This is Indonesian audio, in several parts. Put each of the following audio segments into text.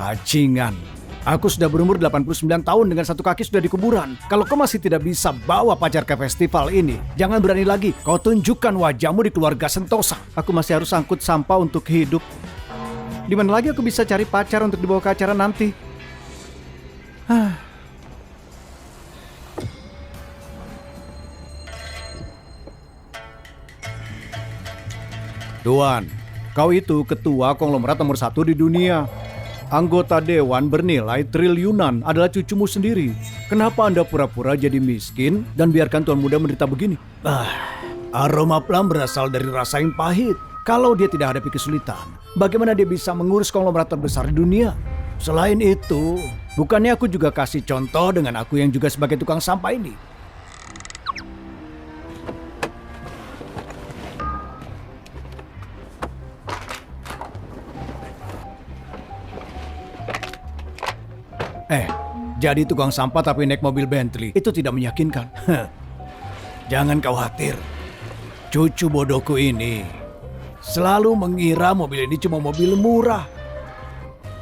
Bajingan. Aku sudah berumur 89 tahun dengan satu kaki sudah di kuburan. Kalau kau masih tidak bisa bawa pacar ke festival ini, jangan berani lagi. Kau tunjukkan wajahmu di keluarga Sentosa. Aku masih harus angkut sampah untuk hidup. Di mana lagi aku bisa cari pacar untuk dibawa ke acara nanti? Tuan, kau itu ketua konglomerat nomor 1 di dunia. Anggota dewan bernilai triliunan adalah cucumu sendiri. Kenapa Anda pura-pura jadi miskin dan biarkan tuan muda menderita begini? Aroma plum berasal dari rasa yang pahit. Kalau dia tidak hadapi kesulitan, bagaimana dia bisa mengurus konglomerat terbesar di dunia? Selain itu, bukannya aku juga kasih contoh dengan aku yang juga sebagai tukang sampah ini? Jadi tukang sampah tapi naik mobil Bentley, itu tidak meyakinkan. Jangan khawatir, cucu bodohku ini selalu mengira mobil ini cuma mobil murah.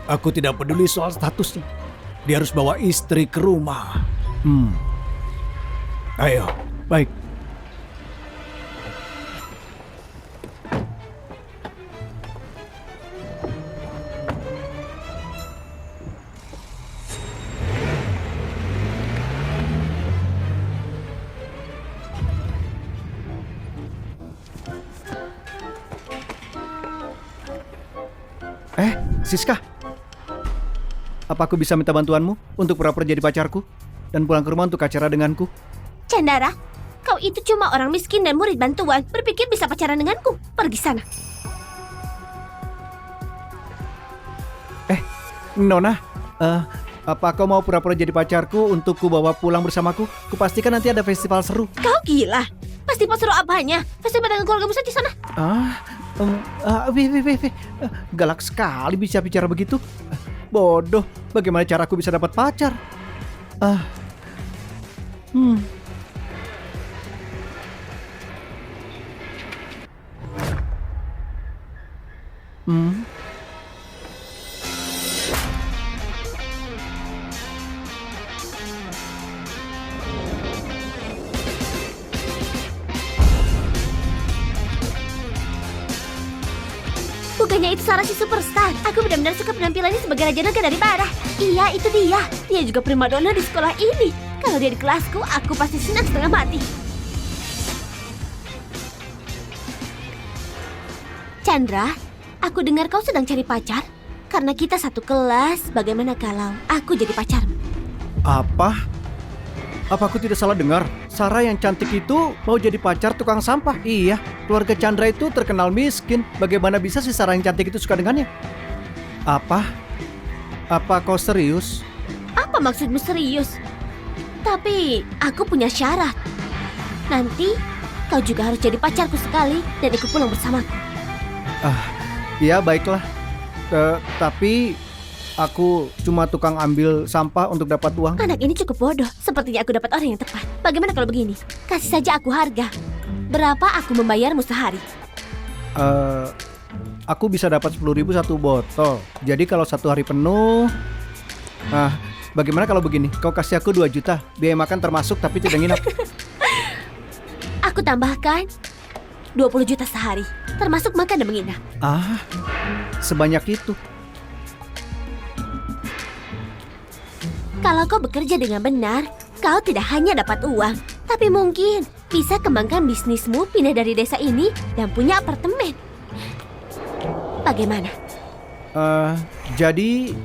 Aku tidak peduli soal statusnya. Dia harus bawa istri ke rumah. Ayo, baik. Siska, apa aku bisa minta bantuanmu untuk pura-pura jadi pacarku dan pulang ke rumah untuk acara denganku? Chandra, kau itu cuma orang miskin dan murid bantuan. Berpikir bisa pacaran denganku? Pergi sana. Nona, apa kau mau pura-pura jadi pacarku untuk ku bawa pulang bersamaku? Kupastikan nanti ada festival seru. Kau gila? Festival seru apanya? Festival dengan keluargamu saja sana. Galak sekali bisa bicara begitu. Bodoh, bagaimana cara aku bisa dapat pacar? Bukannya itu Sarah si superstar. Aku benar-benar suka penampilannya sebagai raja naga dari barat. Iya, itu dia. Dia juga primadona di sekolah ini. Kalau dia di kelasku, aku pasti senang setengah mati. Chandra, aku dengar kau sedang cari pacar. Karena kita satu kelas, bagaimana kalau aku jadi pacarmu? Apa? Apa aku tidak salah dengar? Sarah yang cantik itu mau jadi pacar tukang sampah. Iya, keluarga Chandra itu terkenal miskin. Bagaimana bisa si Sarah yang cantik itu suka dengannya? Apa? Apa kau serius? Apa maksudmu serius? Tapi aku punya syarat. Nanti kau juga harus jadi pacarku sekali dan ikut pulang bersamaku. Iya baiklah. Tapi aku cuma tukang ambil sampah untuk dapat uang. Anak ini cukup bodoh. Sepertinya aku dapat orang yang tepat. Bagaimana kalau begini? Kasih saja aku harga. Berapa aku membayarmu sehari? Aku bisa dapat 10.000 satu botol. Jadi kalau satu hari penuh, bagaimana kalau begini? Kau kasih aku 2 juta. Biaya makan termasuk tapi tidak nginap. Aku tambahkan 20 juta sehari. Termasuk makan dan menginap. Sebanyak itu. Kalau kau bekerja dengan benar, kau tidak hanya dapat uang, tapi mungkin bisa kembangkan bisnismu, pindah dari desa ini, dan punya apartemen. Bagaimana? Jadi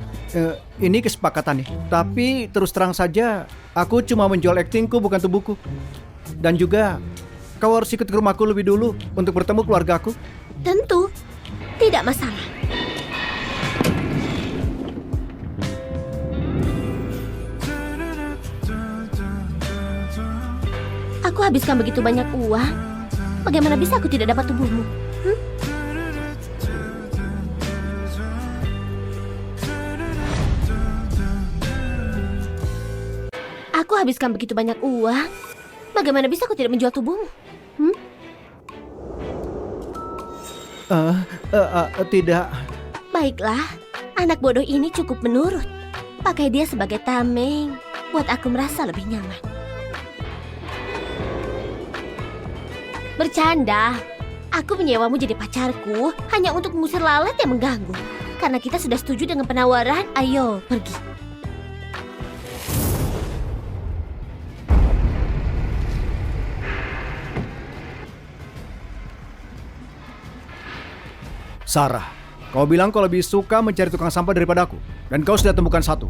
ini kesepakatan nih. Tapi terus terang saja, aku cuma menjual aktingku bukan tubuhku. Dan juga kau harus ikut ke rumahku lebih dulu untuk bertemu keluargaku. Tentu, tidak masalah. Aku habiskan begitu banyak uang. Bagaimana bisa aku tidak dapat tubuhmu? Aku habiskan begitu banyak uang. Bagaimana bisa aku tidak menjual tubuhmu? Tidak. Baiklah, Anak bodoh ini cukup menurut. Pakai dia sebagai tameng, buat aku merasa lebih nyaman. Bercanda. Aku menyewamu jadi pacarku hanya untuk mengusir lalat yang mengganggu. Karena kita sudah setuju dengan penawaran, ayo pergi. Sarah, kau bilang kau lebih suka mencari tukang sampah daripada aku. Dan kau sudah temukan satu.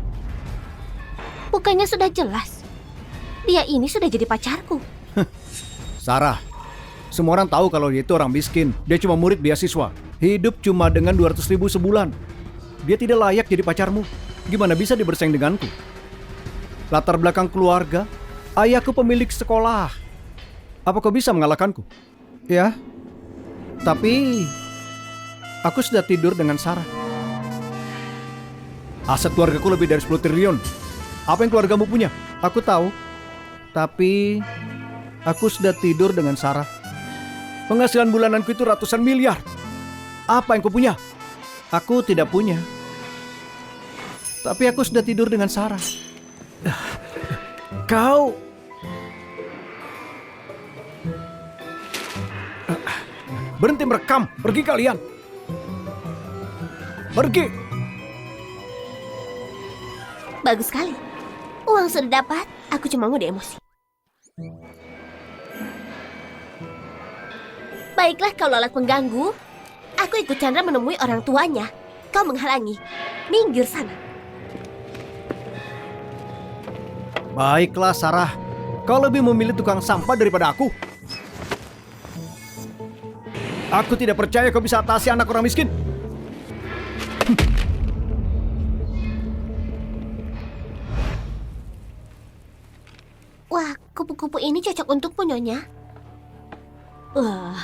Bukannya sudah jelas? Dia ini sudah jadi pacarku. Sarah, semua orang tahu kalau dia itu orang miskin. Dia cuma murid beasiswa. Hidup cuma dengan 200.000 sebulan. Dia tidak layak jadi pacarmu. Gimana bisa dia bersaing denganku? Latar belakang keluarga, ayahku pemilik sekolah. Apa kau bisa mengalahkanku? Ya, tapi aku sudah tidur dengan Sarah. Aset keluargaku lebih dari 10 triliun. Apa yang keluargamu punya? Aku tahu. Tapi aku sudah tidur dengan Sarah. Penghasilan bulananku itu ratusan miliar. Apa yang kau punya? Aku tidak punya. Tapi aku sudah tidur dengan Sarah. Kau... Berhenti merekam. Pergi kalian. Pergi. Bagus sekali. Uang sudah dapat. Aku cuma mau emosi. Baiklah kau lalat pengganggu. Aku ikut Chandra menemui orang tuanya. Kau menghalangi. Minggir sana. Baiklah Sarah. Kau lebih memilih tukang sampah daripada aku. Aku tidak percaya kau bisa atasi anak orang miskin. Wah, kupu-kupu ini cocok untukmu, Nyonya. Wah.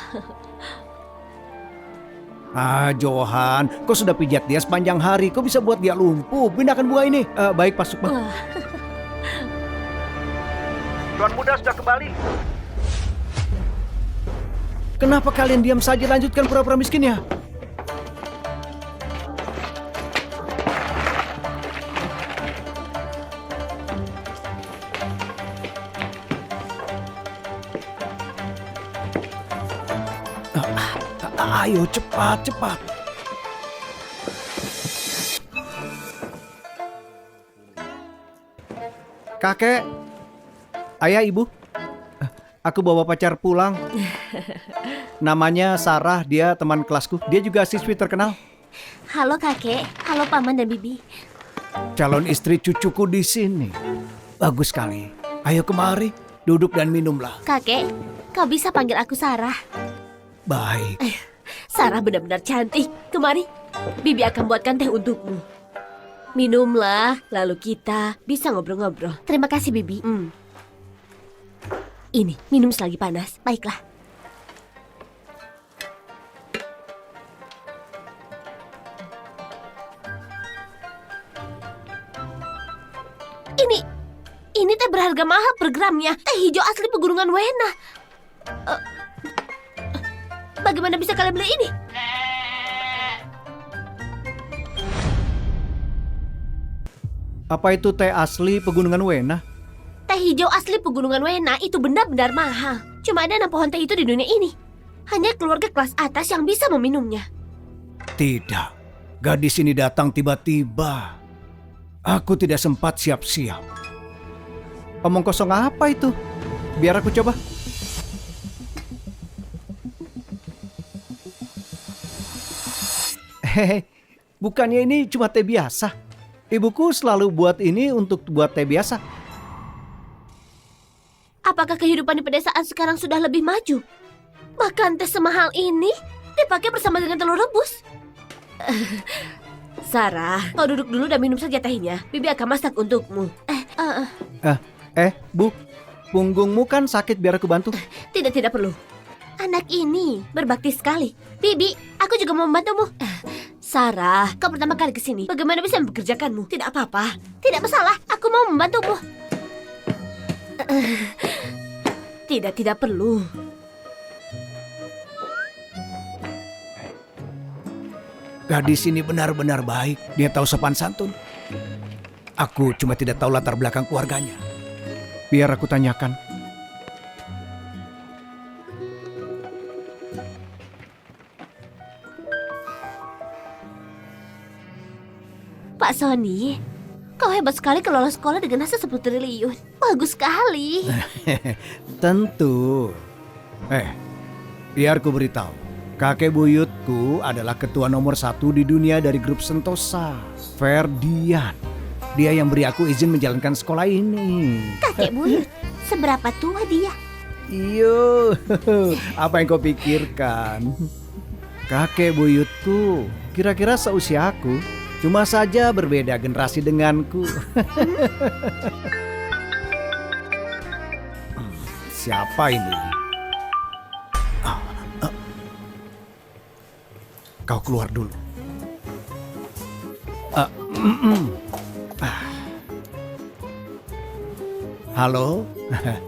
Johan, kau sudah pijat dia sepanjang hari. Kau bisa buat dia lumpuh. Pindahkan buah ini. Baik, Pak Sukma. Wah. Tuan muda sudah kembali. Kenapa kalian diam saja, lanjutkan pura-pura miskinnya? Ayo cepat, cepat. Kakek, ayah, ibu. Aku bawa pacar pulang. Namanya Sarah, dia teman kelasku. Dia juga siswi terkenal. Halo kakek, halo paman dan bibi. Calon istri cucuku di sini. Bagus sekali. Ayo kemari, duduk dan minumlah. Kakek, kau bisa panggil aku Sarah. Baik. Sarah benar-benar cantik. Kemari, bibi akan buatkan teh untukmu. Minumlah, lalu kita bisa ngobrol-ngobrol. Terima kasih, bibi. Ini, minum selagi panas. Baiklah. Ini teh berharga mahal per gramnya. Teh hijau asli pegunungan Wena. Bagaimana bisa kalian beli ini? Apa itu teh asli pegunungan Wena? Teh hijau asli pegunungan Wena itu benar-benar mahal. Cuma ada 6 pohon teh itu di dunia ini. Hanya keluarga kelas atas yang bisa meminumnya. Tidak. Gadis ini datang tiba-tiba. Aku tidak sempat siap-siap. Omong kosong apa itu? Biar aku coba. Hehe, bukannya ini cuma teh biasa. Ibuku selalu buat ini untuk buat teh biasa. Apakah kehidupan di pedesaan sekarang sudah lebih maju? Bahkan teh semahal ini dipakai bersama dengan telur rebus. Sarah, kau duduk dulu dan minum saja tehnya. Bibi akan masak untukmu. Bu, punggungmu kan sakit, biar aku bantu. Tidak perlu. Anak ini berbakti sekali. Bibi, aku juga mau membantumu. Sarah, kau pertama kali kesini. Bagaimana bisa mempekerjakanmu? Tidak apa-apa. Tidak masalah, aku mau membantumu. Tidak perlu. Gadis ini benar-benar baik. Dia tahu sopan santun. Aku cuma tidak tahu latar belakang keluarganya. Biar aku tanyakan. Pak Sony, kau hebat sekali kalau lolos sekolah dengan hasil 10 triliun. Bagus sekali. Tentu. Biar ku beritahu. Kakek buyutku adalah ketua nomor 1 di dunia dari grup Sentosa. Ferdian. Dia yang beri aku izin menjalankan sekolah ini. Kakek buyut, seberapa tua dia? Iyo, apa yang kau pikirkan? Kakek buyutku kira-kira seusia aku. Cuma saja berbeda generasi denganku. Siapa ini? Kau keluar dulu. Halo,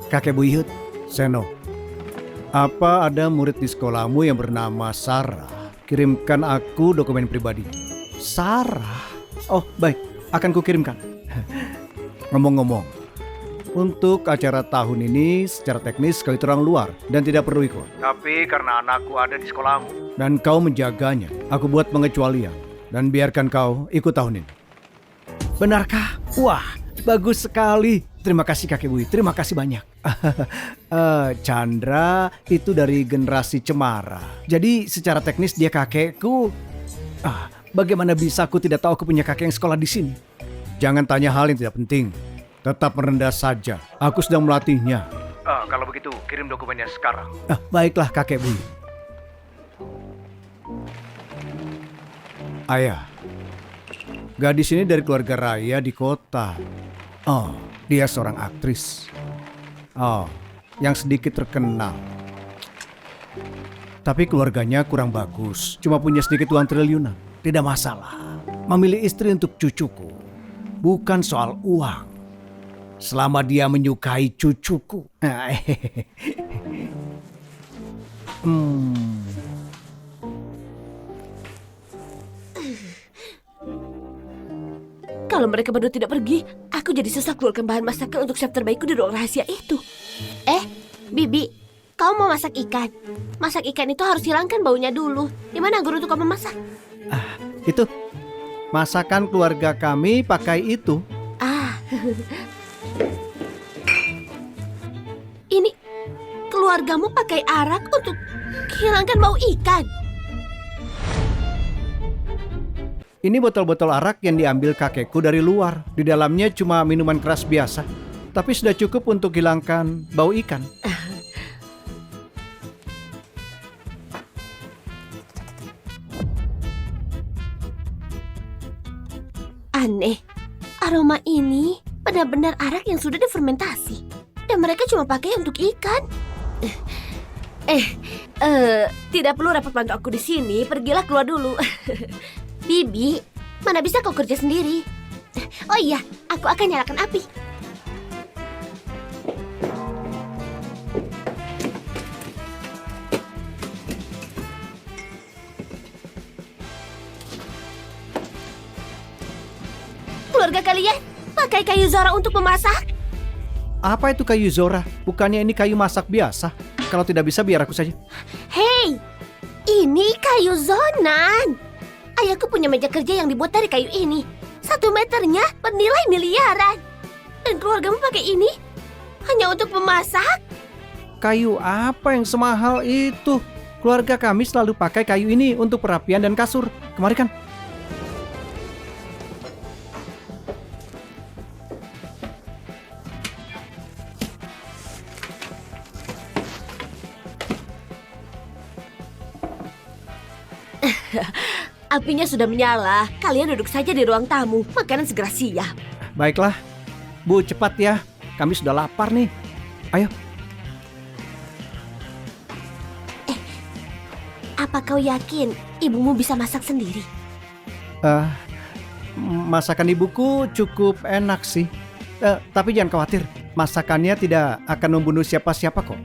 kakek buyut, Seno. Apa ada murid di sekolahmu yang bernama Sarah? Kirimkan aku dokumen pribadi. Sarah? Oh, baik. Akan kukirimkan. Ngomong-ngomong, untuk acara tahun ini secara teknis kau itu orang luar dan tidak perlu ikut. Tapi karena anakku ada di sekolahmu dan kau menjaganya, aku buat pengecualian dan biarkan kau ikut tahun ini. Benarkah? Wah, bagus sekali. Terima kasih kakek buyut, terima kasih banyak. Chandra itu dari generasi Cemara. Jadi secara teknis dia kakekku. Bagaimana bisa aku tidak tahu aku punya kakek yang sekolah di sini? Jangan tanya hal yang tidak penting. Tetap merendah saja. Aku sedang melatihnya. Kalau begitu, kirim dokumennya sekarang. Baiklah kakek buyut. Ayah, gadis ini dari keluarga raya di kota. Oh, dia seorang aktris. Oh, yang sedikit terkenal. Tapi keluarganya kurang bagus. Cuma punya sedikit uang triliunan. Tidak masalah. Memilih istri untuk cucuku bukan soal uang. Selama dia menyukai cucuku. Kalau mereka berdua tidak pergi, aku jadi susah keluarkan bahan masakan untuk chef terbaikku di ruang rahasia itu. Bibi, kau mau masak ikan? Masak ikan itu harus hilangkan baunya dulu. Di mana guru tukang memasak? Itu masakan keluarga kami pakai itu. Ini keluargamu pakai arak untuk hilangkan bau ikan. Ini botol-botol arak yang diambil kakekku dari luar. Di dalamnya cuma minuman keras biasa. Tapi sudah cukup untuk hilangkan bau ikan. Aneh, aroma ini benar-benar arak yang sudah difermentasi. Dan mereka cuma pakai untuk ikan. Tidak perlu repot bantu aku di sini. Pergilah keluar dulu. Bibi, mana bisa kau kerja sendiri? Oh iya, aku akan nyalakan api. Keluarga kalian pakai kayu zora untuk memasak? Apa itu kayu zora? Bukannya ini kayu masak biasa? Kalau tidak bisa biar aku saja. Hei, ini kayu zonan. Ayahku punya meja kerja yang dibuat dari kayu ini. 1 meternya bernilai miliaran. Dan keluargamu pakai ini hanya untuk memasak? Kayu apa yang semahal itu? Keluarga kami selalu pakai kayu ini untuk perapian dan kasur. Kemari kan? Apinya sudah menyala. Kalian duduk saja di ruang tamu. Makanan segera siap. Baiklah. Bu, cepat ya. Kami sudah lapar nih. Ayo. Apa kau yakin ibumu bisa masak sendiri? Masakan ibuku cukup enak sih. Tapi jangan khawatir. Masakannya tidak akan membunuh siapa-siapa kok.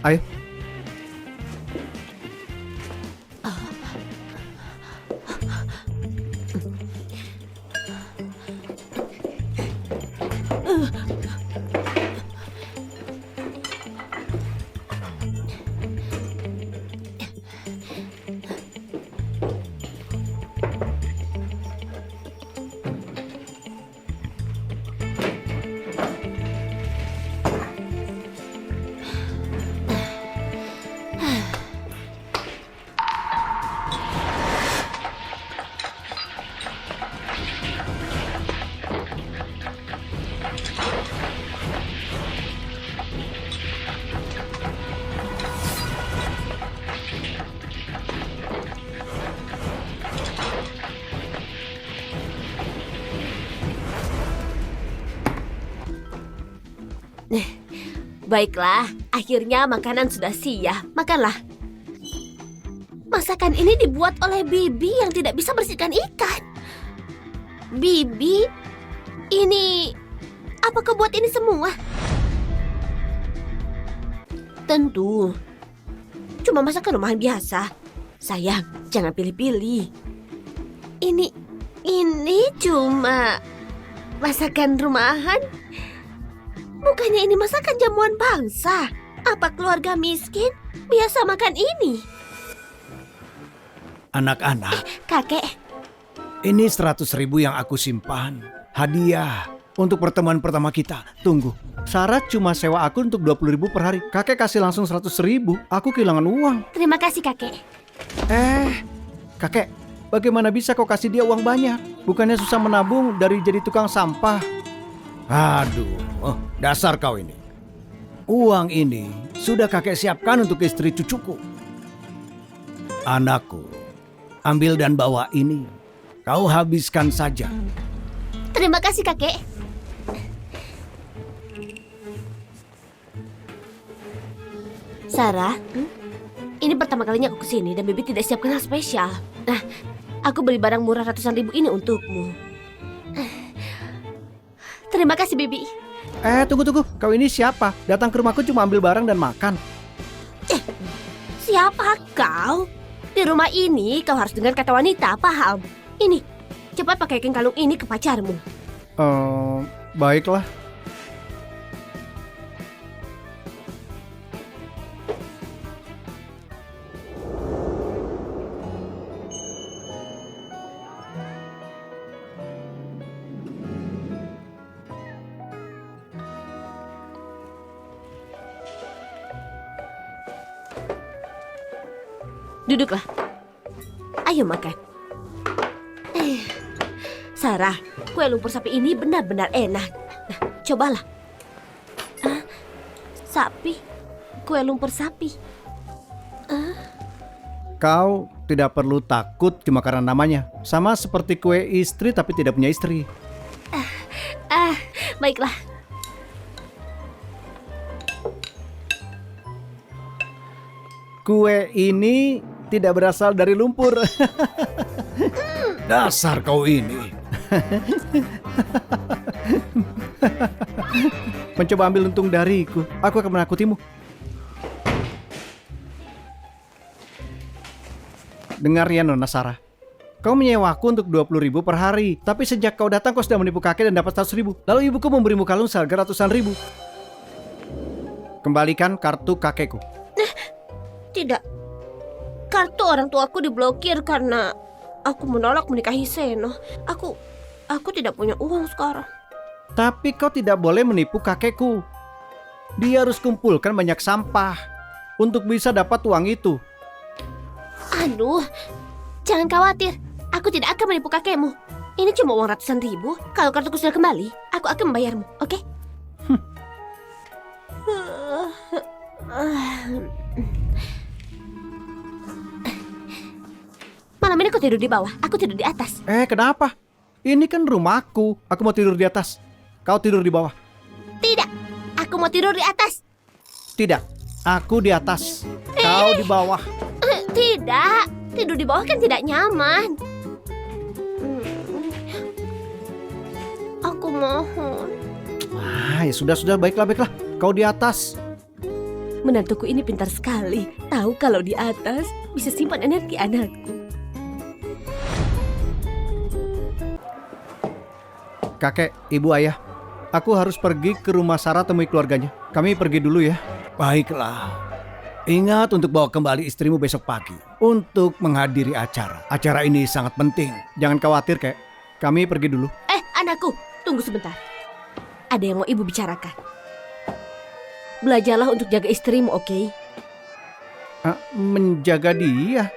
Ayo. Baiklah, akhirnya makanan sudah siap. Makanlah. Masakan ini dibuat oleh Bibi yang tidak bisa bersihkan ikan. Bibi, ini... apa kau buat ini semua? Tentu. Cuma masakan rumahan biasa. Sayang, jangan pilih-pilih. Ini cuma masakan rumahan. Bukannya ini masakan jamuan bangsa. Apa keluarga miskin biasa makan ini? Anak-anak, Kakek, ini 100.000 yang aku simpan. Hadiah untuk pertemuan pertama kita. Tunggu, syarat cuma sewa aku untuk 20.000 per hari. Kakek kasih langsung 100.000. Aku kehilangan uang. terima kasih kakek. Kakek, bagaimana bisa kau kasih dia uang banyak? Bukannya susah menabung dari jadi tukang sampah? Aduh, dasar kau ini. Uang ini sudah kakek siapkan untuk istri cucuku. Anakku, ambil dan bawa ini. Kau habiskan saja. Terima kasih kakek. Sarah, ini pertama kalinya aku kesini dan Bibi tidak siapkan hal spesial. Nah, aku beli barang murah ratusan ribu ini untukmu. Terima kasih Bibi. Tunggu. Kau ini siapa? Datang ke rumahku cuma ambil barang dan makan. Siapa kau? Di rumah ini kau harus dengar kata wanita, paham? Ini, cepat pakaikan kalung ini ke pacarmu. Baiklah. Duduklah. Ayo makan. Sarah, kue lumpur sapi ini benar-benar enak. Nah, cobalah. Sapi, kue lumpur sapi. Kau tidak perlu takut cuma karena namanya. Sama seperti kue istri tapi tidak punya istri. Baiklah. Kue ini tidak berasal dari lumpur. Dasar kau ini. Mencoba ambil untung dariku. Aku akan menakutimu. Dengar ya Nona Sarah. Kau menyewaku untuk 20.000 per hari. Tapi sejak kau datang kau sudah menipu kakek dan dapat 100.000. Lalu ibuku memberimu kalung seharga ratusan ribu. Kembalikan kartu kakekku. Tidak. Kartu orang tuaku diblokir karena aku menolak menikahi Seno. Aku tidak punya uang sekarang. Tapi kau tidak boleh menipu kakekku. Dia harus kumpulkan banyak sampah untuk bisa dapat uang itu. Aduh, jangan khawatir. Aku tidak akan menipu kakekmu. Ini cuma uang ratusan ribu. Kalau kartuku sudah kembali, aku akan membayarmu, oke? Malam ini kau tidur di bawah, aku tidur di atas. Kenapa? Ini kan rumahku. Aku mau tidur di atas. Kau tidur di bawah. Tidak, aku mau tidur di atas. Tidak, aku di atas. Kau di bawah. Tidak, tidur di bawah kan tidak nyaman. Aku mohon. Ya sudah, baiklah. Kau di atas. Menantuku ini pintar sekali. Tahu kalau di atas bisa simpan energi anakku. Kakek, ibu, ayah. Aku harus pergi ke rumah Sarah temui keluarganya. Kami pergi dulu ya. Baiklah. Ingat untuk bawa kembali istrimu besok pagi. Untuk menghadiri acara. Acara ini sangat penting. Jangan khawatir, Kek. Kami pergi dulu. Anakku, tunggu sebentar. Ada yang mau ibu bicarakan. Belajarlah untuk jaga istrimu, oke? Menjaga dia?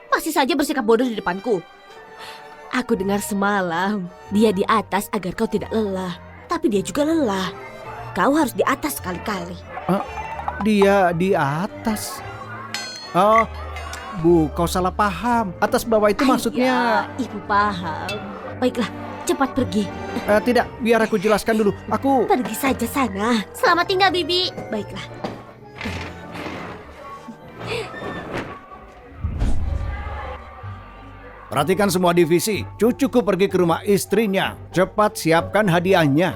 Masih saja bersikap bodoh di depanku. Aku dengar semalam, dia di atas agar kau tidak lelah. Tapi dia juga lelah. Kau harus di atas sekali-kali. Dia di atas? Oh, Bu, kau salah paham. Atas bawah itu maksudnya... Ibu paham. Baiklah, cepat pergi. Tidak, biar aku jelaskan dulu. Aku... Pergi saja sana. Selamat tinggal, Bibi. Baiklah. Perhatikan semua divisi. Cucuku pergi ke rumah istrinya. Cepat siapkan hadiahnya.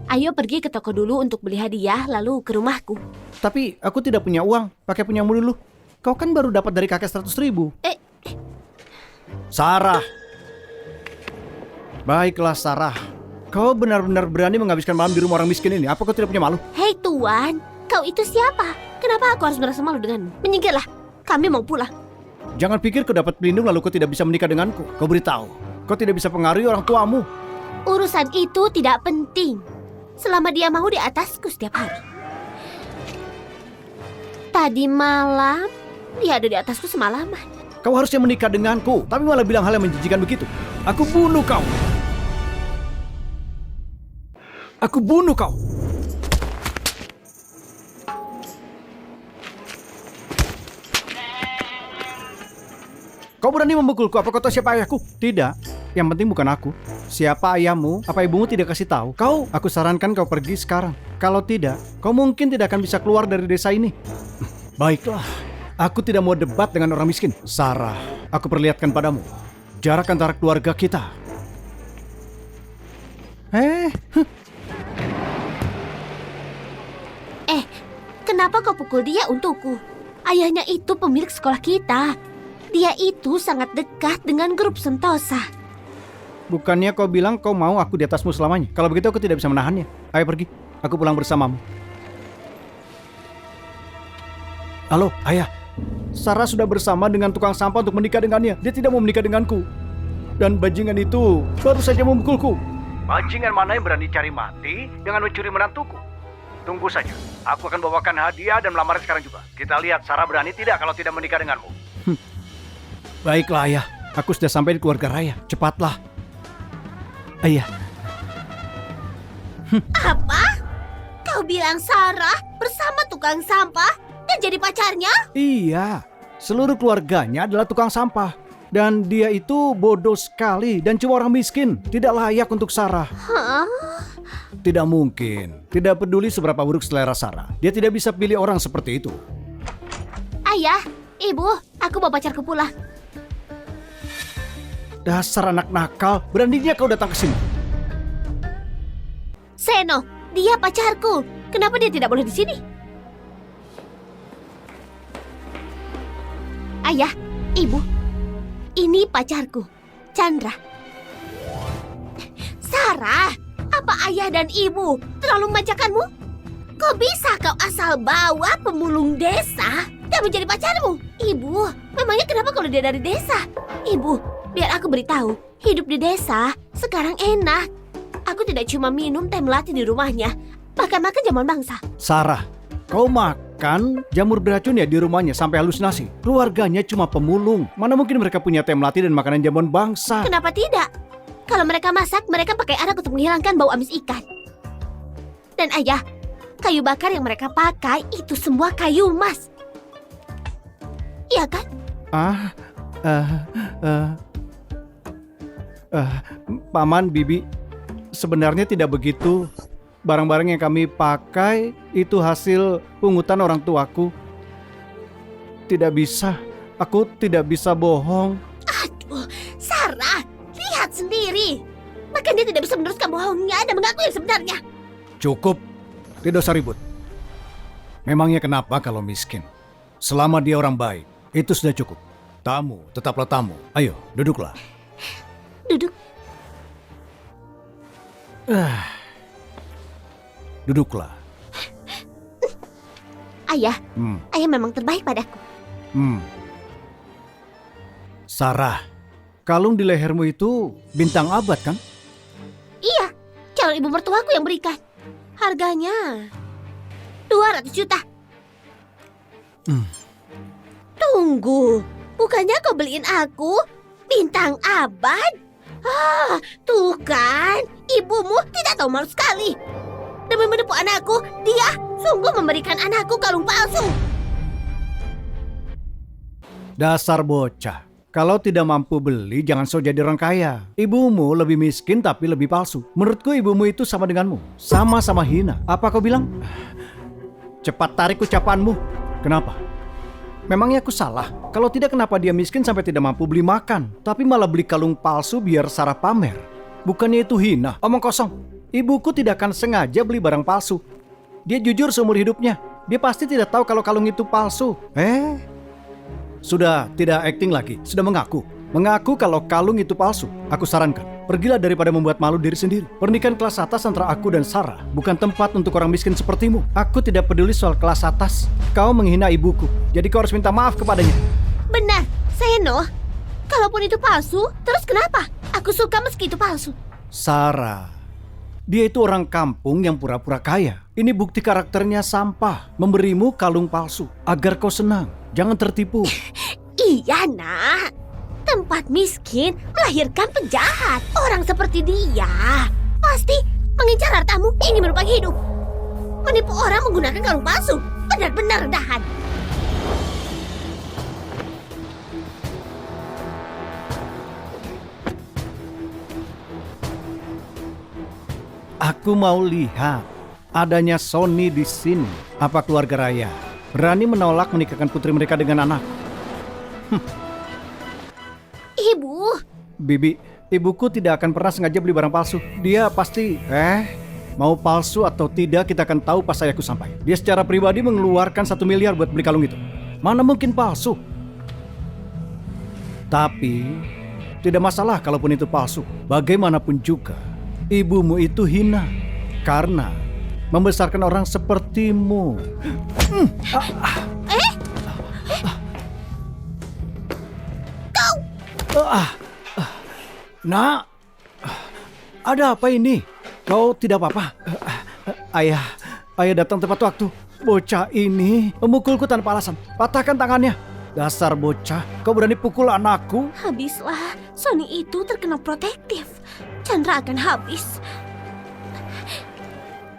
Ayo pergi ke toko dulu untuk beli hadiah, lalu ke rumahku. Tapi aku tidak punya uang. Pakai punyamu dulu. Kau kan baru dapat dari kakek 100.000. Sarah. Baiklah Sarah. Kau benar-benar berani menghabiskan malam di rumah orang miskin ini. Apa kau tidak punya malu? Hei Tuan, kau itu siapa? Kenapa aku harus merasa malu denganmu? Menyingkirlah, kami mau pulang. Jangan pikir kau dapat pelindung lalu kau tidak bisa menikah denganku. Kau beritahu, kau tidak bisa pengaruhi orang tuamu. Urusan itu tidak penting. Selama dia mau di atasku setiap hari. Tadi malam, dia ada di atasku semalaman. Kau harusnya menikah denganku, tapi malah bilang hal yang menjijikan begitu. Aku bunuh kau. Aku bunuh kau. Kau berani memukulku, apa kau tahu siapa ayahku? Tidak, yang penting bukan aku. Siapa ayahmu, apa ibumu tidak kasih tahu. Aku sarankan kau pergi sekarang. Kalau tidak, kau mungkin tidak akan bisa keluar dari desa ini. Baiklah, aku tidak mau debat dengan orang miskin. Sarah, aku perlihatkan padamu jarak antara keluarga kita. Kenapa kau pukul dia untukku? Ayahnya itu pemilik sekolah kita. Dia itu sangat dekat dengan grup Sentosa. Bukannya kau bilang kau mau aku di atasmu selamanya? Kalau begitu aku tidak bisa menahannya. Ayo pergi, aku pulang bersamamu. Halo, ayah. Sarah sudah bersama dengan tukang sampah untuk menikah dengannya. Dia tidak mau menikah denganku. Dan bajingan itu baru saja memukulku. Bajingan mana yang berani cari mati dengan mencuri menantuku? Tunggu saja, aku akan bawakan hadiah dan melamar sekarang juga. Kita lihat Sarah berani tidak kalau tidak menikah denganmu. Baiklah ayah, aku sudah sampai di keluarga raya. Cepatlah. Ayah. Apa? Kau bilang Sarah bersama tukang sampah dan jadi pacarnya? Iya, seluruh keluarganya adalah tukang sampah. Dan dia itu bodoh sekali dan cuma orang miskin. Tidak layak untuk Sarah. Hah? Tidak mungkin. Tidak peduli seberapa buruk selera Sarah. Dia tidak bisa pilih orang seperti itu. Ayah, ibu, aku bawa pacarku pulang. Dasar anak nakal, beraninya kau datang ke sini. Seno, dia pacarku. Kenapa dia tidak boleh di sini? Ayah, ibu, ini pacarku, Chandra. Sarah, apa ayah dan ibu terlalu memanjakanmu? Kok bisa kau asal bawa pemulung desa dan menjadi pacarmu? Ibu, memangnya kenapa kalau dia dari desa? Ibu, biar aku beritahu, hidup di desa sekarang enak. Aku tidak cuma minum teh melati di rumahnya, bahkan makan jamuan bangsa. Sarah, kau makan jamur beracun ya di rumahnya sampai halusinasi. Keluarganya cuma pemulung. Mana mungkin mereka punya teh melati dan makanan jamuan bangsa? Kenapa tidak? Kalau mereka masak, mereka pakai arak untuk menghilangkan bau amis ikan. Dan ayah, kayu bakar yang mereka pakai itu semua kayu emas. Iya kan? Paman, Bibi, sebenarnya tidak begitu. Barang-barang yang kami pakai itu hasil pungutan orang tuaku. Tidak bisa, aku tidak bisa bohong. Aduh, Sarah, lihat sendiri. Bahkan dia tidak bisa meneruskan bohongnya dan mengaku yang sebenarnya. Cukup, tidak usah ribut. Memangnya kenapa kalau miskin? Selama dia orang baik, itu sudah cukup. Tamu, tetaplah tamu. Ayo, duduklah. Duduk. Duduklah. Ayah, ayah memang terbaik padaku. Sarah, kalung di lehermu itu bintang abad kan? Iya, calon ibu mertuaku yang berikan. Harganya 200 juta. Tunggu, bukannya kau beliin aku bintang abad? Tuh kan, ibumu tidak tahu malu sekali. Demi menipu anakku, dia sungguh memberikan anakku kalung palsu. Dasar bocah, Kalau tidak mampu beli, jangan sok jadi orang kaya. Ibumu lebih miskin tapi lebih palsu. Menurutku ibumu itu sama denganmu. Sama-sama hina. Apa kau bilang? Cepat tarik ucapanmu. Kenapa? Memangnya aku salah? Kalau tidak, kenapa dia miskin sampai tidak mampu beli makan? Tapi malah beli kalung palsu biar Sarah pamer. Bukannya itu hina? Omong kosong. Ibuku tidak akan sengaja beli barang palsu. Dia jujur seumur hidupnya. Dia pasti tidak tahu kalau kalung itu palsu. Sudah tidak acting lagi, sudah mengaku. Mengaku kalau kalung itu palsu. Aku sarankan, pergilah daripada membuat malu diri sendiri. Pernikahan kelas atas antara aku dan Sarah bukan tempat untuk orang miskin sepertimu. Aku tidak peduli soal kelas atas. Kau menghina ibuku, jadi kau harus minta maaf kepadanya. Benar, Seno. Kalaupun itu palsu, terus kenapa? Aku suka meski itu palsu. Sarah, dia itu orang kampung yang pura-pura kaya. Ini bukti karakternya sampah. Memberimu kalung palsu agar kau senang. Jangan tertipu. Iya, nak. Tempat miskin melahirkan penjahat. Orang seperti dia pasti mengincar hartamu, ingin menumpang hidup. Menipu orang menggunakan kalung palsu. Benar-benar rendahan. Aku mau lihat adanya Sony di sini. Apa keluarga raya berani menolak menikahkan putri mereka dengan anak? Ibu, Bibi, ibuku tidak akan pernah sengaja beli barang palsu. Dia pasti, mau palsu atau tidak kita akan tahu pas ayahku sampai. Dia secara pribadi mengeluarkan 1 miliar buat beli kalung itu. Mana mungkin palsu? Tapi, tidak masalah kalaupun itu palsu. Bagaimanapun juga, ibumu itu hina. Karena membesarkan orang sepertimu. Nak, ada apa ini? Kau tidak apa-apa? Ayah datang tepat waktu. Bocah ini memukulku tanpa alasan. Patahkan tangannya. Dasar bocah, kau berani pukul anakku? habislah. Sony itu terkenal protektif. Chandra akan habis.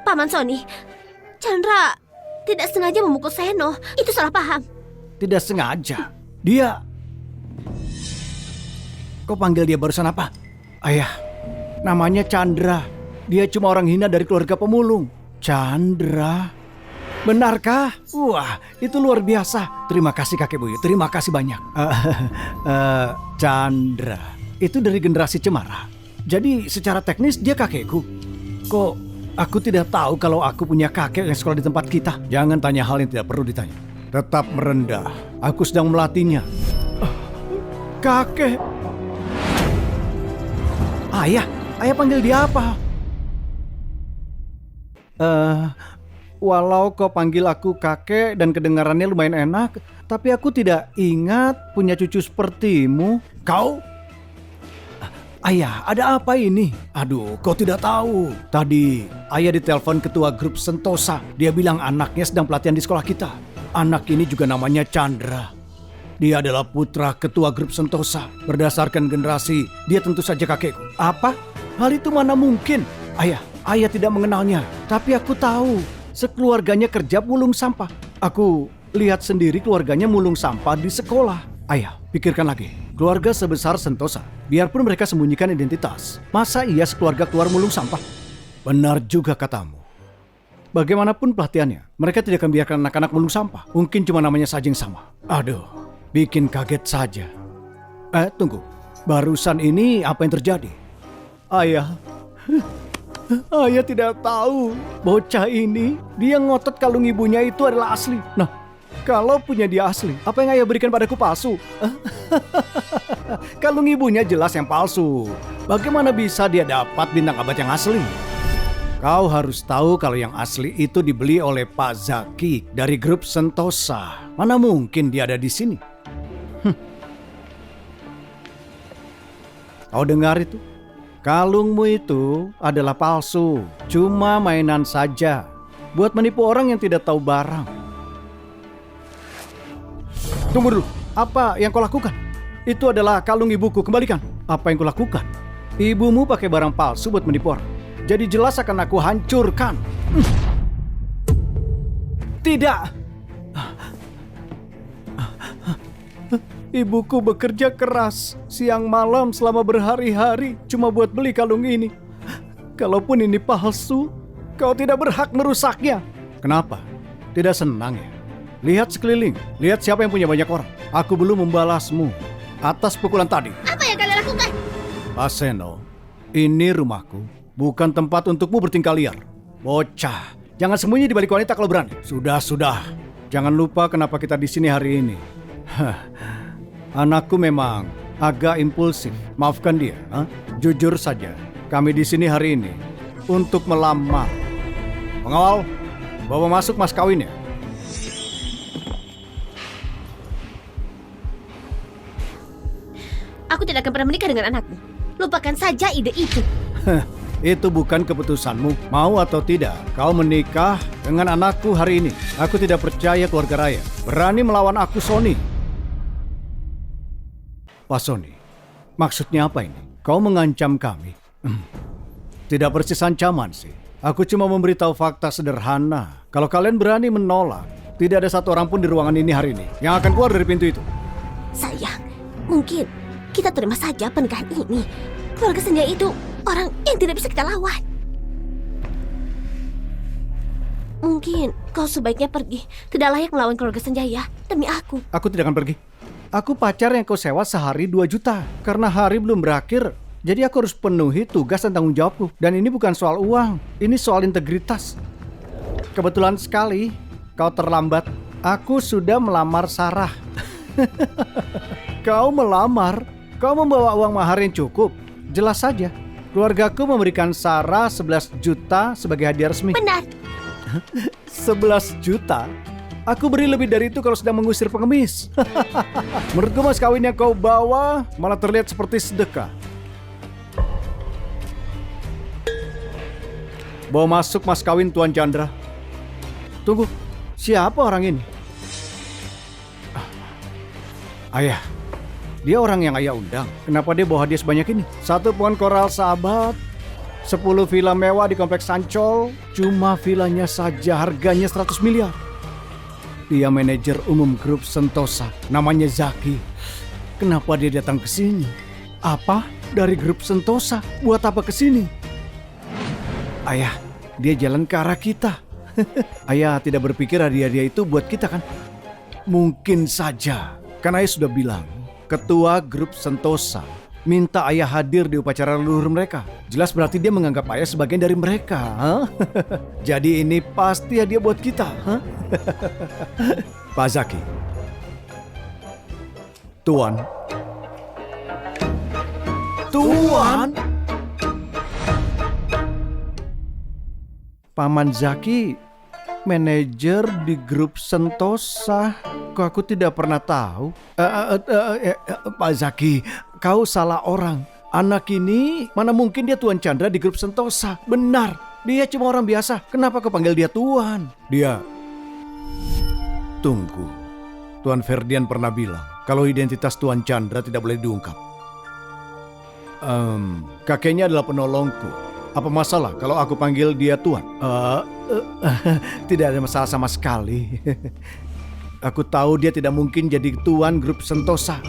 Paman Sony, Chandra tidak sengaja memukul Seno. Itu salah paham. Tidak sengaja. Dia... Kau panggil dia barusan apa? Ayah, namanya Chandra. Dia cuma orang hina dari keluarga pemulung. Chandra? Benarkah? Wah, itu luar biasa. Terima kasih kakek buyut, terima kasih banyak. Chandra, itu dari generasi Cemara. Jadi secara teknis dia kakekku. Kok aku tidak tahu kalau aku punya kakek yang sekolah di tempat kita? Jangan tanya hal yang tidak perlu ditanya. Tetap merendah, aku sedang melatihnya. Kakek. Ayah panggil dia apa? Walau kau panggil aku kakek dan kedengarannya lumayan enak, tapi aku tidak ingat punya cucu sepertimu. Kau? Ayah, ada apa ini? Aduh, kau tidak tahu. Tadi ayah ditelepon ketua grup Sentosa. Dia bilang anaknya sedang pelatihan di sekolah kita. Anak ini juga namanya Chandra. Dia adalah putra ketua grup Sentosa. Berdasarkan generasi, dia tentu saja kakekku. Apa? Hal itu mana mungkin? Ayah tidak mengenalnya. Tapi aku tahu, sekeluarganya kerja mulung sampah. Aku lihat sendiri keluarganya mulung sampah di sekolah. Ayah, pikirkan lagi. Keluarga sebesar Sentosa, biarpun mereka sembunyikan identitas, masa iya sekeluarga keluar mulung sampah? Benar juga katamu. Bagaimanapun pelatihannya, mereka tidak akan biarkan anak-anak mulung sampah. Mungkin cuma namanya saja yang sama. Aduh, bikin kaget saja. Tunggu. Barusan ini apa yang terjadi? Ayah tidak tahu. Bocah ini, dia ngotot kalung ibunya itu adalah asli. Nah, kalau punya dia asli, apa yang ayah berikan padaku palsu? Kalung ibunya jelas yang palsu. Bagaimana bisa dia dapat bintang abad yang asli? Kau harus tahu kalau yang asli itu dibeli oleh Pak Zaki dari grup Sentosa. Mana mungkin dia ada di sini? Kau dengar itu? Kalungmu itu adalah palsu. Cuma mainan saja. Buat menipu orang yang tidak tahu barang. Tunggu dulu. Apa yang kau lakukan? Itu adalah kalung ibuku. Kembalikan. Apa yang kau lakukan? Ibumu pakai barang palsu buat menipu orang. Jadi jelas akan aku hancurkan. Tidak. Ibuku bekerja keras siang malam selama berhari-hari cuma buat beli kalung ini. Kalaupun ini palsu, kau tidak berhak merusaknya. Kenapa? Tidak senang ya? Lihat sekeliling, lihat siapa yang punya banyak orang. Aku belum membalasmu atas pukulan tadi. Apa yang kalian lakukan? Pak Seno, ini rumahku, bukan tempat untukmu bertingkah liar. Bocah, jangan sembunyi di balik wanita kalau berani. Sudah. Jangan lupa kenapa kita di sini hari ini. Anakku memang agak impulsif. Maafkan dia. Jujur saja, kami di sini hari ini untuk melamar. Pengawal, bawa masuk mas kawinnya. Aku tidak akan pernah menikah dengan anakmu. Lupakan saja ide itu. Itu bukan keputusanmu. Mau atau tidak, kau menikah dengan anakku hari ini. Aku tidak percaya keluarga Raya berani melawan aku, Sony. Pak Sony, maksudnya apa ini? Kau mengancam kami? Tidak persis ancaman sih. Aku cuma memberitahu fakta sederhana. Kalau kalian berani menolak, tidak ada satu orang pun di ruangan ini hari ini yang akan keluar dari pintu itu. Sayang, mungkin kita terima saja pernikahan ini. Keluarga Senjaya itu orang yang tidak bisa kita lawan. Mungkin kau sebaiknya pergi. Tidak layak melawan keluarga Senjaya. Demi aku. Aku tidak akan pergi. Aku pacar yang kau sewa sehari 2 juta. Karena hari belum berakhir, jadi aku harus penuhi tugas dan tanggung jawabku. Dan ini bukan soal uang, ini soal integritas. Kebetulan sekali kau terlambat. Aku sudah melamar Sarah. Kau melamar? Kau membawa uang mahar yang cukup? Jelas saja, keluargaku memberikan Sarah 11 juta sebagai hadiah resmi. Benar. 11 juta? Aku beri lebih dari itu kalau sedang mengusir pengemis. Menurutku mas kawin yang kau bawa malah terlihat seperti sedekah. Bawa masuk mas kawin Tuan Chandra. Tunggu, siapa orang ini? Ayah, dia orang yang ayah undang. Kenapa dia bawa hadiah sebanyak ini? 1 pohon koral sahabat, 10 villa mewah di kompleks Ancol. Cuma villanya saja harganya 100 miliar. Dia manajer umum grup Sentosa, namanya Zaki. Kenapa dia datang ke sini? Apa? Dari grup Sentosa? Buat apa ke sini? Ayah, dia jalan ke arah kita. Ayah tidak berpikir hadiah-hadiah itu buat kita kan? Mungkin saja. Kan ayah sudah bilang, ketua grup Sentosa minta ayah hadir di upacara leluhur mereka. Jelas berarti dia menganggap ayah sebagian dari mereka. Jadi ini pasti hadiah buat kita. Pak Zaki. Tuan. Tuan? Paman Zaki, manajer di grup Sentosa. Kok aku tidak pernah tahu? Pak Zaki, kau salah orang. Anak ini mana mungkin dia Tuan Chandra di grup Sentosa. Benar, dia cuma orang biasa. Kenapa kau panggil dia Tuan? Dia... Tunggu. Tuan Ferdian pernah bilang kalau identitas Tuan Chandra tidak boleh diungkap. Kakeknya adalah penolongku. Apa masalah kalau aku panggil dia Tuan? Tidak ada masalah sama sekali. Aku tahu dia tidak mungkin jadi tuan grup Sentosa.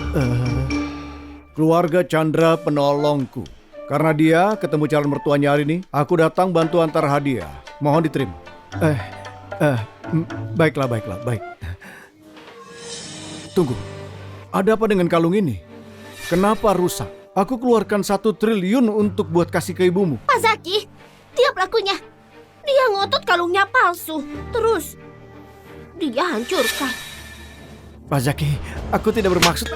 Keluarga Chandra penolongku. Karena dia ketemu calon mertuanya hari ini, aku datang bantu antar hadiah. Mohon diterima. Baiklah, baik. Tunggu, ada apa dengan kalung ini? Kenapa rusak? Aku keluarkan 1 triliun untuk buat kasih ke ibumu. Pak Zaki, dia pelakunya. Dia ngotot kalungnya palsu. Terus dia hancurkan. Pak Zaki, aku tidak bermaksud.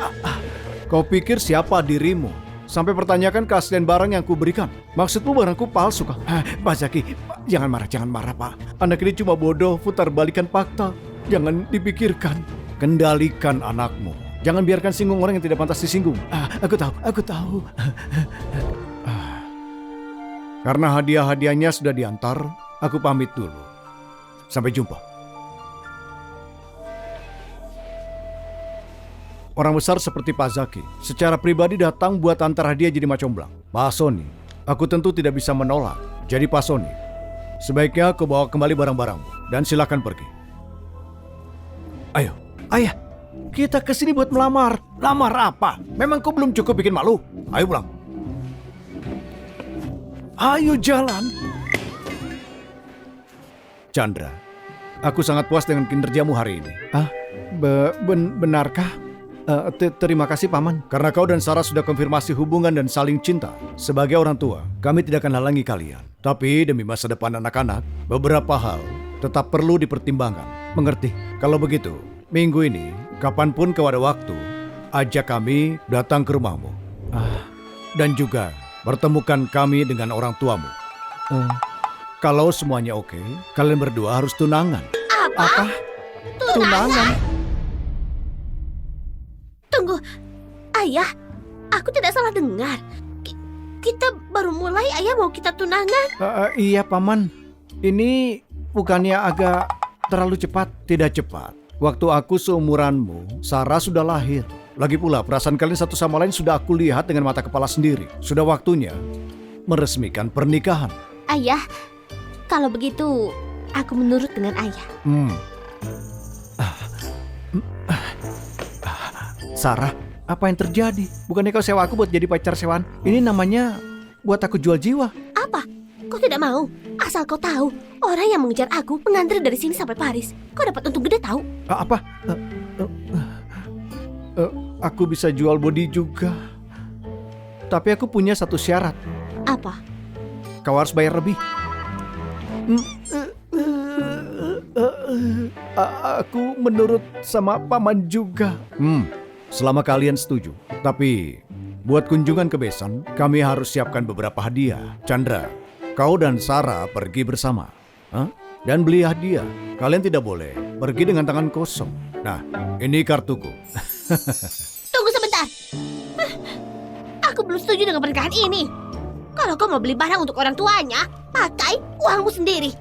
Kau pikir siapa dirimu? Sampai pertanyakan keaslian barang yang kuberikan. Maksudmu barangku palsu kah? Pak Zaki, jangan marah Pak. Anak ini cuma bodoh, putar balikan fakta. Jangan dipikirkan. Kendalikan anakmu. Jangan biarkan singgung orang yang tidak pantas disinggung. Aku tahu. Karena hadiah-hadiahnya sudah diantar, aku pamit dulu. Sampai jumpa. Orang besar seperti Pak Zaki secara pribadi datang buat antar hadiah jadi macomblang. Pak Sony, aku tentu tidak bisa menolak. Jadi Pak Sony, sebaiknya kau bawa kembali barang-barangmu dan silakan pergi. Ayo, ayah. Kita kesini buat melamar. Lamar apa? Memang kau belum cukup bikin malu? Ayo pulang. Ayo jalan. Chandra, aku sangat puas dengan kinerjamu hari ini. Benarkah? Terima kasih Paman. Karena kau dan Sarah sudah konfirmasi hubungan dan saling cinta. Sebagai orang tua, kami tidak akan halangi kalian. Tapi demi masa depan anak-anak, beberapa hal tetap perlu dipertimbangkan. Mengerti? Kalau begitu, minggu ini, kapanpun kau ada waktu, ajak kami datang ke rumahmu. Dan juga pertemukan kami dengan orang tuamu. Kalau semuanya oke, kalian berdua harus tunangan. Apa? Tunangan? Tunggu, Ayah, aku tidak salah dengar. Kita baru mulai, Ayah mau kita tunangan. Iya Paman, ini bukannya agak terlalu cepat? Tidak cepat. Waktu aku seumuranmu, Sarah sudah lahir. Lagi pula perasaan kalian satu sama lain sudah aku lihat dengan mata kepala sendiri. Sudah waktunya meresmikan pernikahan. Ayah, kalau begitu aku menurut dengan Ayah. Sarah, apa yang terjadi? Bukannya kau sewa aku buat jadi pacar sewaan? Ini namanya buat aku jual jiwa. Apa? Kau tidak mau? Asal kau tahu, orang yang mengejar aku mengantri dari sini sampai Paris. Kau dapat untung gede tahu? Apa? Aku bisa jual body juga. Tapi aku punya satu syarat. Apa? Kau harus bayar lebih. Aku menurut sama Paman juga. Selama kalian setuju. Tapi buat kunjungan ke Besan, kami harus siapkan beberapa hadiah. Chandra, kau dan Sarah pergi bersama. Dan beli hadiah. Kalian tidak boleh pergi dengan tangan kosong. Nah, ini kartuku. Tunggu sebentar. Aku belum setuju dengan pernikahan ini. Kalau kau mau beli barang untuk orang tuanya, pakai uangmu sendiri.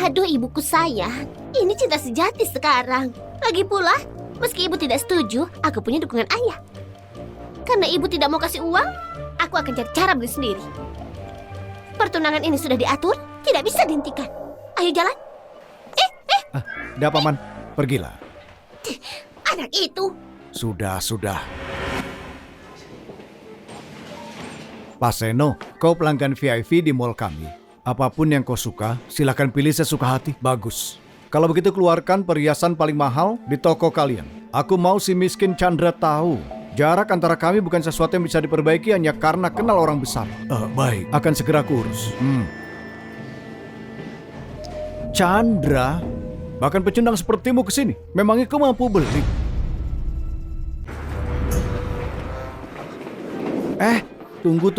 Aduh ibuku sayang, ini cinta sejati sekarang. Lagi pula, meski ibu tidak setuju, aku punya dukungan Ayah. Karena ibu tidak mau kasih uang, aku akan cari cara beli sendiri. Pertunangan ini sudah diatur, tidak bisa dihentikan. Ayo jalan. Dah Paman, pergilah. Anak itu. Sudah. Pak Seno, kau pelanggan VIP di mall kami. Apapun yang kau suka, silakan pilih sesuka hati. Bagus. Kalau begitu keluarkan perhiasan paling mahal di toko kalian. Aku mau si miskin Chandra tahu. Jarak antara kami bukan sesuatu yang bisa diperbaiki hanya karena kenal orang besar. Baik, akan segera kurus. Chandra, bahkan pecundang sepertimu kesini. Memangnya kau mampu beli? Tunggu.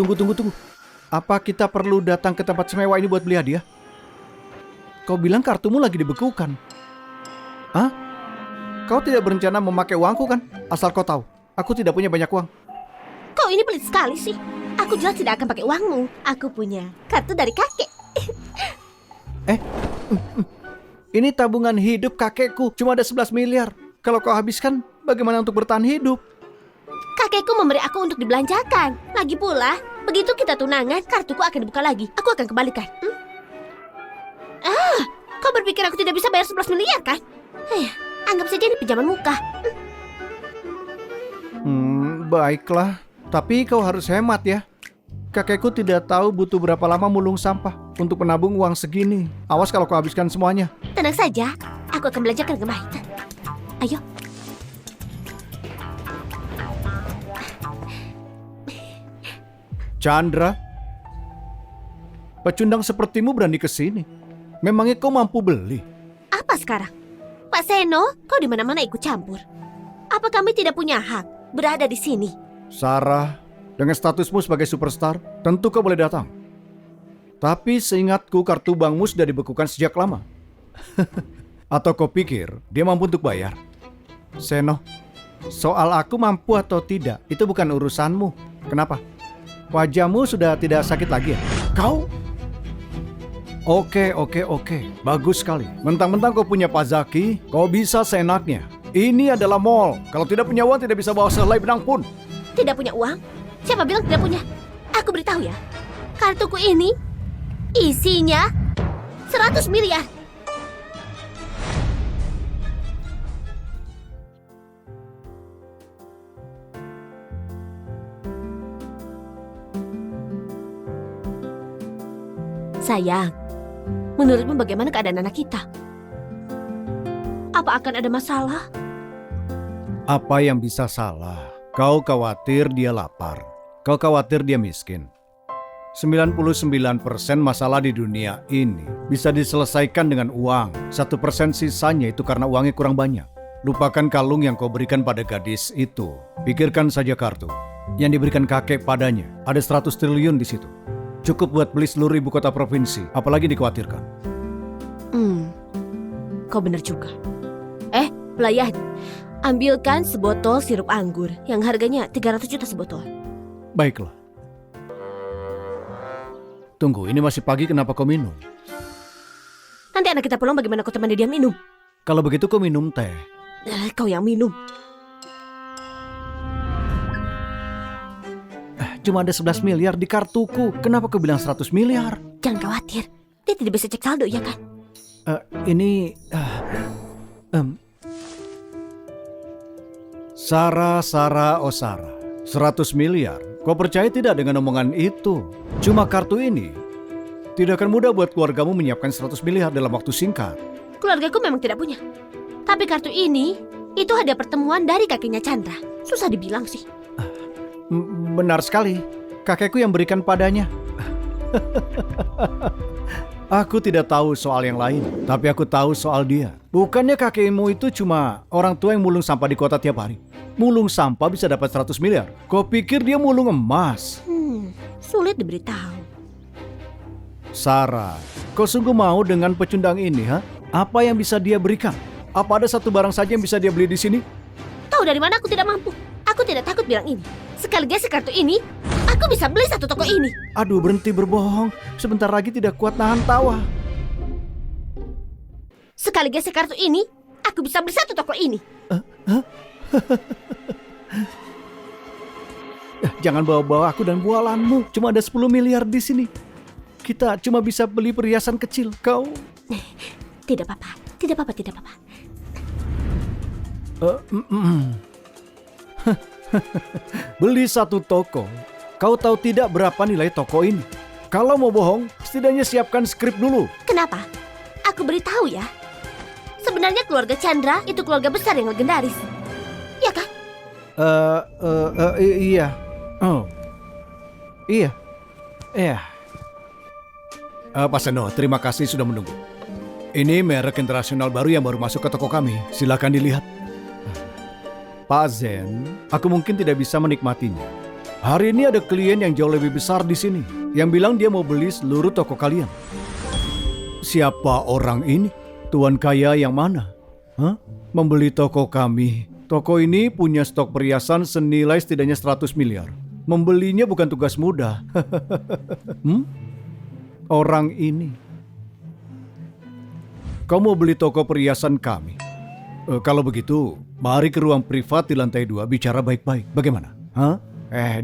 Apa kita perlu datang ke tempat semewa ini buat beli hadiah? Kau bilang kartumu lagi dibekukan. Kau tidak berencana memakai uangku kan? Asal kau tahu, aku tidak punya banyak uang. Kau ini pelit sekali sih. Aku jelas tidak akan pakai uangmu. Aku punya kartu dari kakek. Ini tabungan hidup kakekku, cuma ada 11 miliar. Kalau kau habiskan, bagaimana untuk bertahan hidup? Kakekku memberi aku untuk dibelanjakan. Lagi pula, begitu kita tunangan, kartuku akan dibuka lagi. Aku akan kembalikan. Kau berpikir aku tidak bisa bayar 11 miliar kan? Anggap saja ini pinjaman muka. Baiklah. Tapi kau harus hemat ya. Kakekku tidak tahu butuh berapa lama mulung sampah untuk menabung uang segini. Awas kalau kau habiskan semuanya. Tenang saja, aku akan belanjakan dengan baik. Ayo. Chandra, pecundang sepertimu berani ke sini. Memangnya kau mampu beli? Apa sekarang? Pak Seno, kau di mana-mana ikut campur. Apa kami tidak punya hak berada di sini? Sarah, dengan statusmu sebagai superstar, tentu kau boleh datang. Tapi seingatku kartu bankmu sudah dibekukan sejak lama. Atau kau pikir dia mampu untuk bayar? Seno, soal aku mampu atau tidak, itu bukan urusanmu. Kenapa? Wajahmu sudah tidak sakit lagi ya? Kau? Oke. Bagus sekali. Mentang-mentang kau punya Pak Zaki, kau bisa seenaknya. Ini adalah mall. Kalau tidak punya uang, tidak bisa bawa sehelai benang pun. Tidak punya uang? Siapa bilang tidak punya? Aku beritahu ya. Kartuku ini isinya 100 miliar. Sayang, menurutmu bagaimana keadaan anak kita? Apa akan ada masalah? Apa yang bisa salah? Kau khawatir dia lapar. Kau khawatir dia miskin. 99% masalah di dunia ini bisa diselesaikan dengan uang. 1% sisanya itu karena uangnya kurang banyak. Lupakan kalung yang kau berikan pada gadis itu. Pikirkan saja kartu yang diberikan kakek padanya. Ada 100 triliun di situ. Cukup buat beli seluruh ibu kota provinsi. Apalagi dikhawatirkan. Kau benar juga. Pelayan, ambilkan sebotol sirup anggur yang harganya 300 juta sebotol. Baiklah. Tunggu, ini masih pagi, kenapa kau minum? Nanti anak kita pulang bagaimana kau temani dia minum? Kalau begitu kau minum teh. Kau yang minum. Cuma ada 11 miliar di kartuku. Kenapa kau bilang 100 miliar? Jangan khawatir, dia tidak bisa cek saldo ya kan? Sarah, 100 miliar. Kau percaya tidak dengan omongan itu? Cuma kartu ini tidak akan mudah buat keluargamu menyiapkan 100 miliar dalam waktu singkat. Keluargaku memang tidak punya. Tapi kartu ini, itu hadiah pertemuan dari kakeknya Chandra. Susah dibilang sih. Benar sekali. Kakekku yang berikan padanya. Aku tidak tahu soal yang lain, tapi aku tahu soal dia. Bukannya kakekmu itu cuma orang tua yang mulung sampah di kota tiap hari? Mulung sampah bisa dapat 100 miliar. Kau pikir dia mulung emas? Sulit diberitahu. Sarah, kau sungguh mau dengan pecundang ini, ha? Apa yang bisa dia berikan? Apa ada satu barang saja yang bisa dia beli di sini? Tahu dari mana aku tidak mampu? Aku tidak takut bilang ini. Sekali geser kartu ini, aku bisa beli satu toko ini. Aduh, berhenti berbohong. Sebentar lagi tidak kuat nahan tawa. Sekali geser kartu ini, aku bisa beli satu toko ini. Jangan bawa-bawa aku dan bualanmu. Cuma ada 10 miliar di sini. Kita cuma bisa beli perhiasan kecil. Kau... Tidak apa-apa, tidak apa-apa, tidak apa-apa. Beli satu toko. Kau tahu tidak berapa nilai toko ini? Kalau mau bohong, setidaknya siapkan skrip dulu. Kenapa? Aku beritahu ya. Sebenarnya keluarga Chandra itu keluarga besar yang legendaris. Ya kan? Iya. Oh. Iya. Pak Seno, terima kasih sudah menunggu. Ini merek internasional baru yang baru masuk ke toko kami. Silakan dilihat. Pak Zen, aku mungkin tidak bisa menikmatinya. Hari ini ada klien yang jauh lebih besar di sini, yang bilang dia mau beli seluruh toko kalian. Siapa orang ini? Tuan kaya yang mana? Membeli toko kami. Toko ini punya stok perhiasan senilai setidaknya 100 miliar. Membelinya bukan tugas mudah. Orang ini. Kau mau beli toko perhiasan kami? Kalau begitu, mari ke ruang privat di lantai 2 bicara baik-baik. Bagaimana?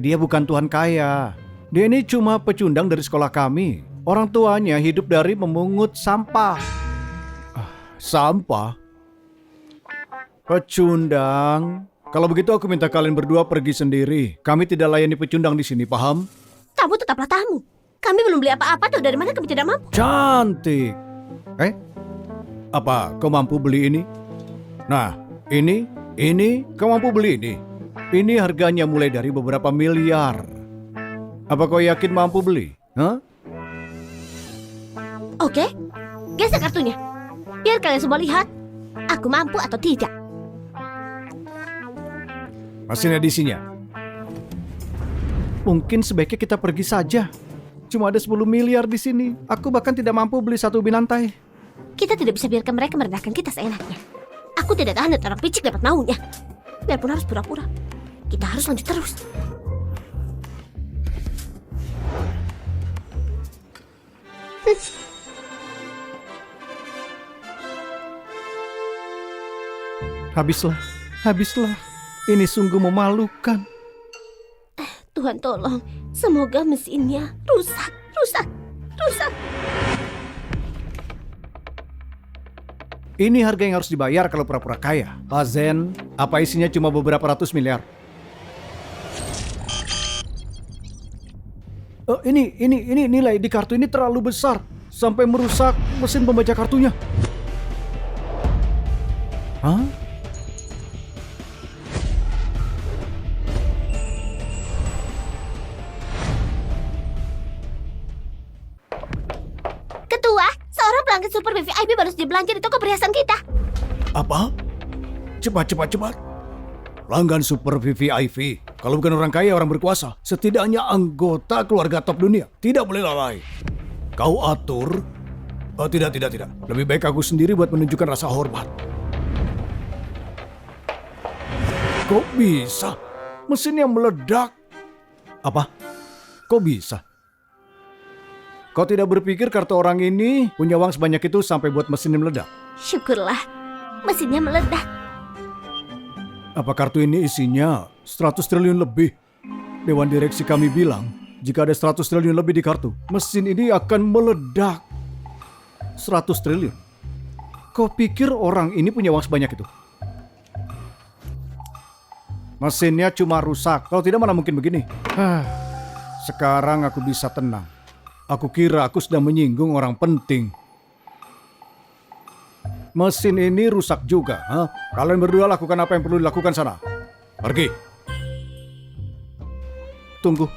Dia bukan tuan kaya. Dia ini cuma pecundang dari sekolah kami. Orang tuanya hidup dari memungut sampah. Sampah? Pecundang? Kalau begitu aku minta kalian berdua pergi sendiri. Kami tidak layani pecundang di sini, paham? Kamu tetaplah tamu. Kami belum beli apa-apa, tahu dari mana kami tidak mampu. Cantik. Apa kau mampu beli ini? Nah, ini, kau mampu beli ini? Ini harganya mulai dari beberapa miliar. Apa kau yakin mampu beli? Oke, geser kartunya. Biar kalian semua lihat, aku mampu atau tidak. Masih edisinya. Mungkin sebaiknya kita pergi saja. Cuma ada 10 miliar di sini. Aku bahkan tidak mampu beli satu ubin lantai. Kita tidak bisa biarkan mereka merendahkan kita seenaknya. Aku tidak tahan dan orang picik dapat maunya. Biarpun harus pura-pura. Kita harus lanjut terus. Habislah. Ini sungguh memalukan. Tuhan tolong, semoga mesinnya rusak. Ini harga yang harus dibayar kalau pura-pura kaya. Pak Zen, apa isinya cuma beberapa ratus miliar? Ini nilai di kartu ini terlalu besar sampai merusak mesin pembaca kartunya. Hah? Ketua, seorang pelanggan super VIP baru saja belanja di toko perhiasan kita. Apa? Cepat. Pelanggan super VVIP. Kalau bukan orang kaya, orang berkuasa. Setidaknya anggota keluarga top dunia. Tidak boleh lalai. Kau atur? Oh, tidak. Lebih baik aku sendiri buat menunjukkan rasa hormat. Kok bisa? Mesinnya meledak. Apa? Kok bisa? Kau tidak berpikir kartu orang ini punya uang sebanyak itu sampai buat mesinnya meledak? Syukurlah, mesinnya meledak. Apa kartu ini isinya 100 triliun lebih? Dewan direksi kami bilang, jika ada 100 triliun lebih di kartu, mesin ini akan meledak. 100 triliun? Kau pikir orang ini punya uang sebanyak itu? Mesinnya cuma rusak, kalau tidak mana mungkin begini. Sekarang aku bisa tenang. Aku kira aku sudah menyinggung orang penting. Mesin ini rusak juga. Kalian berdua lakukan apa yang perlu dilakukan sana. Pergi. Tunggu.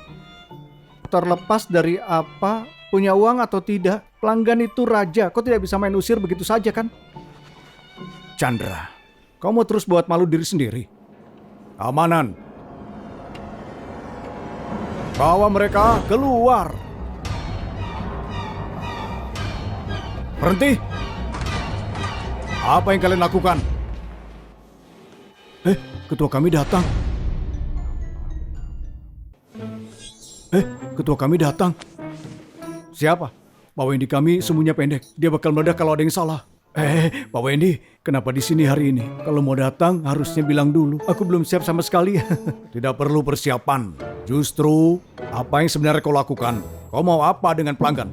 Terlepas dari apa, punya uang atau tidak, pelanggan itu raja. Kau tidak bisa main usir begitu saja kan? Chandra, kau mau terus buat malu diri sendiri? Amanan. Bawa mereka keluar. Berhenti. Apa yang kalian lakukan? Ketua kami datang. Ketua kami datang. Siapa? Pak Wendy kami sembunyinya pendek. Dia bakal meledak kalau ada yang salah. Pak Wendy, kenapa di sini hari ini? Kalau mau datang harusnya bilang dulu. Aku belum siap sama sekali. Tidak perlu persiapan. Justru, apa yang sebenarnya kau lakukan? Kau mau apa dengan pelanggan?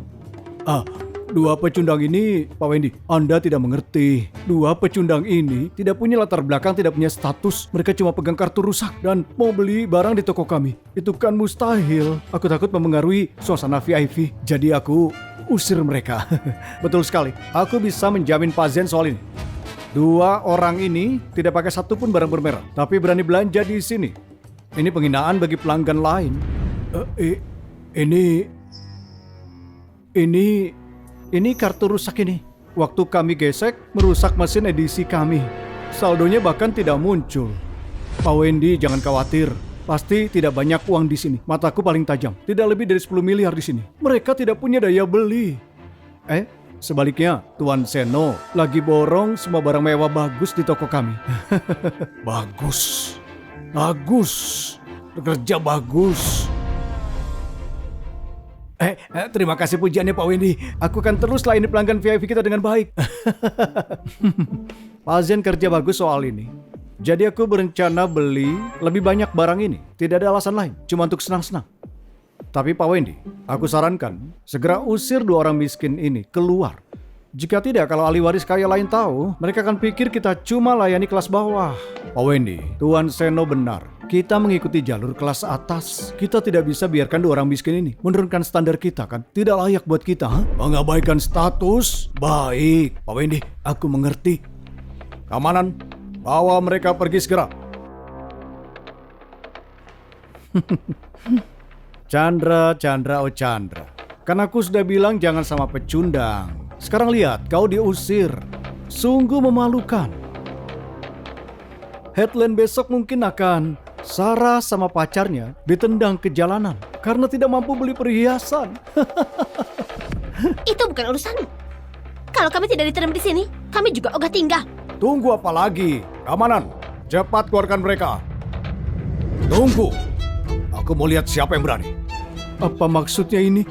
Dua pecundang ini, Pak Wendy, Anda tidak mengerti. Dua pecundang ini tidak punya latar belakang, tidak punya status. Mereka cuma pegang kartu rusak dan mau beli barang di toko kami. Itu kan mustahil. Aku takut mempengaruhi suasana VIP. Jadi aku usir mereka. Betul sekali. Aku bisa menjamin Pak Zen soal ini. Dua orang ini tidak pakai satupun barang bermerek, tapi berani belanja di sini. Ini penghinaan bagi pelanggan lain. Ini kartu rusak ini. Waktu kami gesek, merusak mesin edisi kami. Saldonya bahkan tidak muncul. Pak Wendy, jangan khawatir. Pasti tidak banyak uang di sini. Mataku paling tajam. Tidak lebih dari 10 miliar di sini. Mereka tidak punya daya beli. Sebaliknya, Tuan Seno lagi borong semua barang mewah bagus di toko kami. Bagus. Kerja bagus. Terima kasih pujiannya Pak Wendy. Aku akan terus layani pelanggan VIP kita dengan baik. Pak Zen kerja bagus soal ini. Jadi aku berencana beli lebih banyak barang ini. Tidak ada alasan lain, cuma untuk senang-senang. Tapi Pak Wendy, aku sarankan segera usir dua orang miskin ini keluar. Jika tidak, kalau ahli waris kaya lain tahu, mereka akan pikir kita cuma layani kelas bawah. Pak Wendy, Tuan Seno benar. Kita mengikuti jalur kelas atas. Kita tidak bisa biarkan dua orang miskin ini menurunkan standar kita kan? Tidak layak buat kita, mengabaikan status. Baik, Pak Wendy, aku mengerti. Keamanan, bawa mereka pergi segera. Chandra. Kan aku sudah bilang jangan sama pecundang. Sekarang lihat, kau diusir. Sungguh memalukan. Headline besok mungkin akan Sarah sama pacarnya ditendang ke jalanan karena tidak mampu beli perhiasan. Itu bukan urusanmu. Kalau kami tidak diterima di sini, kami juga ogah tinggal. Tunggu apa lagi? Keamanan, cepat keluarkan mereka. Tunggu. Aku mau lihat siapa yang berani. Apa maksudnya ini?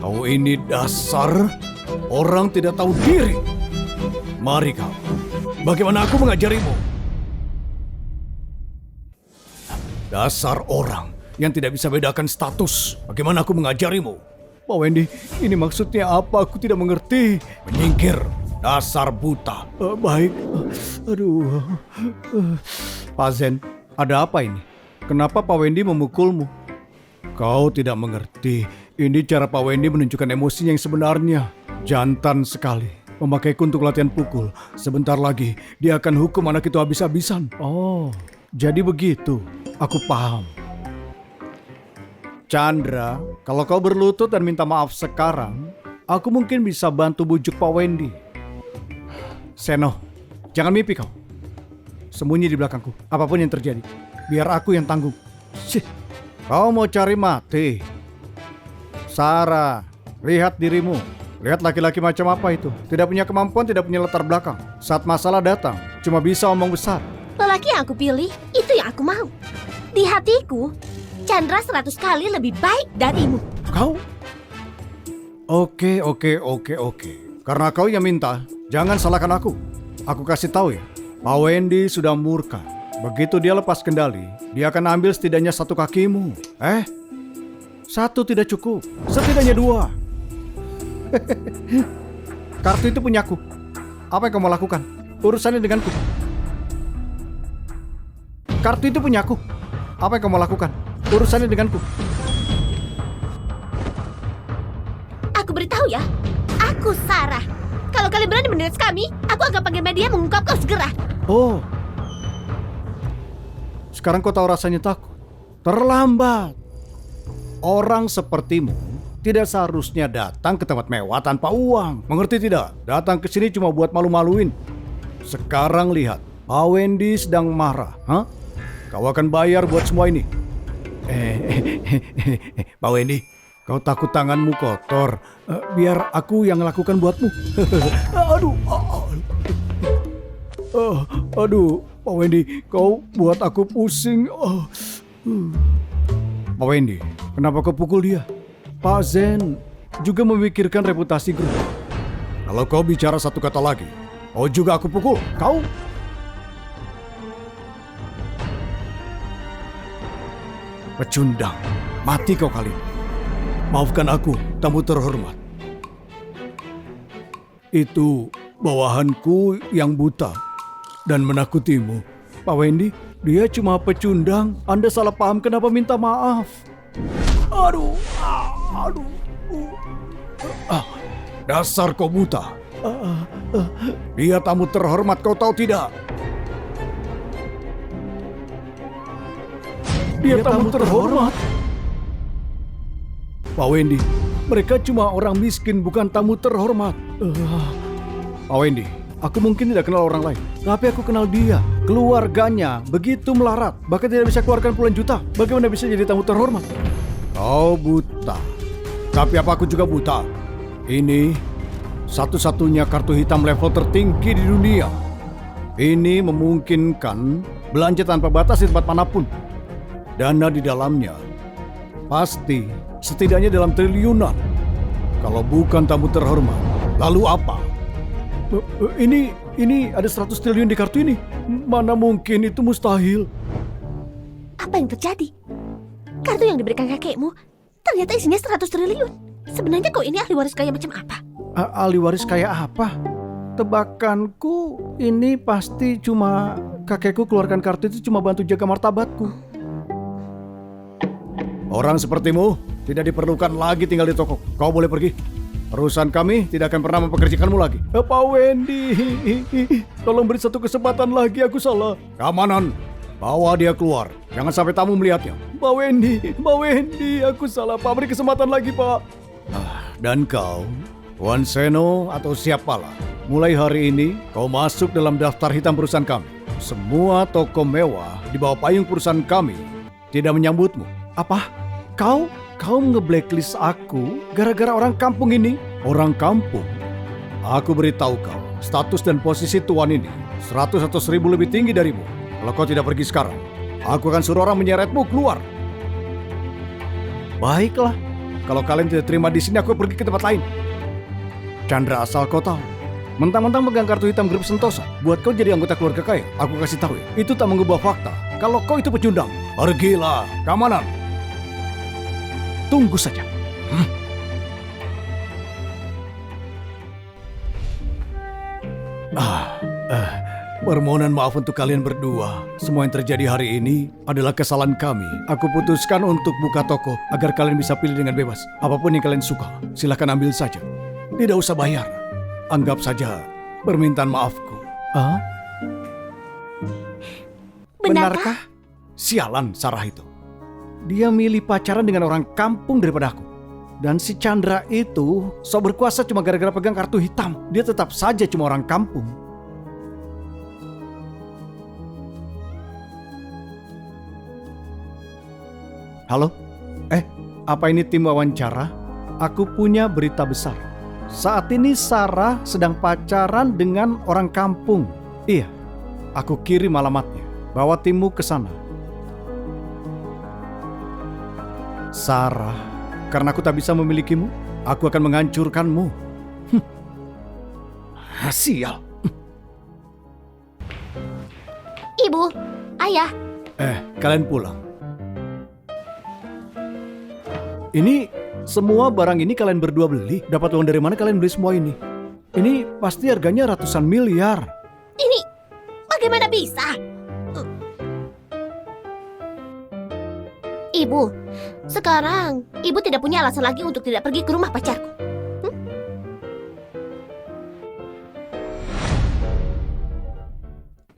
Kau ini dasar orang tidak tahu diri. Mari kau. Bagaimana aku mengajarimu? Dasar orang yang tidak bisa bedakan status. Bagaimana aku mengajarimu? Pak Wendy, ini maksudnya apa? Aku tidak mengerti. Menyingkir. Dasar buta. Baik. Aduh. Pak Zen, ada apa ini? Kenapa Pak Wendy memukulmu? Kau tidak mengerti. Ini cara Pak Wendy menunjukkan emosinya yang sebenarnya. Jantan sekali. Memakaiku untuk latihan pukul. Sebentar lagi dia akan hukum anak itu habis-habisan. Oh, jadi begitu. Aku paham. Chandra, kalau kau berlutut dan minta maaf sekarang, aku mungkin bisa bantu bujuk Pak Wendy. Seno, jangan mimpi kau. Sembunyi di belakangku, apapun yang terjadi. Biar aku yang tanggung. Shih, kau mau cari mati? Sarah, lihat dirimu. Lihat laki-laki macam apa itu. Tidak punya kemampuan, tidak punya latar belakang. Saat masalah datang, cuma bisa omong besar. Lelaki yang aku pilih, itu yang aku mau. Di hatiku, Chandra 100 kali lebih baik darimu. Kau? Oke. Karena kau yang minta, jangan salahkan aku. Aku kasih tahu ya, Pak Wendy sudah murka. Begitu dia lepas kendali, dia akan ambil setidaknya 1 kakimu. 1 tidak cukup, setidaknya 2. Kartu itu punyaku. Apa yang kamu lakukan? Urusannya denganku. Kartu itu punyaku. Apa yang kamu lakukan? Urusannya denganku. Aku beritahu ya, aku Sarah. Kalau kalian berani menindas kami, aku akan panggil media mengungkap kau segera. Oh, sekarang kau tahu rasanya takut. Terlambat. Orang sepertimu tidak seharusnya datang ke tempat mewah tanpa uang. Mengerti tidak? Datang ke sini cuma buat malu-maluin. Sekarang lihat, Pak Wendy sedang marah. Hah? Kau akan bayar buat semua ini. Pak Wendy, kau takut tanganmu kotor. Biar aku yang lakukan buatmu. Aduh, Pak Wendy, kau buat aku pusing. Pak Wendy, kenapa kau pukul dia? Pak Zen juga memikirkan reputasi grup. Kalau kau bicara 1 kata lagi, oh juga aku pukul. Kau? Pecundang, mati kau kali ini. Maafkan aku, tamu terhormat. Itu bawahanku yang buta dan menakutimu. Pak Wendy, dia cuma pecundang. Anda salah paham, kenapa minta maaf? Aduh. Dasar kau buta. Dia tamu terhormat, kau tahu tidak? Dia tamu terhormat. Pak Wendy, mereka cuma orang miskin, bukan tamu terhormat. Pak Wendy, aku mungkin tidak kenal orang lain, tapi aku kenal dia. Keluarganya begitu melarat, bahkan tidak bisa keluarkan puluhan juta. Bagaimana bisa jadi tamu terhormat? Kau buta. Tapi apa aku juga buta? Ini satu-satunya kartu hitam level tertinggi di dunia. Ini memungkinkan belanja tanpa batas di tempat manapun. Dana di dalamnya pasti setidaknya dalam triliunan. Kalau bukan tamu terhormat, lalu apa? Ini ada 100 triliun di kartu ini. Mana mungkin, itu mustahil. Apa yang terjadi? Kartu yang diberikan kakekmu ternyata isinya 100 triliun. Sebenarnya kau ini ahli waris kaya macam apa? Ahli waris kaya apa? Tebakanku ini pasti cuma kakekku keluarkan kartu itu cuma bantu jaga martabatku. Orang sepertimu tidak diperlukan lagi tinggal di toko. Kau boleh pergi. Perusahaan kami tidak akan pernah mempekerjakanmu lagi. Pak Wendy, tolong beri 1 kesempatan lagi, aku salah. Keamanan, bawa dia keluar. Jangan sampai tamu melihatnya. Pak Wendy, aku salah, Pak. Beri kesempatan lagi, Pak. Dan kau, Tuan Seno atau siapalah, mulai hari ini kau masuk dalam daftar hitam perusahaan kami. Semua toko mewah di bawah payung perusahaan kami tidak menyambutmu. Apa? Kau nge-blacklist aku gara-gara orang kampung ini? Orang kampung? Aku beritahu kau, status dan posisi tuan ini 100 atau 1000 lebih tinggi darimu. Kalau kau tidak pergi sekarang, aku akan suruh orang menyeretmu keluar. Baiklah, kalau kalian tidak terima di sini, aku pergi ke tempat lain. Chandra, asal kau tahu, mentang-mentang megang kartu hitam grup Sentosa, buat kau jadi anggota keluarga kaya, aku kasih tahu ya, itu tak mengubah fakta kalau kau itu pecundang. Pergilah, keamanan. Tunggu saja. Permohonan maaf untuk kalian berdua. Semua yang terjadi hari ini adalah kesalahan kami. Aku putuskan untuk buka toko agar kalian bisa pilih dengan bebas. Apapun yang kalian suka, silahkan ambil saja. Tidak usah bayar. Anggap saja permintaan maafku. Hah? Benarkah? Sialan Sarah itu. Dia milih pacaran dengan orang kampung daripada aku. Dan si Chandra itu sok berkuasa cuma gara-gara pegang kartu hitam. Dia tetap saja cuma orang kampung. Halo? Apa ini tim wawancara? Aku punya berita besar. Saat ini Sarah sedang pacaran dengan orang kampung. Iya, aku kirim alamatnya. Bawa timmu ke sana. Sarah, karena aku tak bisa memilikimu, aku akan menghancurkanmu. Sial. Ibu, ayah. Kalian pulang. Ini semua barang ini kalian berdua beli? Dapat uang dari mana kalian beli semua ini? Ini pasti harganya ratusan miliar. Ini bagaimana bisa? Ibu, sekarang ibu tidak punya alasan lagi untuk tidak pergi ke rumah pacarku.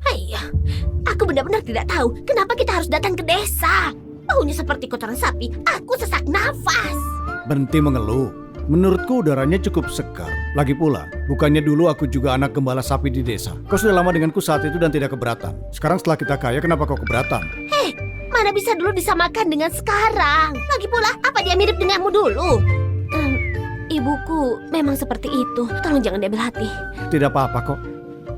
Haiya, aku benar-benar tidak tahu kenapa kita harus datang ke desa. Baunya seperti kotoran sapi, aku sesak nafas. Berhenti mengeluh. Menurutku udaranya cukup segar. Lagi pula, bukannya dulu aku juga anak gembala sapi di desa. Kau sudah lama denganku saat itu dan tidak keberatan. Sekarang setelah kita kaya, kenapa kau keberatan? Mana bisa dulu disamakan dengan sekarang? Lagi pula, apa dia mirip denganmu dulu? Ibuku memang seperti itu. Tolong jangan diambil hati. Tidak apa-apa kok.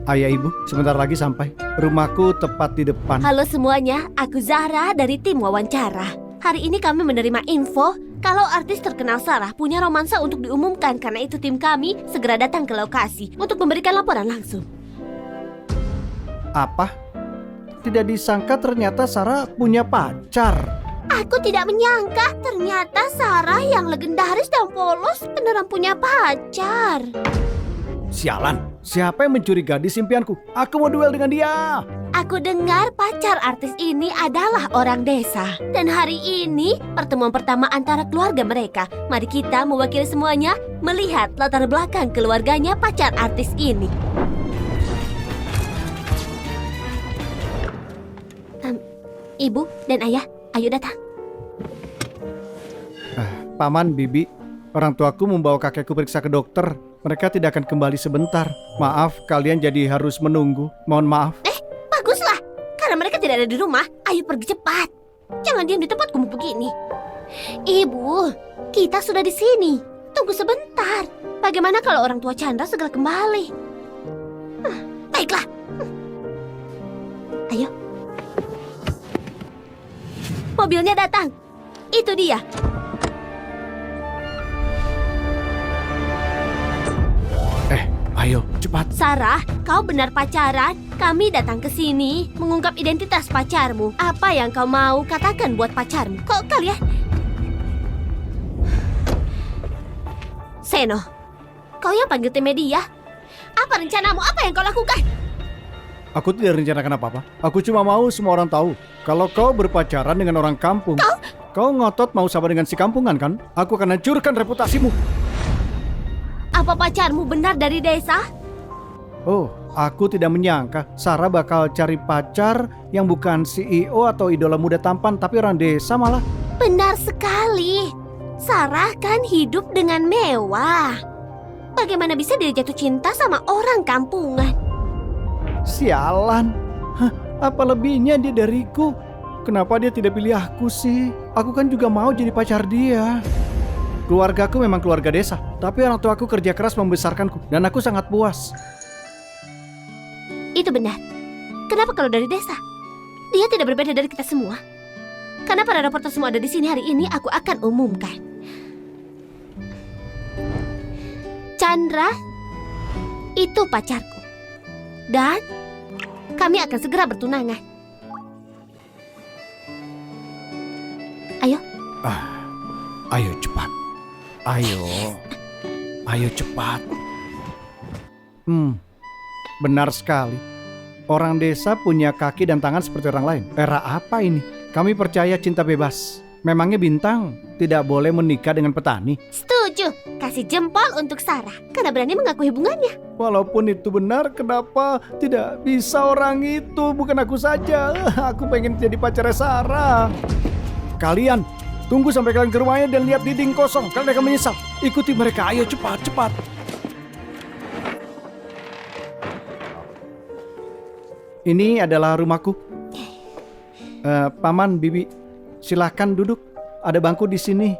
Ayah ibu, sebentar lagi sampai. Rumahku tepat di depan. Halo semuanya, aku Zahra dari tim wawancara. Hari ini kami menerima info kalau artis terkenal Sarah punya romansa untuk diumumkan. Karena itu tim kami segera datang ke lokasi untuk memberikan laporan langsung. Apa? Tidak disangka ternyata Sarah punya pacar. Aku tidak menyangka ternyata Sarah yang legendaris dan polos beneran punya pacar. Sialan, siapa yang mencuri gadis impianku? Aku mau duel dengan dia. Aku dengar pacar artis ini adalah orang desa. Dan hari ini pertemuan pertama antara keluarga mereka. Mari kita mewakili semuanya melihat latar belakang keluarganya pacar artis ini. Ibu dan ayah, ayo datang. Paman, bibi, orang tuaku membawa kakekku periksa ke dokter. Mereka tidak akan kembali sebentar. Maaf, kalian jadi harus menunggu. Mohon maaf. Baguslah, karena mereka tidak ada di rumah. Ayo pergi cepat. Jangan diam di tempat kumuh begini. Ibu, kita sudah di sini. Tunggu sebentar. Bagaimana kalau orang tua Chandra segera kembali? Baiklah. Ayo. Mobilnya datang. Itu dia. Ayo, cepat. Sarah, kau benar pacaran? Kami datang ke sini mengungkap identitas pacarmu. Apa yang kau mau katakan buat pacarmu? Kok kalian? Seno, kau yang panggil tim media. Apa rencanamu? Apa yang kau lakukan? Aku tidak rencanakan apa-apa. Aku cuma mau semua orang tahu kalau kau berpacaran dengan orang kampung. Kau ngotot mau sama dengan si kampungan kan? Aku akan hancurkan reputasimu. Apa pacarmu benar dari desa? Oh, aku tidak menyangka Sarah bakal cari pacar yang bukan CEO atau idola muda tampan, tapi orang desa malah. Benar sekali. Sarah kan hidup dengan mewah. Bagaimana bisa dia jatuh cinta sama orang kampungan? Sialan. Apa lebihnya dia dariku? Kenapa dia tidak pilih aku sih? Aku kan juga mau jadi pacar dia. Keluargaku memang keluarga desa, tapi orang tuaku kerja keras membesarkanku dan aku sangat puas. Itu benar. Kenapa kalau dari desa? Dia tidak berbeda dari kita semua. Karena para reporter semua ada di sini hari ini, aku akan umumkan. Chandra itu pacarku. Dan kami akan segera bertunangan. Ayo. Ayo cepat. Ayo cepat. Benar sekali. Orang desa punya kaki dan tangan seperti orang lain. Era apa ini? Kami percaya cinta bebas. Memangnya Bintang tidak boleh menikah dengan petani? Setuju. Kasih jempol untuk Sarah karena berani mengakui hubungannya. Walaupun itu benar, kenapa tidak bisa orang itu? Bukan aku saja. Aku pengen jadi pacarnya Sarah. Kalian, tunggu sampai kalian ke rumahnya dan lihat dinding kosong. Kalian akan menyesal. Ikuti mereka, ayo cepat, cepat. Ini adalah rumahku. Paman, Bibi, silahkan duduk. Ada bangku di sini.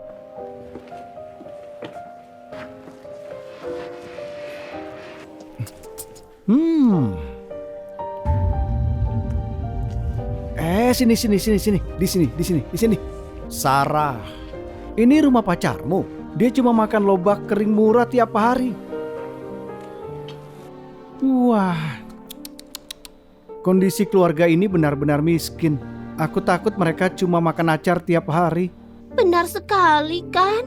Sini. Di sini. Sarah, ini rumah pacarmu. Dia cuma makan lobak kering murah tiap hari. Wah. Kondisi keluarga ini benar-benar miskin. Aku takut mereka cuma makan acar tiap hari. Benar sekali kan?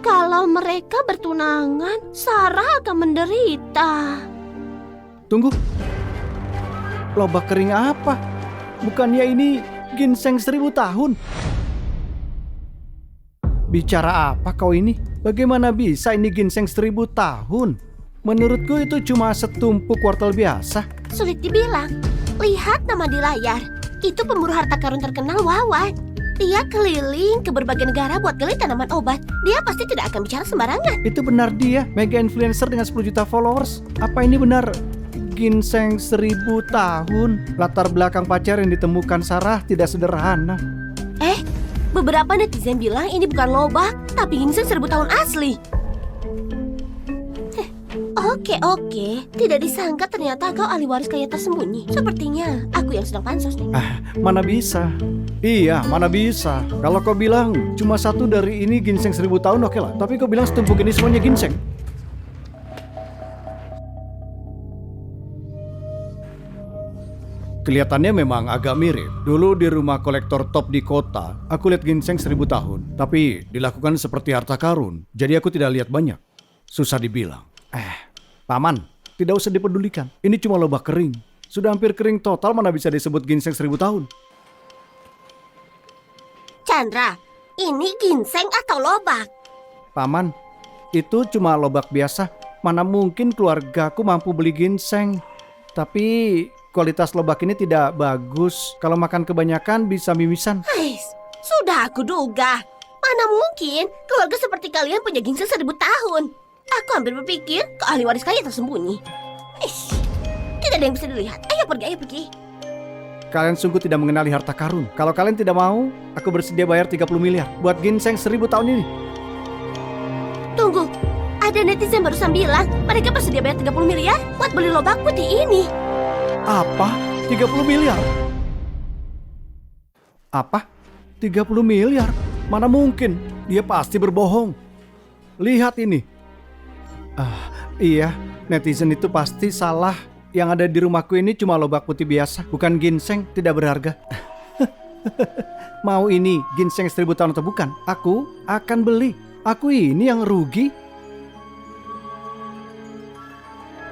Kalau mereka bertunangan, Sarah akan menderita. Tunggu. Lobak kering apa? Bukannya ini ginseng 1000 tahun? Bicara apa kau ini? Bagaimana bisa ini ginseng 1000 tahun? Menurutku itu cuma setumpuk wortel biasa. Sulit dibilang. Lihat nama di layar. Itu pemburu harta karun terkenal Wawan. Dia keliling ke berbagai negara buat gali tanaman obat. Dia pasti tidak akan bicara sembarangan. Itu benar dia, mega influencer dengan 10 juta followers. Apa ini benar? Ginseng 1000 tahun. Latar belakang pacar yang ditemukan Sarah tidak sederhana. Beberapa netizen bilang ini bukan lobak, tapi ginseng 1000 tahun asli. Oke. Tidak disangka ternyata kau ahli waris kaya tersembunyi. Sepertinya aku yang sedang pansos nih. Mana bisa? Iya, mana bisa? Kalau kau bilang cuma satu dari ini ginseng 1000 tahun, oke lah. Tapi kau bilang setumpuk ini semuanya ginseng. Kelihatannya memang agak mirip. Dulu di rumah kolektor top di kota, aku lihat ginseng 1000 tahun. Tapi dilakukan seperti harta karun. Jadi aku tidak lihat banyak. Susah dibilang. Paman, tidak usah dipedulikan. Ini cuma lobak kering. Sudah hampir kering total, mana bisa disebut ginseng 1000 tahun. Chandra, ini ginseng atau lobak? Paman, itu cuma lobak biasa. Mana mungkin keluargaku mampu beli ginseng. Tapi kualitas lobak ini tidak bagus. Kalau makan kebanyakan bisa mimisan. Sudah aku duga. Mana mungkin keluarga seperti kalian punya ginseng 1000 tahun. Aku hampir berpikir ke ahli waris kaya tersembunyi. Tidak ada yang bisa dilihat. Ayo pergi. Kalian sungguh tidak mengenali harta karun. Kalau kalian tidak mau, aku bersedia bayar 30 miliar buat ginseng 1000 tahun ini. Tunggu, ada netizen barusan bilang mereka bersedia bayar 30 miliar buat beli lobak putih ini. Apa? 30 miliar? Apa? 30 miliar? Mana mungkin? Dia pasti berbohong. Lihat ini. Iya, netizen itu pasti salah. Yang ada di rumahku ini cuma lobak putih biasa, bukan ginseng, tidak berharga. Mau ini ginseng 1000 tahun atau bukan, aku akan beli. Aku ini yang rugi.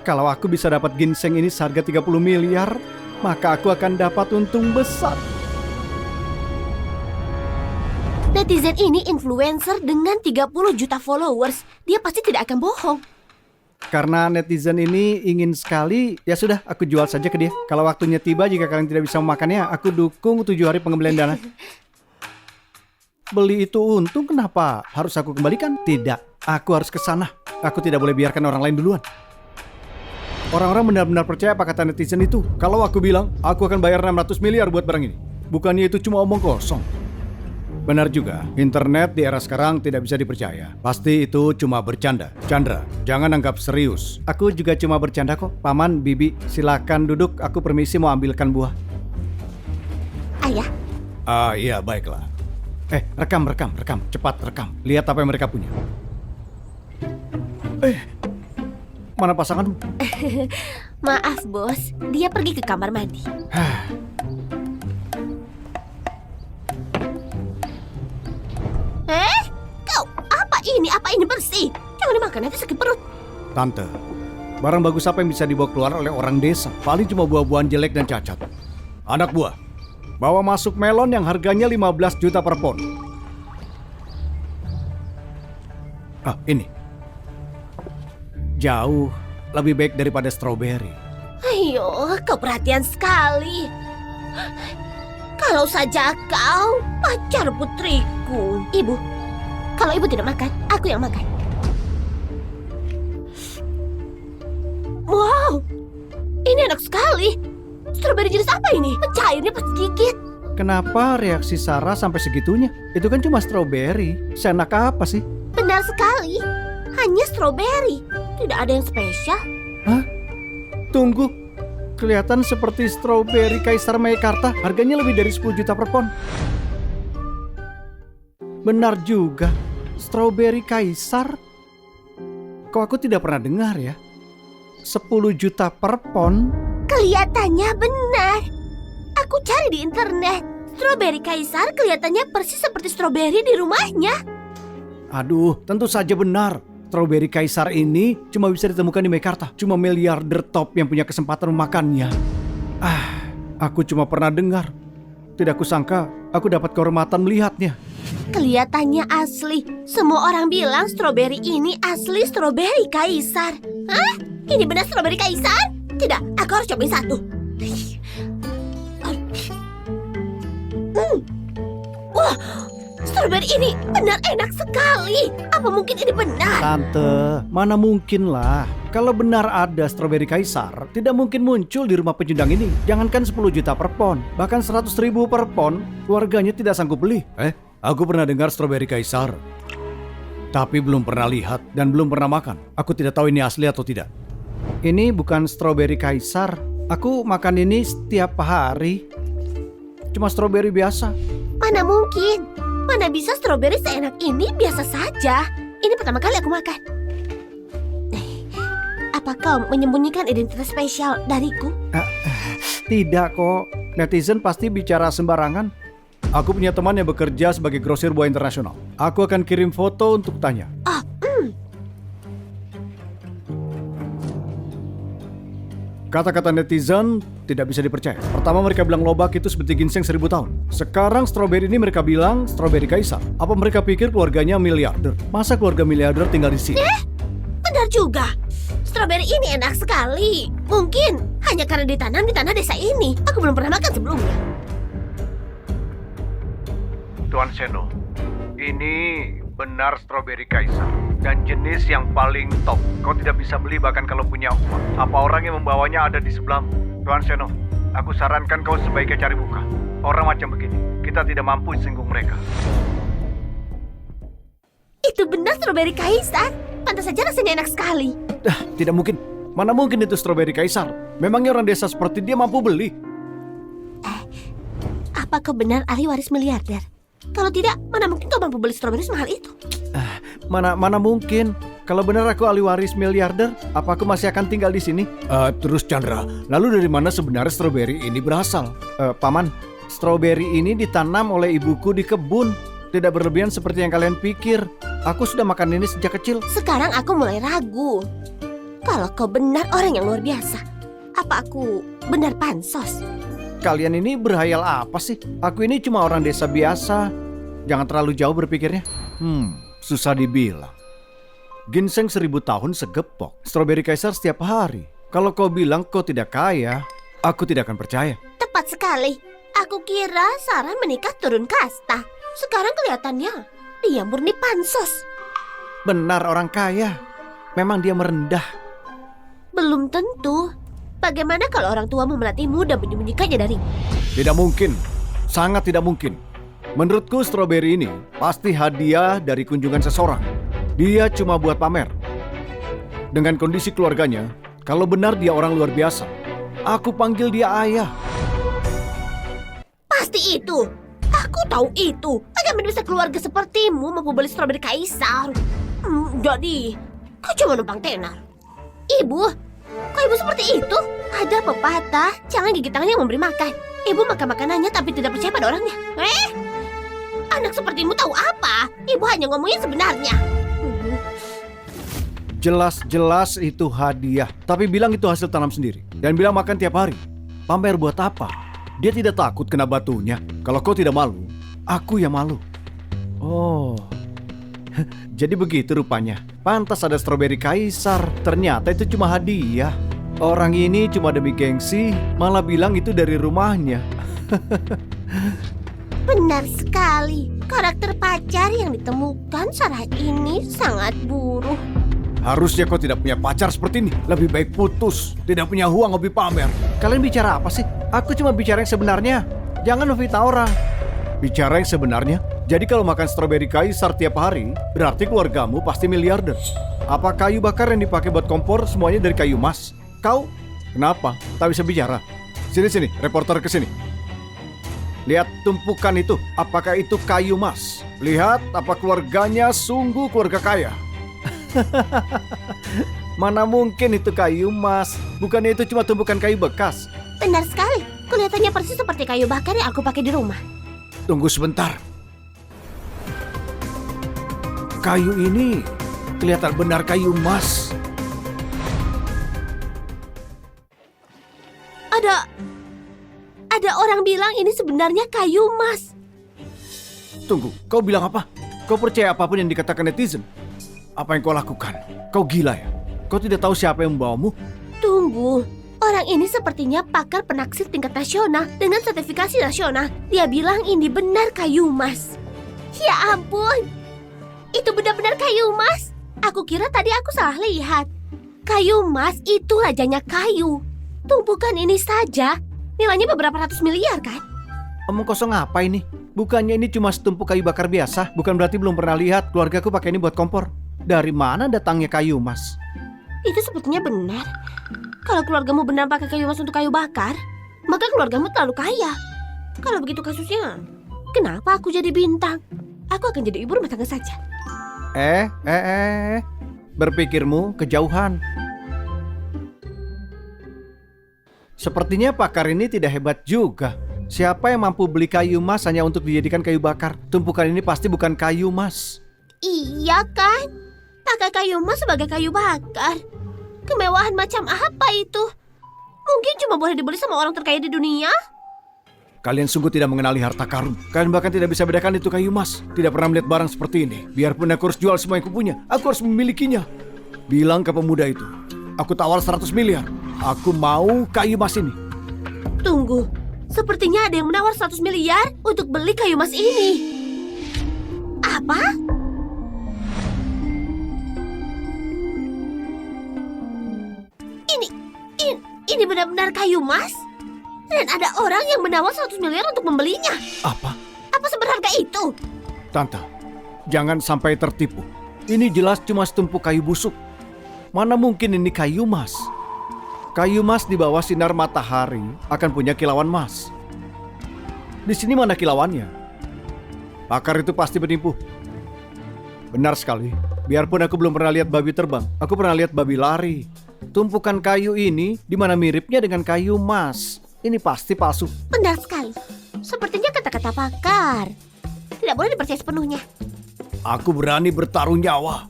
Kalau aku bisa dapat ginseng ini seharga 30 miliar, maka aku akan dapat untung besar. Netizen ini influencer dengan 30 juta followers. Dia pasti tidak akan bohong. Karena netizen ini ingin sekali, ya sudah, aku jual saja ke dia. Kalau waktunya tiba, jika kalian tidak bisa memakannya, aku dukung 7 hari pengembalian dana. Beli itu untung, kenapa harus aku kembalikan? Tidak, aku harus ke sana. Aku tidak boleh biarkan orang lain duluan. Orang-orang benar-benar percaya apa kata netizen itu. Kalau aku bilang, aku akan bayar 600 miliar buat barang ini. Bukannya itu cuma omong kosong. Benar juga, internet di era sekarang tidak bisa dipercaya. Pasti itu cuma bercanda. Chandra, jangan anggap serius. Aku juga cuma bercanda kok. Paman, Bibi, silakan duduk. Aku permisi mau ambilkan buah. Ayah. Iya, baiklah. Rekam. Cepat rekam. Lihat apa yang mereka punya. Mana pasanganmu? Maaf, Bos. Dia pergi ke kamar mandi. Tante, Barang bagus apa yang bisa dibawa keluar oleh orang desa? Paling cuma buah-buahan jelek dan cacat. Anak buah, bawa masuk melon yang harganya 15 juta per pon. Ini. Jauh lebih baik daripada stroberi. Ayo, kau perhatian sekali. Kalau saja kau pacar putriku. Ibu, kalau ibu tidak makan, aku yang makan. Wow, ini enak sekali. Stroberi jenis apa ini? Mencairnya pas gigit. Kenapa reaksi Sarah sampai segitunya? Itu kan cuma stroberi. Seenak apa sih? Benar sekali. Hanya stroberi. Tidak ada yang spesial. Hah? Tunggu. Kelihatan seperti stroberi Kaisar Meikarta. Harganya lebih dari 10 juta per pon. Benar juga. Stroberi Kaisar. Kok aku tidak pernah dengar ya? 10 juta per pon. Kelihatannya benar. Aku cari di internet. Stroberi Kaisar kelihatannya persis seperti stroberi di rumahnya. Aduh, tentu saja benar. Stroberi Kaisar ini cuma bisa ditemukan di Meikarta. Cuma miliarder top yang punya kesempatan memakannya. Aku cuma pernah dengar. Tidak kusangka aku dapat kehormatan melihatnya. Kelihatannya asli. Semua orang bilang stroberi ini asli stroberi Kaisar. Hah? Ini benar stroberi Kaisar? Tidak, aku harus cobain satu. Wah, stroberi ini benar enak sekali. Apa mungkin ini benar? Tante, mana mungkin lah. Kalau benar ada stroberi Kaisar, tidak mungkin muncul di rumah pecundang ini. Jangankan 10 juta per pon, bahkan 100 ribu per pon, keluarganya tidak sanggup beli. Aku pernah dengar stroberi Kaisar, tapi belum pernah lihat dan belum pernah makan. Aku tidak tahu ini asli atau tidak. Ini bukan stroberi Kaisar. Aku makan ini setiap hari. Cuma stroberi biasa. Mana mungkin? Mana bisa stroberi seenak ini biasa saja. Ini pertama kali aku makan. Apa kau menyembunyikan identitas spesial dariku? Tidak kok. Netizen pasti bicara sembarangan. Aku punya teman yang bekerja sebagai grosir buah internasional. Aku akan kirim foto untuk tanya. Kata-kata netizen tidak bisa dipercaya. Pertama mereka bilang lobak itu seperti ginseng 1000 tahun. Sekarang stroberi ini mereka bilang stroberi Kaisar. Apa mereka pikir keluarganya miliarder? Masa keluarga miliarder tinggal di sini? Benar juga. Stroberi ini enak sekali. Mungkin hanya karena ditanam di tanah desa ini. Aku belum pernah makan sebelumnya. Tuan Seno, ini benar stroberi Kaisar dan jenis yang paling top. Kau tidak bisa beli bahkan kalau punya uang. Apa orang yang membawanya ada di sebelahmu? Tuan Seno, aku sarankan kau sebaiknya cari muka. Orang macam begini, kita tidak mampu singgung mereka. Itu benar stroberi Kaisar. Pantas saja rasanya enak sekali. Tidak mungkin. Mana mungkin itu stroberi Kaisar? Memangnya orang desa seperti dia mampu beli? Apa kau benar ahli waris miliarder? Kalau tidak, mana mungkin kau mampu beli stroberi semahal itu? Mana mungkin. Kalau benar aku ahli waris miliarder, apa aku masih akan tinggal di sini? Terus Chandra, lalu dari mana sebenarnya stroberi ini berasal? Paman, stroberi ini ditanam oleh ibuku di kebun. Tidak berlebihan seperti yang kalian pikir. Aku sudah makan ini sejak kecil. Sekarang aku mulai ragu. Kalau kau benar orang yang luar biasa, apa aku benar pansos? Kalian ini berhayal apa sih? Aku ini cuma orang desa biasa. Jangan terlalu jauh berpikirnya. Susah dibilang. Ginseng 1000 tahun segepok. Stroberi Kaisar setiap hari. Kalau kau bilang kau tidak kaya, aku tidak akan percaya. Tepat sekali. Aku kira Sarah menikah turun kasta. Sekarang kelihatannya dia murni pansos. Benar orang kaya. Memang dia merendah. Belum tentu. Bagaimana kalau orang tua melatihmu dan menyembunyikannya dari? Tidak mungkin. Sangat tidak mungkin. Menurutku stroberi ini pasti hadiah dari kunjungan seseorang. Dia cuma buat pamer. Dengan kondisi keluarganya, kalau benar dia orang luar biasa, aku panggil dia ayah. Pasti itu. Aku tahu itu. Bagaimana bisa keluarga sepertimu mampu beli stroberi Kaisar? Jadi, kau cuma numpang tenar. Ibu, kok ibu seperti itu? Ada pepatah, jangan gigit tangan yang memberi makan. Ibu makan makanannya tapi tidak percaya pada orangnya. Anak sepertimu tahu apa? Ibu hanya ngomongin sebenarnya. Jelas-jelas itu hadiah, tapi bilang itu hasil tanam sendiri. Dan bilang makan tiap hari. Pamer buat apa? Dia tidak takut kena batunya. Kalau kau tidak malu, aku yang malu. Oh, jadi begitu rupanya. Pantas ada stroberi kaisar. Ternyata itu cuma hadiah. Orang ini cuma demi gengsi, malah bilang itu dari rumahnya. Benar sekali. Karakter pacar yang ditemukan Sarah ini sangat buruk. Harusnya kau tidak punya pacar seperti ini. Lebih baik putus. Tidak punya uang, hobi pamer. Kalian bicara apa sih? Aku cuma bicara yang sebenarnya. Jangan memfitnah orang. Bicara yang sebenarnya. Jadi kalau makan stroberi kaisar tiap hari, berarti keluargamu pasti miliarder. Apa kayu bakar yang dipakai buat kompor semuanya dari kayu emas? Kau? Kenapa? Tak bisa bicara. Sini, reporter ke sini. Lihat tumpukan itu. Apakah itu kayu emas? Lihat apa keluarganya sungguh keluarga kaya. Mana mungkin itu kayu emas? Bukannya itu cuma tumpukan kayu bekas? Benar sekali. Kelihatannya persis seperti kayu bakar yang aku pakai di rumah. Tunggu sebentar. Kayu ini kelihatan benar kayu emas. Ada orang bilang ini sebenarnya kayu emas. Tunggu, kau bilang apa? Kau percaya apapun yang dikatakan netizen? Apa yang kau lakukan? Kau gila ya? Kau tidak tahu siapa yang membawamu? Tunggu, orang ini sepertinya pakar penaksir tingkat nasional dengan sertifikasi nasional. Dia bilang ini benar kayu emas. Ya ampun, itu benar-benar kayu emas. Aku kira tadi aku salah lihat. Kayu emas itu rajanya kayu. Tumpukan ini saja nilainya beberapa ratus miliar kan? Omong kosong apa ini? Bukannya ini cuma setumpuk kayu bakar biasa? Bukan berarti belum pernah lihat keluargaku pakai ini buat kompor? Dari mana datangnya kayu emas? Itu sepertinya benar. Kalau keluargamu benar pakai kayu emas untuk kayu bakar, maka keluargamu terlalu kaya. Kalau begitu kasusnya, kenapa aku jadi bintang? Aku akan jadi ibu rumah tangga saja. Berpikirmu kejauhan. Sepertinya pakar ini tidak hebat juga. Siapa yang mampu beli kayu emas hanya untuk dijadikan kayu bakar? Tumpukan ini pasti bukan kayu emas. Iya kan? Pakai kayu emas sebagai kayu bakar. Kemewahan macam apa itu? Mungkin cuma boleh dibeli sama orang terkaya di dunia? Kalian sungguh tidak mengenali harta karun. Kalian bahkan tidak bisa bedakan itu kayu emas. Tidak pernah melihat barang seperti ini. Biarpun aku harus jual semua yang kupunya, aku harus memilikinya. Bilang ke pemuda itu, aku tawar 100 miliar. Aku mau kayu emas ini. Tunggu, sepertinya ada yang menawar 100 miliar untuk beli kayu emas ini. Apa? Ini benar-benar kayu emas? Dan ada orang yang menawar 100 miliar untuk membelinya. Apa? Apa seberharga itu? Tante, jangan sampai tertipu. Ini jelas cuma setumpuk kayu busuk. Mana mungkin ini kayu emas? Kayu emas di bawah sinar matahari akan punya kilauan emas. Di sini mana kilauannya? Pakar itu pasti menipu. Benar sekali. Biarpun aku belum pernah lihat babi terbang, aku pernah lihat babi lari. Tumpukan kayu ini di mana miripnya dengan kayu emas. Ini pasti palsu. Benar sekali. Sepertinya kata-kata pakar. Tidak boleh dipercaya sepenuhnya. Aku berani bertaruh nyawa.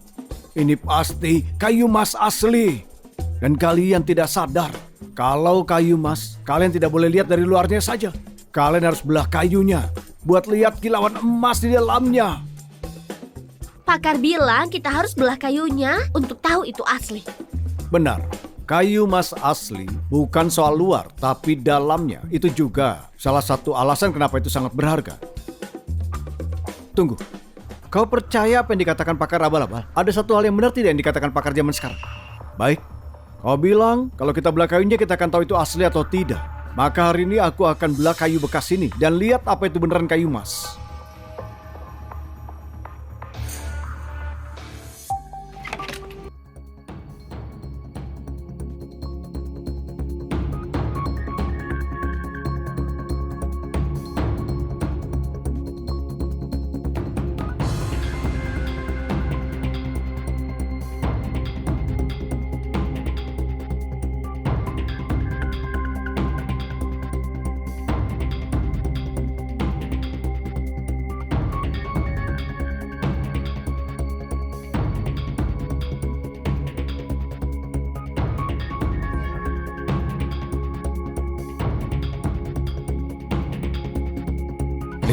Ini pasti kayu emas asli. Dan kalian tidak sadar. Kalau kayu emas, kalian tidak boleh lihat dari luarnya saja. Kalian harus belah kayunya. Buat lihat kilauan emas di dalamnya. Pakar bilang kita harus belah kayunya untuk tahu itu asli. Benar. Kayu emas asli bukan soal luar, tapi dalamnya. Itu juga salah satu alasan kenapa itu sangat berharga. Tunggu. Kau percaya apa yang dikatakan pakar abal-abal? Ada satu hal yang benar tidak yang dikatakan pakar zaman sekarang? Baik. Kau bilang kalau kita belah kayunya kita akan tahu itu asli atau tidak. Maka hari ini aku akan belah kayu bekas ini dan lihat apa itu beneran kayu emas.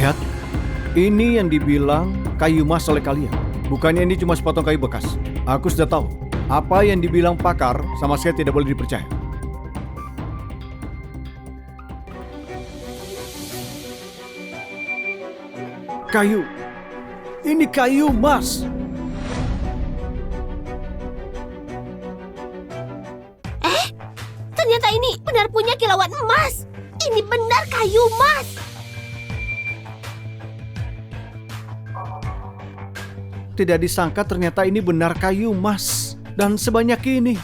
Lihat, ini yang dibilang kayu emas oleh kalian. Bukannya ini cuma sepotong kayu bekas. Aku sudah tahu, apa yang dibilang pakar sama sekali tidak boleh dipercaya. Kayu, ini kayu emas. Ternyata ini benar punya kilauan emas. Ini benar kayu emas. Tidak disangka ternyata ini benar kayu emas. Dan sebanyak ini.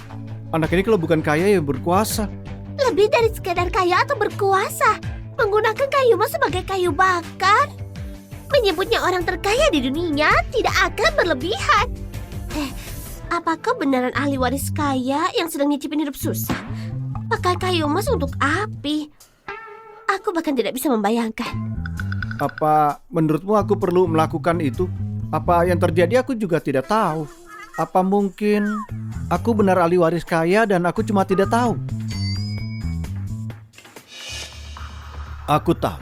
Anak ini kalau bukan kaya ya berkuasa. Lebih dari sekadar kaya atau berkuasa. Menggunakan kayu emas sebagai kayu bakar. Menyebutnya orang terkaya di dunia tidak akan berlebihan. Apakah beneran ahli waris kaya yang sedang nyicipin hidup susah? Pakai kayu emas untuk api. Aku bahkan tidak bisa membayangkan. Apa menurutmu aku perlu melakukan itu? Apa yang terjadi aku juga tidak tahu. Apa mungkin aku benar ahli waris kaya dan aku cuma tidak tahu? Aku tahu.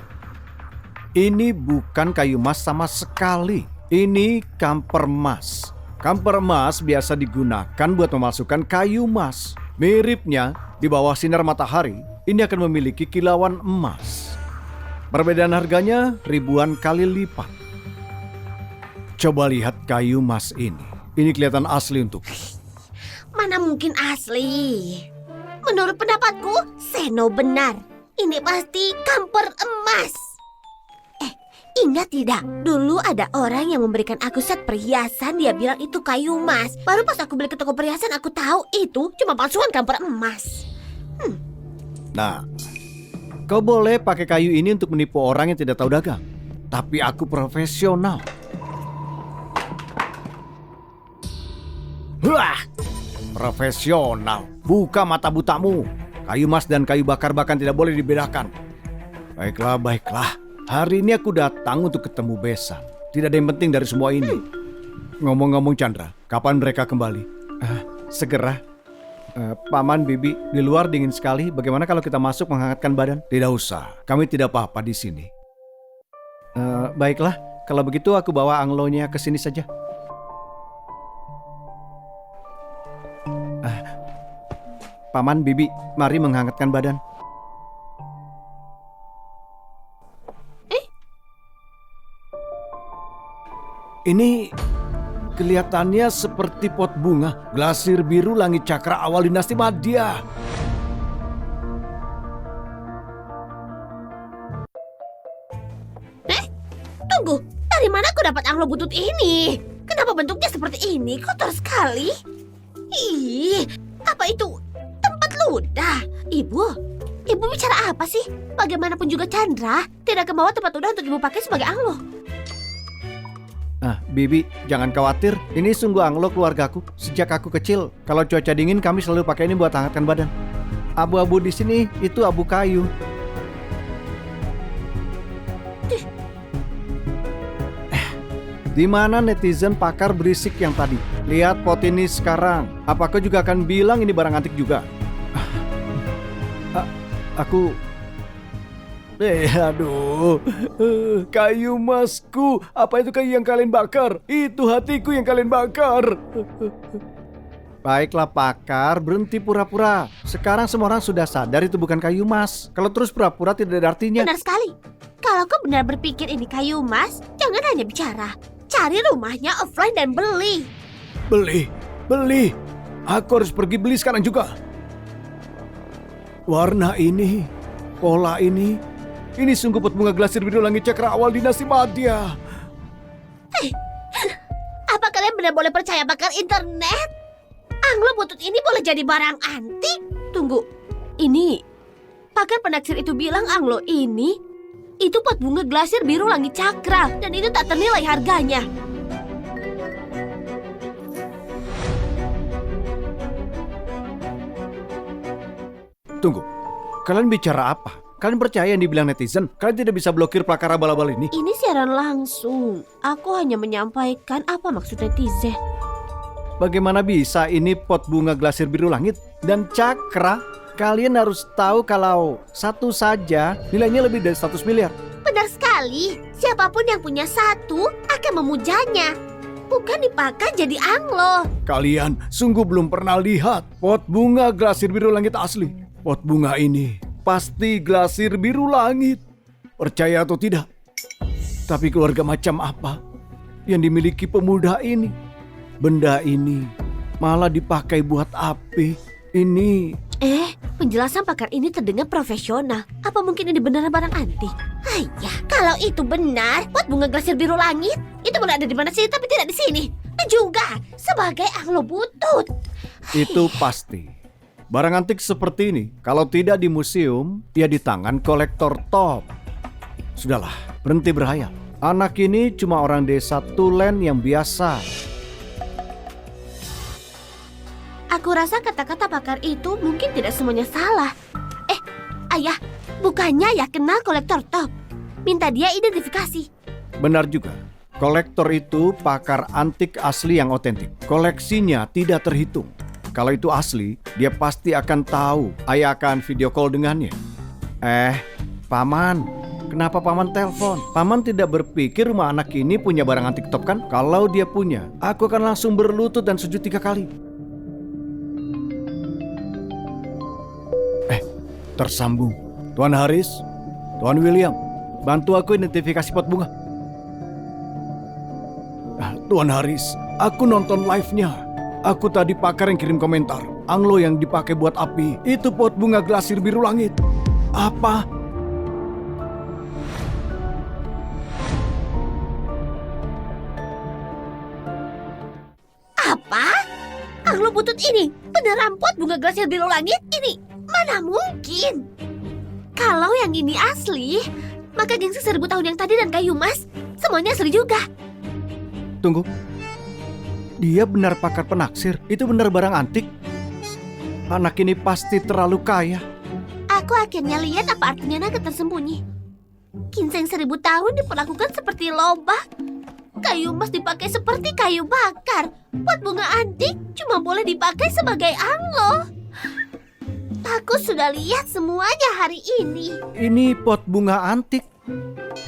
Ini bukan kayu emas sama sekali. Ini kamper emas. Kamper emas biasa digunakan buat memasukkan kayu emas. Miripnya, di bawah sinar matahari, ini akan memiliki kilauan emas. Perbedaan harganya ribuan kali lipat. Coba lihat kayu emas ini. Ini kelihatan asli untukku. Mana mungkin asli? Menurut pendapatku, Seno benar. Ini pasti kamper emas. Ingat tidak? Dulu ada orang yang memberikan aku set perhiasan. Dia bilang itu kayu emas. Baru pas aku beli ke toko perhiasan, aku tahu itu cuma palsuan kamper emas. Nah, kau boleh pakai kayu ini untuk menipu orang yang tidak tahu dagang. Tapi aku profesional. Wah, profesional. Buka mata butamu. Kayu emas dan kayu bakar bahkan tidak boleh dibedakan. Baiklah, baiklah. Hari ini aku datang untuk ketemu Besan. Tidak ada yang penting dari semua ini. Ngomong-ngomong Chandra, kapan mereka kembali? Segera. Paman, Bibi, di luar dingin sekali. Bagaimana kalau kita masuk menghangatkan badan? Tidak usah, kami tidak apa-apa di sini. Baiklah, kalau begitu aku bawa anglonya ke sini saja. Paman, Bibi, mari menghangatkan badan. Ini kelihatannya seperti pot bunga, glasir biru langit cakra awal dinasti Madya. Tunggu, dari mana aku dapat anglo butut ini? Kenapa bentuknya seperti ini? Kotor sekali. Ih, apa itu? Tempat ludah. Ibu bicara apa sih? Bagaimanapun juga Chandra tidak akan bawa tempat ludah untuk ibu pakai sebagai anglo. Bibi, jangan khawatir. Ini sungguh anglo keluargaku. Sejak aku kecil, kalau cuaca dingin kami selalu pakai ini buat hangatkan badan. Abu-abu di sini itu abu kayu. Di mana netizen pakar berisik yang tadi? Lihat pot ini sekarang. Apakah juga akan bilang ini barang antik juga? Aku... aduh, kayu emasku. Apa itu kayu yang kalian bakar? Itu hatiku yang kalian bakar. Baiklah pakar, berhenti pura-pura. Sekarang semua orang sudah sadar itu bukan kayu emas. Kalau terus pura-pura tidak ada artinya. Benar sekali. Kalau kau benar berpikir ini kayu emas, jangan hanya bicara. Cari rumahnya offline dan beli. Beli. Aku harus pergi beli sekarang juga. Warna ini, pola ini. Ini sungguh pot bunga glasir biru langit cakra awal dinasti Madya. Apa kalian benar boleh percaya bakal internet? Anglo butut ini boleh jadi barang antik? Tunggu, ini pakar penaksir itu bilang anglo ini itu pot bunga glasir biru langit cakra dan itu tak ternilai harganya. Tunggu, kalian bicara apa? Kalian percaya yang dibilang netizen? Kalian tidak bisa blokir pelakar abal-abal ini? Ini siaran langsung. Aku hanya menyampaikan apa maksud netizen. Bagaimana bisa ini pot bunga glasir biru langit dan cakra? Kalian harus tahu kalau satu saja nilainya lebih dari 100 miliar. Benar sekali. Siapapun yang punya satu akan memujanya. Bukan dipakai jadi anglo. Kalian sungguh belum pernah lihat pot bunga glasir biru langit asli. Pot bunga ini pasti glasir biru langit. Percaya atau tidak? Tapi keluarga macam apa yang dimiliki pemuda ini? Benda ini malah dipakai buat api. Ini... Penjelasan pakar ini terdengar profesional. Apa mungkin ini beneran barang antik? Ayah, kalau itu benar, pot bunga glasir biru langit itu boleh ada di mana sih, tapi tidak di sini. Dan juga sebagai anglo butut. Itu pasti. Barang antik seperti ini, kalau tidak di museum, ya di tangan kolektor top. Sudahlah, berhenti berhayal. Anak ini cuma orang desa Tulen yang biasa. Aku rasa kata-kata pakar itu mungkin tidak semuanya salah. Ayah, bukannya ya kenal kolektor top. Minta dia identifikasi. Benar juga. Kolektor itu pakar antik asli yang otentik. Koleksinya tidak terhitung. Kalau itu asli, dia pasti akan tahu. Ayah akan video call dengannya. Paman, kenapa Paman telepon? Paman tidak berpikir rumah anak ini punya barang antik top kan? Kalau dia punya, aku akan langsung berlutut dan sujud 3 kali. Tersambung. Tuan Haris, Tuan William, bantu aku identifikasi pot bunga. Tuan Haris, aku nonton live-nya. Aku tadi pakar yang kirim komentar. Anglo yang dipakai buat api, itu pot bunga glasir biru langit. Apa? Apa? Anglo butut ini beneran pot bunga glasir biru langit ini? Mana mungkin? Kalau yang ini asli, maka gengsi 1000 tahun yang tadi dan kayu emas semuanya asli juga. Tunggu. Dia benar pakar penaksir. Itu benar barang antik. Anak ini pasti terlalu kaya. Aku akhirnya lihat apa artinya naga tersembunyi. Ginseng 1000 tahun diperlakukan seperti lobak. Kayu emas dipakai seperti kayu bakar. Pot bunga antik cuma boleh dipakai sebagai anglo. Aku sudah lihat semuanya hari ini. Ini pot bunga antik.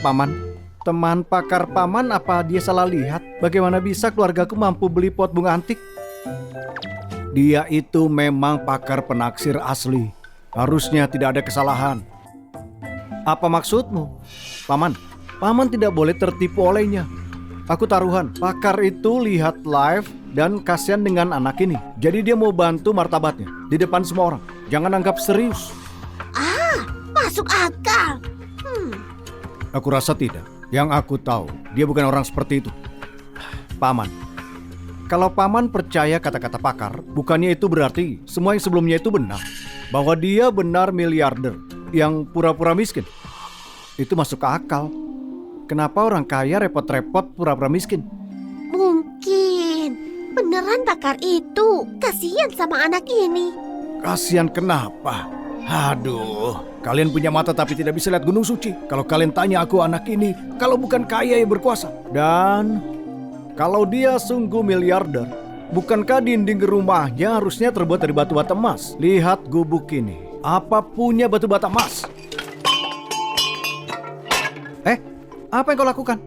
Paman, teman pakar Paman apa dia salah lihat? Bagaimana bisa keluargaku mampu beli pot bunga antik? Dia itu memang pakar penaksir asli. Harusnya tidak ada kesalahan. Apa maksudmu? Paman tidak boleh tertipu olehnya. Aku taruhan, pakar itu lihat live dan kasihan dengan anak ini. Jadi dia mau bantu martabatnya di depan semua orang. Jangan anggap serius. Masuk akal. Aku rasa tidak. Yang aku tahu, dia bukan orang seperti itu. Paman, kalau Paman percaya kata-kata pakar, bukannya itu berarti semua yang sebelumnya itu benar. Bahwa dia benar miliarder yang pura-pura miskin. Itu masuk akal. Kenapa orang kaya repot-repot pura-pura miskin? Mungkin beneran pakar itu kasihan sama anak ini. Kasihan kenapa? Aduh, kalian punya mata tapi tidak bisa lihat gunung suci. Kalau kalian tanya aku anak ini, kalau bukan kaya yang berkuasa. Dan kalau dia sungguh miliarder, bukankah dinding rumahnya harusnya terbuat dari batu bata emas? Lihat gubuk ini, apa punya batu bata emas? Apa yang kau lakukan?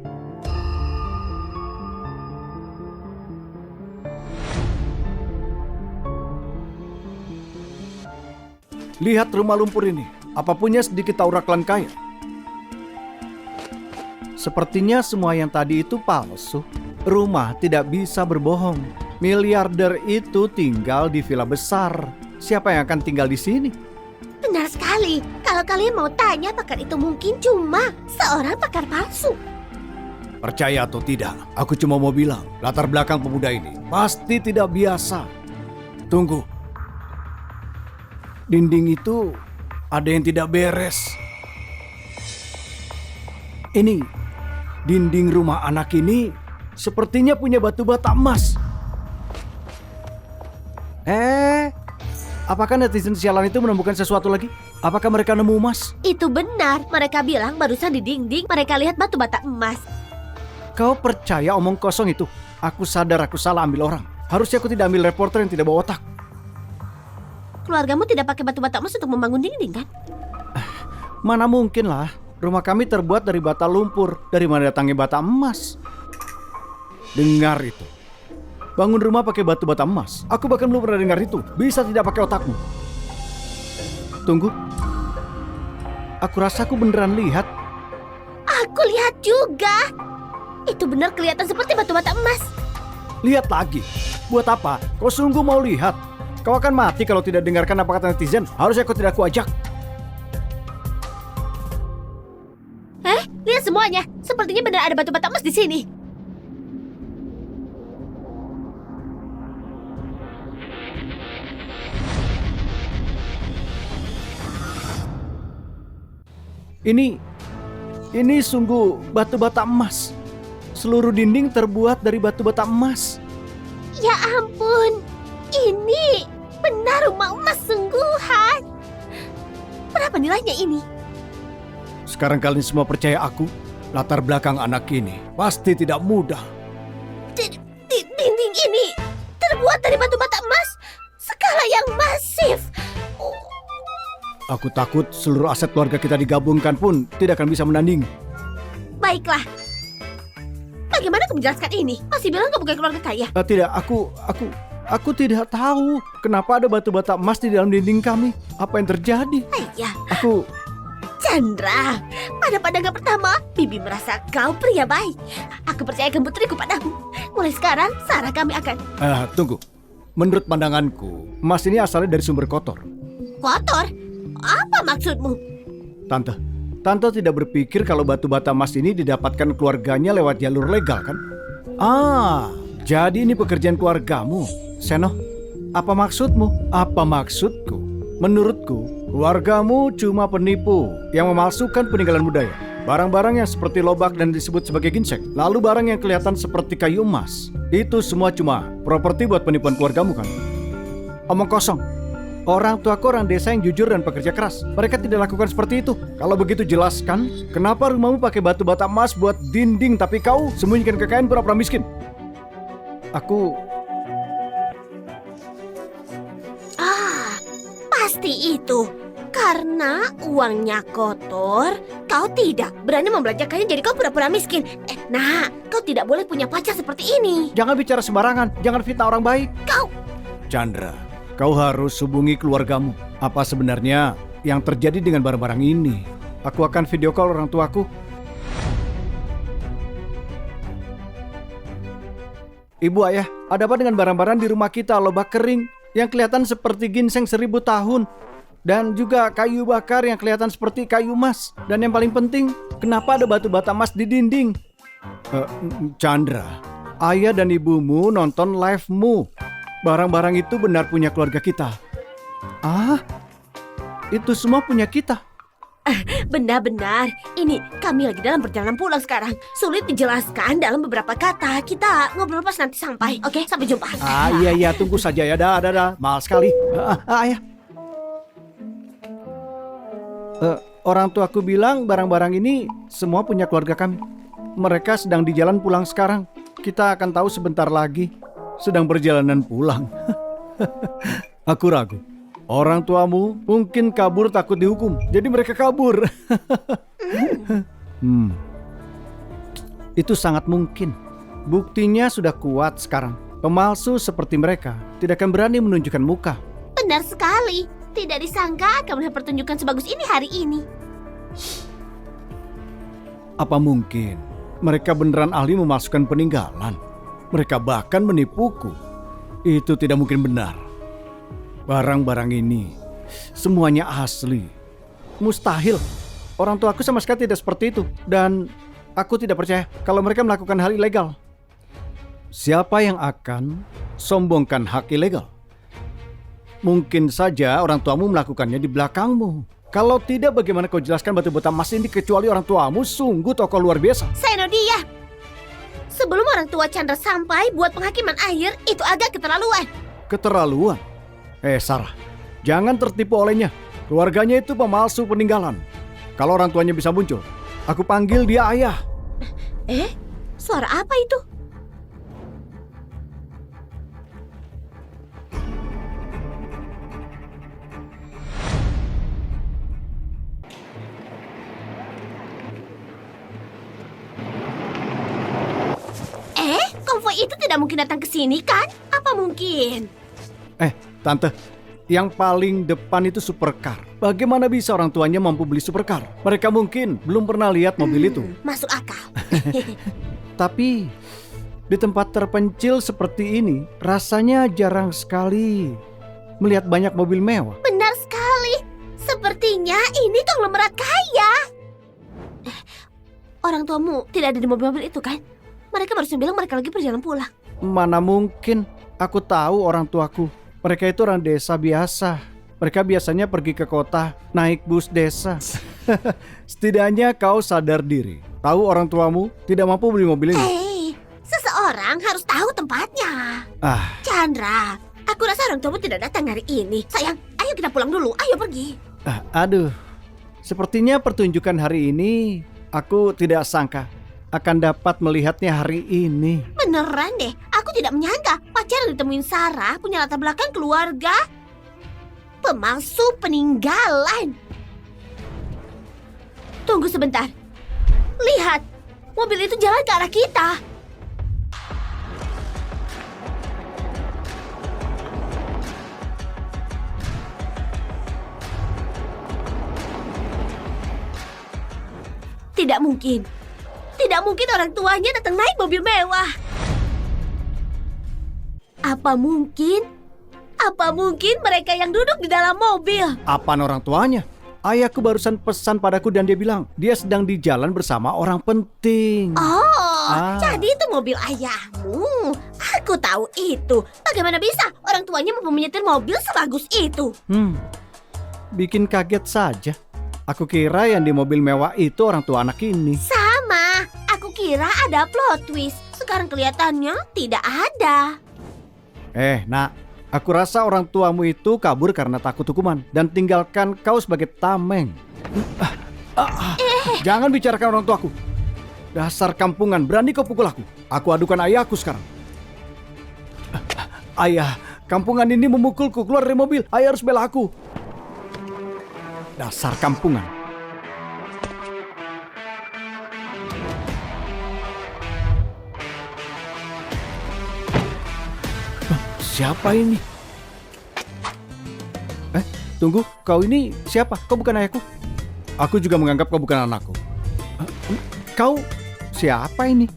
Lihat rumah lumpur ini, apa punya sedikit aura klan kaya? Sepertinya semua yang tadi itu palsu. Rumah tidak bisa berbohong. Miliarder itu tinggal di villa besar. Siapa yang akan tinggal di sini? Benar sekali. Kalau kalian mau tanya, pakar itu mungkin cuma seorang pakar palsu. Percaya atau tidak, aku cuma mau bilang, latar belakang pemuda ini pasti tidak biasa. Tunggu. Dinding itu ada yang tidak beres. Ini, dinding rumah anak ini sepertinya punya batu bata emas. Apakah netizen sialan itu menemukan sesuatu lagi? Apakah mereka nemu emas? Itu benar. Mereka bilang barusan di dinding mereka lihat batu bata emas. Kau percaya omong kosong itu? Aku sadar aku salah ambil orang. Harusnya aku tidak ambil reporter yang tidak bawa otak. Keluargamu tidak pakai batu bata emas untuk membangun dinding kan? Mana mungkin lah. Rumah kami terbuat dari bata lumpur. Dari mana datangnya bata emas? Dengar itu. Bangun rumah pakai batu bata emas. Aku bahkan belum pernah dengar itu. Bisa tidak pakai otakmu? Tunggu. Aku rasa aku beneran lihat. Aku lihat juga. Itu benar kelihatan seperti batu bata emas. Lihat lagi. Buat apa? Kau sungguh mau lihat? Kau akan mati kalau tidak dengarkan apa kata netizen. Harusnya kau tidak kuajak. Lihat semuanya. Sepertinya benar ada batu bata emas di sini. Ini sungguh batu bata emas. Seluruh dinding terbuat dari batu bata emas. Ya ampun. Ini benar rumah emas sungguhan. Berapa nilainya ini? Sekarang kalian semua percaya aku? Latar belakang anak ini pasti tidak mudah. Dinding ini terbuat dari batu bata emas. Skala yang masif. Aku takut seluruh aset keluarga kita digabungkan pun tidak akan bisa menandingi. Baiklah. Bagaimana kamu menjelaskan ini? Masih bilang kamu bukan keluarga kaya. Tidak, aku tidak tahu kenapa ada batu bata emas di dalam dinding kami. Apa yang terjadi? Ayah, Aku Chandra, pada pandangan pertama, Bibi merasa kau pria baik. Aku percayakan putriku padamu. Mulai sekarang, Sarah kami akan... Tunggu. Menurut pandanganku, emas ini asalnya dari sumber kotor. Kotor? Apa maksudmu? Tante tidak berpikir kalau batu bata emas ini didapatkan keluarganya lewat jalur legal kan? Jadi ini pekerjaan keluargamu, Seno. Apa maksudmu? Apa maksudku? Menurutku, keluargamu cuma penipu yang memalsukan peninggalan budaya. Barang-barang yang seperti lobak dan disebut sebagai ginseng. Lalu barang yang kelihatan seperti kayu emas. Itu semua cuma properti buat penipuan keluargamu kan? Omong kosong. Orang tuaku orang desa yang jujur dan pekerja keras. Mereka tidak lakukan seperti itu. Kalau begitu jelaskan, kenapa rumahmu pakai batu bata emas buat dinding tapi kau sembunyikan kekayaan pura-pura miskin? Pasti itu. Karena uangnya kotor, kau tidak berani membelanjakannya jadi kau pura-pura miskin. Kau tidak boleh punya pacar seperti ini. Jangan bicara sembarangan, jangan fitnah orang baik. Kau... Chandra, kau harus hubungi keluargamu. Apa sebenarnya yang terjadi dengan barang-barang ini? Aku akan video call orang tuaku. Ibu, ayah, ada apa dengan barang-barang di rumah kita? Lobak kering yang kelihatan seperti ginseng 1000 tahun. Dan juga kayu bakar yang kelihatan seperti kayu emas. Dan yang paling penting, kenapa ada batu bata emas di dinding? Chandra, ayah dan ibumu nonton live-mu. Barang-barang itu benar punya keluarga kita. Itu semua punya kita. Benar-benar. Ini kami lagi dalam perjalanan pulang sekarang. Sulit dijelaskan dalam beberapa kata. Kita ngobrol pas nanti sampai. Oke, sampai jumpa. Iya, tunggu saja ya. Dah. Mahal sekali. Ayah. Orang tuaku bilang barang-barang ini semua punya keluarga kami. Mereka sedang di jalan pulang sekarang. Kita akan tahu sebentar lagi. Sedang perjalanan pulang. Aku ragu. Orang tuamu mungkin kabur takut dihukum. Jadi mereka kabur. Itu sangat mungkin. Buktinya sudah kuat sekarang. Pemalsu seperti mereka tidak akan berani menunjukkan muka. Benar sekali. Tidak disangka akan melihat pertunjukan sebagus ini hari ini. Apa mungkin mereka beneran ahli memasukkan peninggalan? Mereka bahkan menipuku. Itu tidak mungkin benar. Barang-barang ini semuanya asli. Mustahil. Orang tuaku sama sekali tidak seperti itu. Dan aku tidak percaya kalau mereka melakukan hal ilegal. Siapa yang akan sombongkan hak ilegal? Mungkin saja orang tuamu melakukannya di belakangmu. Kalau tidak, bagaimana kau jelaskan batu bata emas ini kecuali orang tuamu sungguh tokoh luar biasa? Sainodia, sebelum orang tua Chandra sampai buat penghakiman akhir, itu agak keterlaluan. Keterlaluan? Sarah, jangan tertipu olehnya. Keluarganya itu pemalsu peninggalan. Kalau orang tuanya bisa muncul, aku panggil dia ayah. Suara apa itu? tidak mungkin datang ke sini kan? Apa mungkin? Tante, yang paling depan itu supercar. Bagaimana bisa orang tuanya mampu beli supercar? Mereka mungkin belum pernah lihat mobil itu. Masuk akal. Tapi di tempat terpencil seperti ini, rasanya jarang sekali melihat banyak mobil mewah. Benar sekali. Sepertinya ini konglomerat kaya. Orang tuamu tidak ada di mobil-mobil itu kan? Mereka baru bilang mereka lagi perjalanan pulang. Mana mungkin? Aku tahu orang tuaku. Mereka itu orang desa biasa. Mereka biasanya pergi ke kota naik bus desa. Setidaknya kau sadar diri. Tahu orang tuamu tidak mampu beli mobil ini. Seseorang harus tahu tempatnya. Chandra, aku rasa orang tuamu tidak datang hari ini. Sayang, ayo kita pulang dulu. Ayo pergi. Aduh, sepertinya pertunjukan hari ini aku tidak sangka akan dapat melihatnya hari ini. Beneran deh, aku tidak menyangka pacar yang ditemuin Sarah punya latar belakang keluarga pemalsu peninggalan. Tunggu sebentar. Lihat, mobil itu jalan ke arah kita. Tidak mungkin. Tidak mungkin orang tuanya datang naik mobil mewah. Apa mungkin? Apa mungkin mereka yang duduk di dalam mobil? Apaan orang tuanya? Ayahku barusan pesan padaku dan dia bilang dia sedang di jalan bersama orang penting. Jadi itu mobil ayahmu. Aku tahu itu. Bagaimana bisa orang tuanya mampu menyetir mobil sebagus itu? Bikin kaget saja. Aku kira yang di mobil mewah itu orang tua anak ini. Sama, aku kira ada plot twist. Sekarang kelihatannya tidak ada. Nak, aku rasa orang tuamu itu kabur karena takut hukuman dan tinggalkan kau sebagai tameng. Jangan bicarakan orang tuaku. Dasar kampungan, berani kau pukul aku. Aku adukan ayahku sekarang. Ayah, kampungan ini memukulku keluar dari mobil. Ayah harus bela aku. Dasar kampungan. Siapa ini? Tunggu, kau ini siapa? Kau bukan ayahku. Aku juga menganggap kau bukan anakku. Kau siapa ini?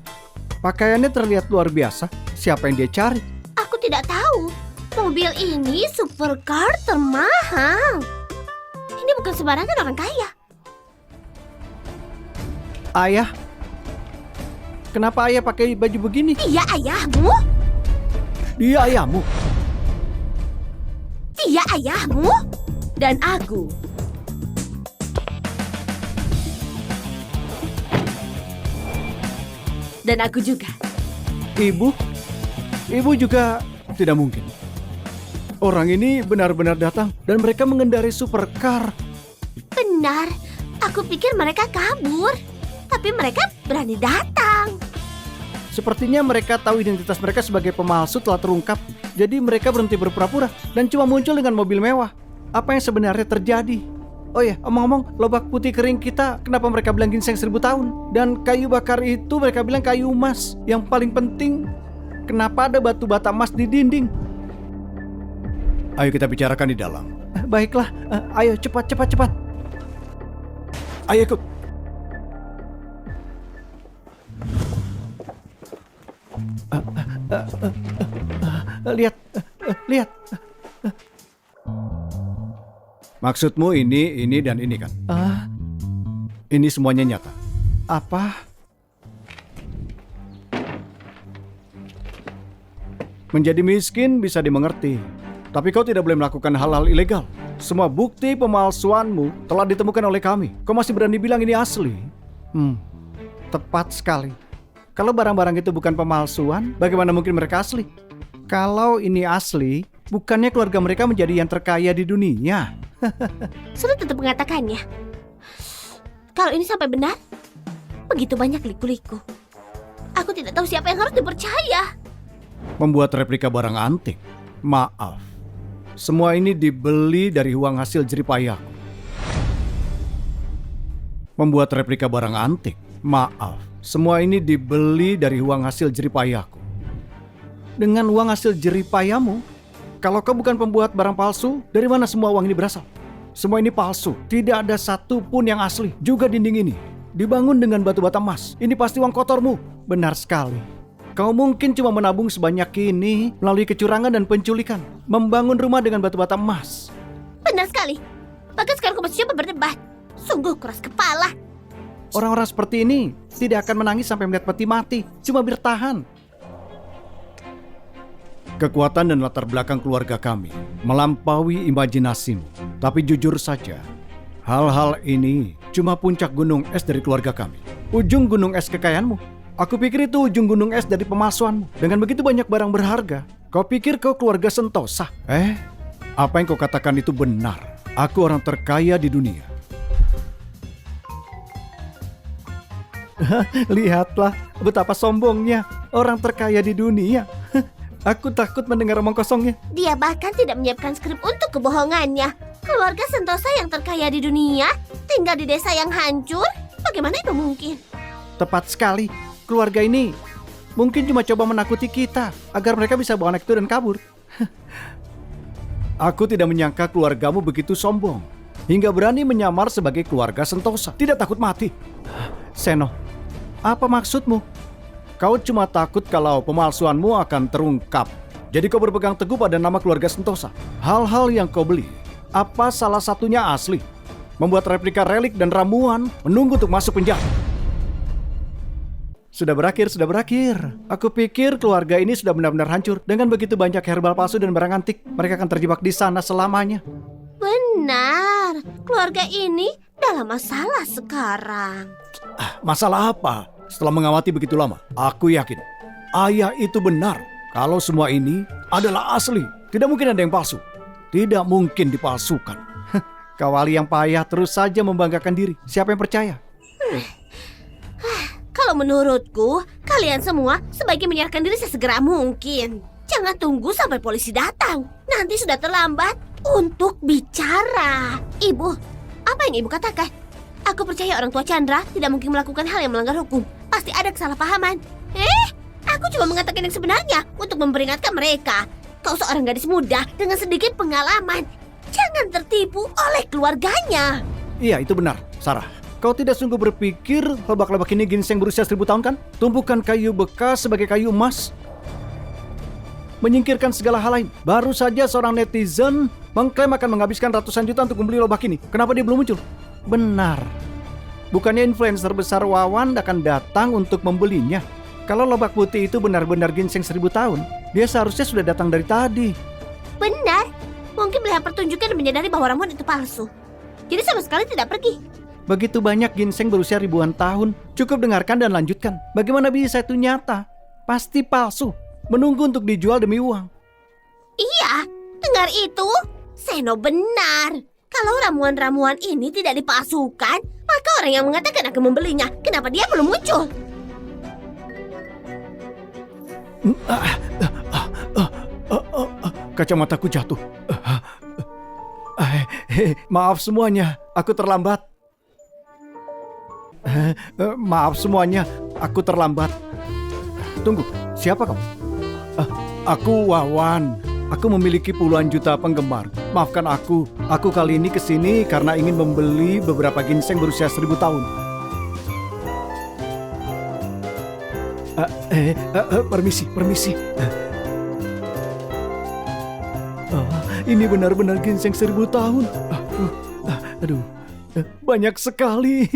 Pakaiannya terlihat luar biasa. Siapa yang dia cari? Aku tidak tahu. Mobil ini supercar termahal. Ini bukan sembarangan orang kaya. Ayah? Kenapa ayah pakai baju begini? Dia ayahmu? Dia ayahmu? Dia ayahmu? Dan aku. Dan aku juga. Ibu? Ibu juga tidak mungkin. Orang ini benar-benar datang dan mereka mengendarai supercar. Benar, aku pikir mereka kabur. Tapi mereka berani datang. Sepertinya mereka tahu identitas mereka sebagai pemalsu telah terungkap. Jadi mereka berhenti berpura-pura dan cuma muncul dengan mobil mewah. Apa yang sebenarnya terjadi? Oh ya, omong-omong, lobak putih kering kita, kenapa mereka bilang ginseng 1000 tahun? Dan kayu bakar itu mereka bilang kayu emas. Yang paling penting, kenapa ada batu bata emas di dinding? Ayo kita bicarakan di dalam. Baiklah, ayo cepat. Ayo ikut. Lihat. Maksudmu ini dan ini kan? Ini semuanya nyata. Apa? Menjadi miskin bisa dimengerti. Tapi kau tidak boleh melakukan hal-hal ilegal. Semua bukti pemalsuanmu telah ditemukan oleh kami. Kau masih berani bilang ini asli? Tepat sekali. Kalau barang-barang itu bukan pemalsuan, bagaimana mungkin mereka asli? Kalau ini asli, bukannya keluarga mereka menjadi yang terkaya di dunia? Sudah tetap mengatakannya. Kalau ini sampai benar, begitu banyak liku-liku. Aku tidak tahu siapa yang harus dipercaya. Membuat replika barang antik? Maaf. Semua ini dibeli dari uang hasil jeripayahku. Membuat replika barang antik? Maaf. Semua ini dibeli dari uang hasil jeripayahku. dengan uang hasil jerih payahmu. Kalau kau bukan pembuat barang palsu, dari mana semua uang ini berasal? Semua ini palsu, tidak ada satu pun yang asli. Juga dinding ini dibangun dengan batu bata emas. Ini pasti uang kotormu. Benar sekali. Kau mungkin cuma menabung sebanyak ini melalui kecurangan dan penculikan. Membangun rumah dengan batu bata emas. Benar sekali. Bahkan sekarang kau masih coba berdebat. Sungguh keras kepala. Orang-orang seperti ini tidak akan menangis sampai melihat peti mati. Cuma bertahan. Kekuatan dan latar belakang keluarga kami melampaui imajinasimu. Tapi jujur saja, hal-hal ini cuma puncak gunung es dari keluarga kami. Ujung gunung es kekayaanmu. Aku pikir itu ujung gunung es dari pemalsuanmu. Dengan begitu banyak barang berharga, kau pikir kau keluarga sentosa? Apa yang kau katakan itu benar. Aku orang terkaya di dunia. Lihatlah betapa sombongnya orang terkaya di dunia. Aku takut mendengar omong kosongnya. Dia bahkan tidak menyiapkan skrip untuk kebohongannya. Keluarga sentosa yang terkaya di dunia tinggal di desa yang hancur. Bagaimana itu mungkin? Tepat sekali. Keluarga ini mungkin cuma coba menakuti kita agar mereka bisa bawa anak itu dan kabur. Aku tidak menyangka keluargamu begitu sombong hingga berani menyamar sebagai keluarga sentosa. Tidak takut mati. Seno, apa maksudmu? Kau cuma takut kalau pemalsuanmu akan terungkap. Jadi kau berpegang teguh pada nama keluarga sentosa. Hal-hal yang kau beli, apa salah satunya asli? Membuat replika relik dan ramuan menunggu untuk masuk penjara. Sudah berakhir. Aku pikir keluarga ini sudah benar-benar hancur. Dengan begitu banyak herbal palsu dan barang antik, mereka akan terjebak di sana selamanya. Benar, keluarga ini dalam masalah sekarang. Masalah apa? Setelah mengamati begitu lama, aku yakin ayah itu benar. Kalau semua ini adalah asli, tidak mungkin ada yang palsu. Tidak mungkin dipalsukan. Kawali yang payah terus saja membanggakan diri. Siapa yang percaya? Kalau menurutku, kalian semua sebaiknya menyerahkan diri sesegera mungkin. Jangan tunggu sampai polisi datang. Nanti sudah terlambat untuk bicara. Ibu, apa yang ibu katakan? Aku percaya orang tua Chandra tidak mungkin melakukan hal yang melanggar hukum. Pasti ada kesalahpahaman. Aku cuma mengatakan yang sebenarnya untuk memperingatkan mereka. Kau seorang gadis muda dengan sedikit pengalaman. Jangan tertipu oleh keluarganya. Iya, itu benar, Sarah. Kau tidak sungguh berpikir lebak-lebak ini ginseng berusia 1000 tahun kan? Tumpukan kayu bekas sebagai kayu emas. Menyingkirkan segala hal lain. Baru saja seorang netizen mengklaim akan menghabiskan ratusan juta untuk membeli lobak ini. Kenapa dia belum muncul? Benar. Bukannya influencer besar Wawan akan datang untuk membelinya. Kalau lobak putih itu benar-benar ginseng 1000 tahun, dia seharusnya sudah datang dari tadi. Benar. Mungkin melihat pertunjukan dan menyadari bahwa ramuan itu palsu. Jadi sama sekali tidak pergi. Begitu banyak ginseng berusia ribuan tahun. Cukup dengarkan dan lanjutkan. Bagaimana bisa itu nyata? Pasti palsu. Menunggu untuk dijual demi uang. Iya, dengar itu. Seno benar. Kalau ramuan-ramuan ini tidak dipalsukan, maka orang yang mengatakan akan membelinya, kenapa dia belum muncul? Kacamataku jatuh. Maaf semuanya, aku terlambat. Maaf semuanya, aku terlambat. Tunggu, siapa kamu? Aku Wawan. Aku memiliki puluhan juta penggemar. Maafkan aku. Aku kali ini kesini karena ingin membeli beberapa ginseng berusia 1000 tahun. Permisi. Ini benar-benar ginseng 1000 tahun. Aduh, banyak sekali.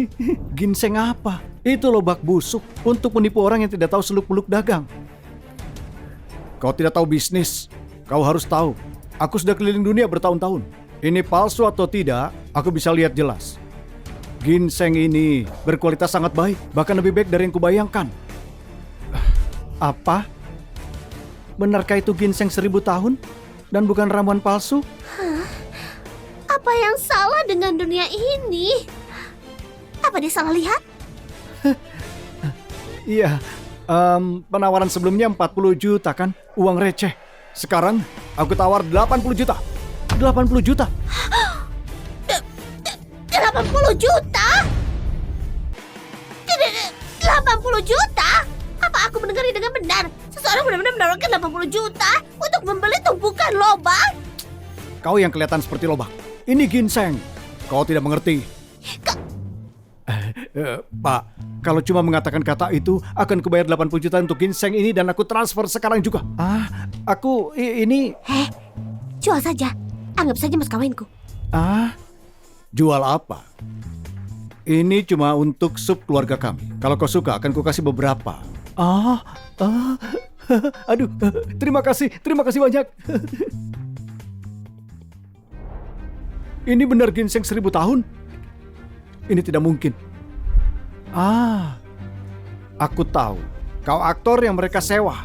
Ginseng apa? Itu lobak busuk untuk menipu orang yang tidak tahu seluk-beluk dagang. Kau tidak tahu bisnis. Kau harus tahu. Aku sudah keliling dunia bertahun-tahun. Ini palsu atau tidak, aku bisa lihat jelas. Ginseng ini berkualitas sangat baik, bahkan lebih baik dari yang kubayangkan. Apa? Benarkah itu ginseng 1000 tahun? Dan bukan ramuan palsu? Apa yang salah dengan dunia ini? Apa dia salah lihat? Iya, penawaran sebelumnya 40 juta kan? Uang receh. Sekarang aku tawar 80 juta. 80 juta? 80 juta? 80 juta? Apa aku mendengarnya dengan benar? Seseorang benar-benar menawarkan 80 juta untuk membeli tumpukan lobak. Kau yang kelihatan seperti lobak. Ini ginseng. Kau tidak mengerti. Pak, kalau cuma mengatakan kata itu, akan kubayar 80 juta untuk ginseng ini dan aku transfer sekarang juga. Ini... Jual saja. Anggap saja mas kawinku. Jual apa? Ini cuma untuk sup keluarga kami. Kalau kau suka, akan kukasih beberapa. Aduh, terima kasih banyak. Ini benar ginseng 1000 tahun? Ini tidak mungkin. Aku tahu. Kau aktor yang mereka sewa.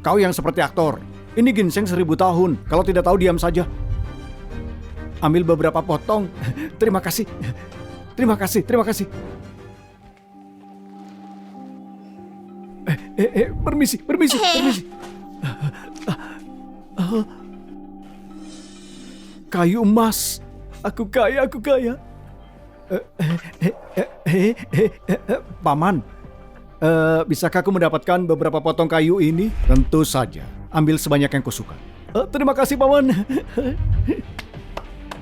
Kau yang seperti aktor. Ini ginseng 1000 tahun. Kalau tidak tahu, diam saja. Ambil beberapa potong. Terima kasih. Permisi. Kayu emas. Aku kaya. Paman, bisakah aku mendapatkan beberapa potong kayu ini? Tentu saja. Ambil sebanyak yang kau suka. Terima kasih, Paman.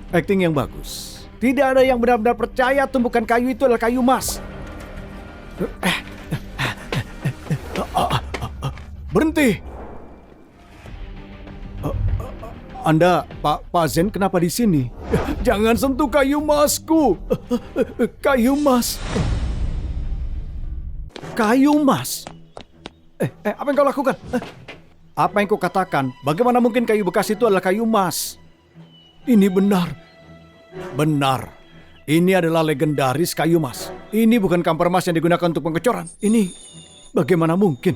Acting yang bagus. Tidak ada yang benar-benar percaya tumpukan kayu itu adalah kayu emas. Berhenti. Anda, Pak Zen, kenapa di sini? Jangan sentuh kayu emasku. Kayu emas. Apa yang kau lakukan? Apa yang kau katakan? Bagaimana mungkin kayu bekas itu adalah kayu emas? Ini benar. Ini adalah legendaris kayu emas. Ini bukan kamper emas yang digunakan untuk pengecoran. Ini bagaimana mungkin?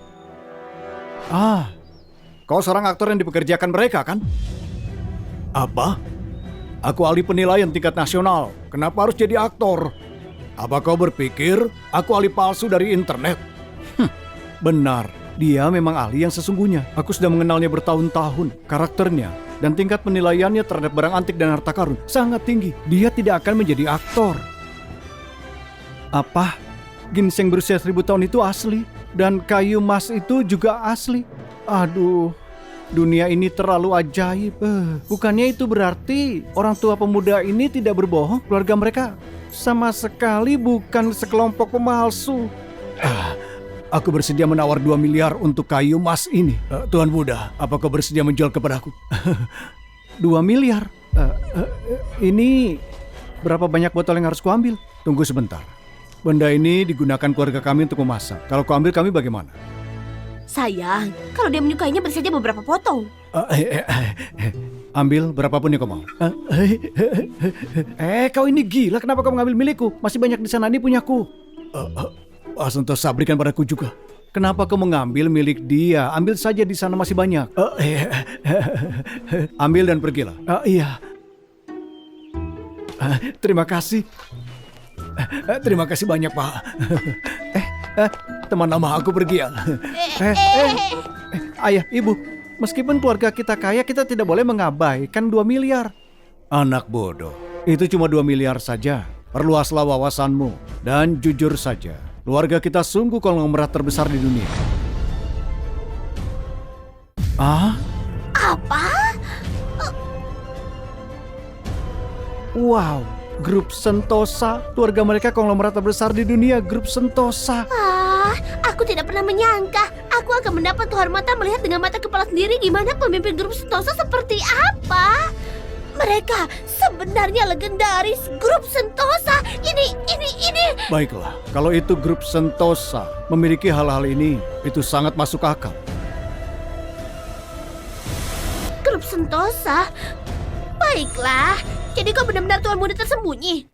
Kau seorang aktor yang dipekerjakan mereka, kan? Apa? Aku ahli penilaian tingkat nasional. Kenapa harus jadi aktor? Apa kau berpikir aku ahli palsu dari internet? Benar, dia memang ahli yang sesungguhnya. Aku sudah mengenalnya bertahun-tahun. Karakternya dan tingkat penilaiannya terhadap barang antik dan harta karun sangat tinggi. Dia tidak akan menjadi aktor. Apa? Ginseng berusia 1000 tahun itu asli? Dan kayu emas itu juga asli? Aduh, dunia ini terlalu ajaib. Bukannya itu berarti orang tua pemuda ini tidak berbohong? Keluarga mereka sama sekali bukan sekelompok pemalsu. Aku bersedia menawar 2 miliar untuk kayu emas ini. Tuan Buddha, apakah bersedia menjual kepadaku? 2 miliar? Ini berapa banyak botol yang harus kuambil? Tunggu sebentar. Benda ini digunakan keluarga kami untuk memasak. Kalau kuambil kami bagaimana? Sayang, kalau dia menyukainya beri saja beberapa potong. Ambil berapapun yang kau mau. Kau ini gila. Kenapa kau mengambil milikku? Masih banyak di sana, ini punyaku. Sentosa, berikan padaku juga. Kenapa kau mengambil milik dia? Ambil saja, di sana masih banyak. Ambil dan pergilah. Iya. Terima kasih. Terima kasih banyak, Pak. Teman lama aku pergi ya. Ayah, ibu, meskipun keluarga kita kaya, kita tidak boleh mengabaikan 2 miliar. Anak bodoh, itu cuma 2 miliar saja. Perluaslah wawasanmu dan jujur saja. Keluarga kita sungguh konglomerat terbesar di dunia. Apa? Wow, grup Sentosa. Keluarga mereka konglomerat terbesar di dunia, grup Sentosa. Aku tidak pernah menyangka. Aku akan mendapat kehormatan melihat dengan mata kepala sendiri gimana pemimpin grup Sentosa seperti apa. Mereka sebenarnya legendaris, grup Sentosa. Ini. Baiklah, kalau itu grup Sentosa memiliki hal-hal ini, itu sangat masuk akal. Grup Sentosa? Baiklah, jadi kau benar-benar tuan muda tersembunyi.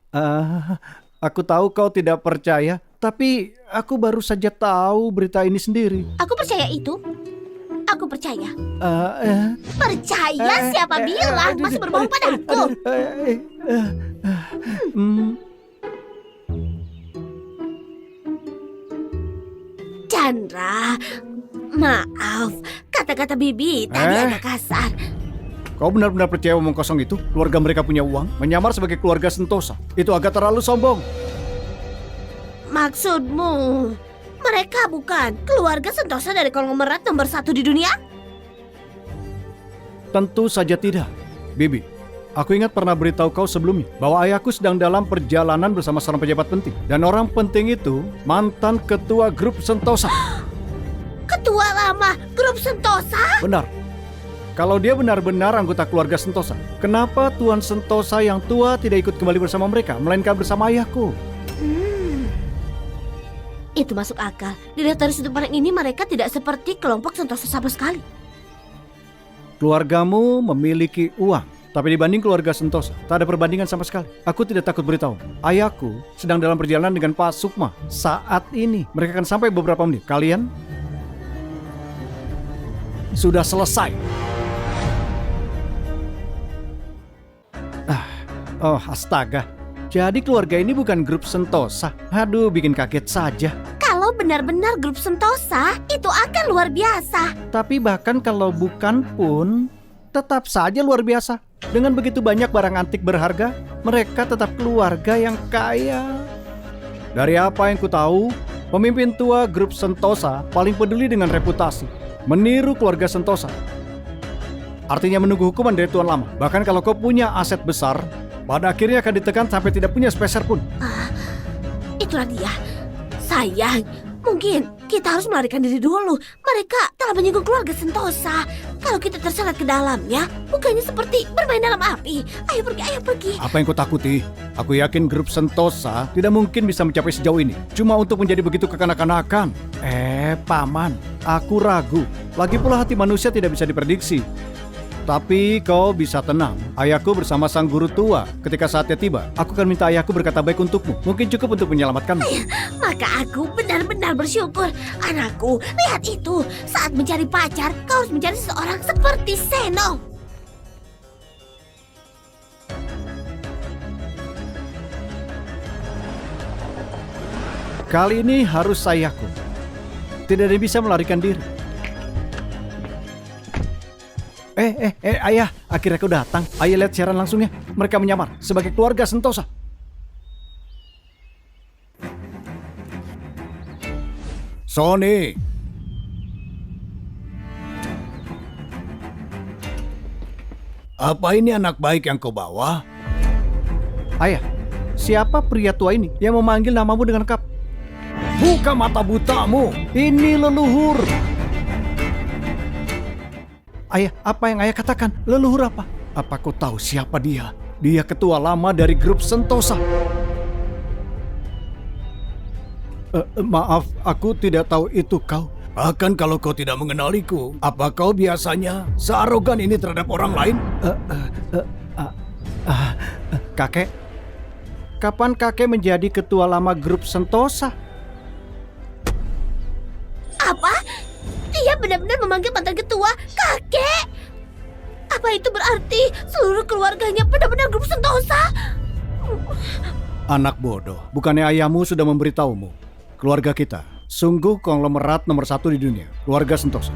Aku tahu kau tidak percaya, tapi aku baru saja tahu berita ini sendiri. Aku percaya itu. Aku percaya. Percaya? Siapa bilang? Masih berbohong padaku? Chandra, maaf. Kata-kata Bibi tadi agak kasar. Kau benar-benar percaya omong kosong itu? Keluarga mereka punya uang, menyamar sebagai keluarga Sentosa. Itu agak terlalu sombong. Maksudmu Mereka bukan keluarga Sentosa dari konglomerat nomor 1 di dunia? Tentu saja tidak. Bibi, aku ingat pernah beritahu kau sebelumnya bahwa ayahku sedang dalam perjalanan bersama seorang pejabat penting. Dan orang penting itu mantan ketua grup Sentosa. Ketua lama grup Sentosa? Benar. Kalau dia benar-benar anggota keluarga Sentosa, kenapa Tuan Sentosa yang tua tidak ikut kembali bersama mereka, melainkan bersama ayahku? Itu masuk akal. Dilihat dari sudut pandang ini, mereka tidak seperti kelompok Sentosa sama sekali. Keluargamu memiliki uang, tapi dibanding keluarga Sentosa, tak ada perbandingan sama sekali. Aku tidak takut beritahu. Ayahku sedang dalam perjalanan dengan Pak Sukma saat ini. Mereka akan sampai beberapa menit. Kalian sudah selesai. Oh, astaga. Jadi keluarga ini bukan grup Sentosa. Aduh, bikin kaget saja. Kalau benar-benar grup Sentosa, itu akan luar biasa. Tapi bahkan kalau bukan pun, tetap saja luar biasa. Dengan begitu banyak barang antik berharga, mereka tetap keluarga yang kaya. Dari apa yang ku tahu, pemimpin tua grup Sentosa paling peduli dengan reputasi. Meniru keluarga Sentosa. Artinya menunggu hukuman dari tuan lama. Bahkan kalau kau punya aset besar, pada akhirnya akan ditekan sampai tidak punya sepeser pun. Itulah dia. Sayang, mungkin kita harus melarikan diri dulu. Mereka telah menyinggung keluarga Sentosa. Kalau kita terseret ke dalamnya, bukannya seperti bermain dalam api. Ayo pergi, ayo pergi. Apa yang kau takuti? Aku yakin grup Sentosa tidak mungkin bisa mencapai sejauh ini. Cuma untuk menjadi begitu kekanak-kanakan. Paman, aku ragu. Lagi pula hati manusia tidak bisa diprediksi. Tapi kau bisa tenang. Ayahku bersama sang guru tua. Ketika saatnya tiba, aku akan minta ayahku berkata baik untukmu. Mungkin cukup untuk menyelamatkanmu. Maka aku benar-benar bersyukur. Anakku, lihat itu. Saat mencari pacar, kau harus mencari seseorang seperti Seno. Kali ini harus sayahku. Tidak ada yang bisa melarikan diri. Ayah, akhirnya kau datang. Ayah lihat siaran langsungnya. Mereka menyamar sebagai keluarga Sentosa. Sony. Apa ini anak baik yang kau bawa? Ayah, siapa pria tua ini yang memanggil namamu dengan lengkap? Buka mata butamu. Ini leluhur. Ayah, apa yang ayah katakan? Leluhur apa? Apa kau tahu siapa dia? Dia ketua lama dari grup Sentosa. Maaf, aku tidak tahu itu kau. Bahkan kalau kau tidak mengenaliku, apa kau biasanya searogan ini terhadap orang lain? Kakek, kapan kakek menjadi ketua lama grup Sentosa? Apa? Dia benar-benar memanggil mantan ketua kakek. Apa itu berarti seluruh keluarganya benar-benar grup Sentosa? Anak bodoh, bukannya ayahmu sudah memberitahumu? Keluarga kita sungguh konglomerat nomor 1 di dunia, keluarga Sentosa.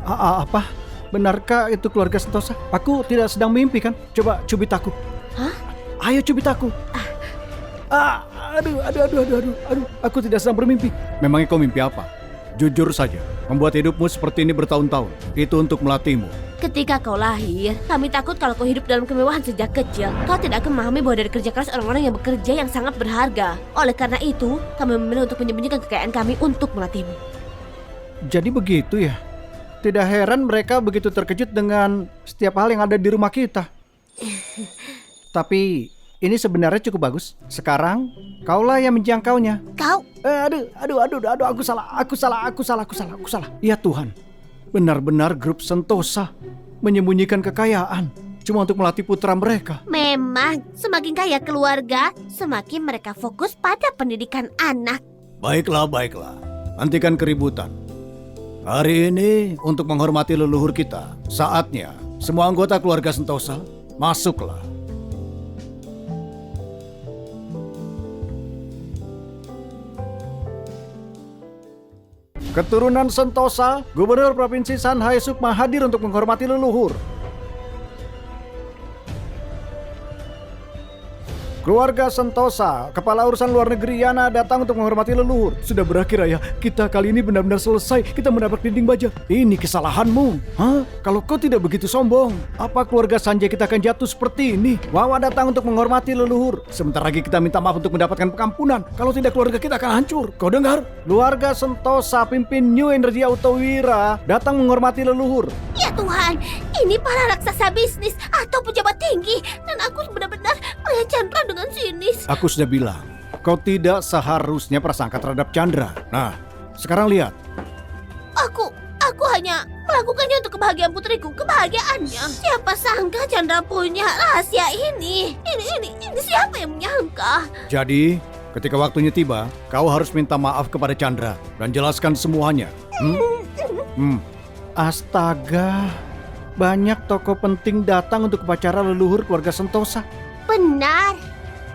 Apa? Benarkah itu keluarga Sentosa? Aku tidak sedang mimpi kan? Coba cubit aku. Hah? Ayo cubit aku. Aduh, aku tidak sedang bermimpi. Memangnya kau mimpi apa? Jujur saja, membuat hidupmu seperti ini bertahun-tahun, itu untuk melatihmu. Ketika kau lahir, kami takut kalau kau hidup dalam kemewahan sejak kecil, kau tidak akan memahami bahwa dari kerja keras orang-orang yang bekerja yang sangat berharga. Oleh karena itu, kami memilih untuk menyembunyikan kekayaan kami untuk melatihmu. Jadi begitu ya? Tidak heran mereka begitu terkejut dengan setiap hal yang ada di rumah kita. Tapi ini sebenarnya cukup bagus. Sekarang kaulah yang menjangkaunya. Kau? Aduh, aku salah. Ya Tuhan, benar-benar grup Sentosa menyembunyikan kekayaan cuma untuk melatih putra mereka. Memang, semakin kaya keluarga, semakin mereka fokus pada pendidikan anak. Baiklah. Hentikan keributan. Hari ini untuk menghormati leluhur kita, saatnya semua anggota keluarga Sentosa masuklah. Keturunan Sentosa, Gubernur Provinsi Sanhai Sukma hadir untuk menghormati leluhur. Keluarga Sentosa, kepala urusan luar negeri Yana datang untuk menghormati leluhur. Sudah berakhir ayah, kita kali ini benar-benar selesai. Kita mendapat dinding baja. Ini kesalahanmu. Hah? Kalau kau tidak begitu sombong, apa keluarga Sanjay kita akan jatuh seperti ini? Wawa datang untuk menghormati leluhur. Sebentar lagi kita minta maaf untuk mendapatkan pengampunan. Kalau tidak keluarga kita akan hancur. Kau dengar? Keluarga Sentosa pimpin New Energy Autowira datang menghormati leluhur. Ya Tuhan, ini para raksasa bisnis atau pejabat tinggi. Dan aku benar-benar melihat Chandra dengan sinis. Aku sudah bilang, kau tidak seharusnya prasangka terhadap Chandra. Nah, sekarang lihat. Aku hanya melakukannya untuk kebahagiaan putriku, kebahagiaannya. Siapa sangka Chandra punya rahasia ini? Ini siapa yang menyangka? Jadi, ketika waktunya tiba, kau harus minta maaf kepada Chandra dan jelaskan semuanya. Astaga, banyak tokoh penting datang untuk upacara leluhur keluarga Sentosa. Benar.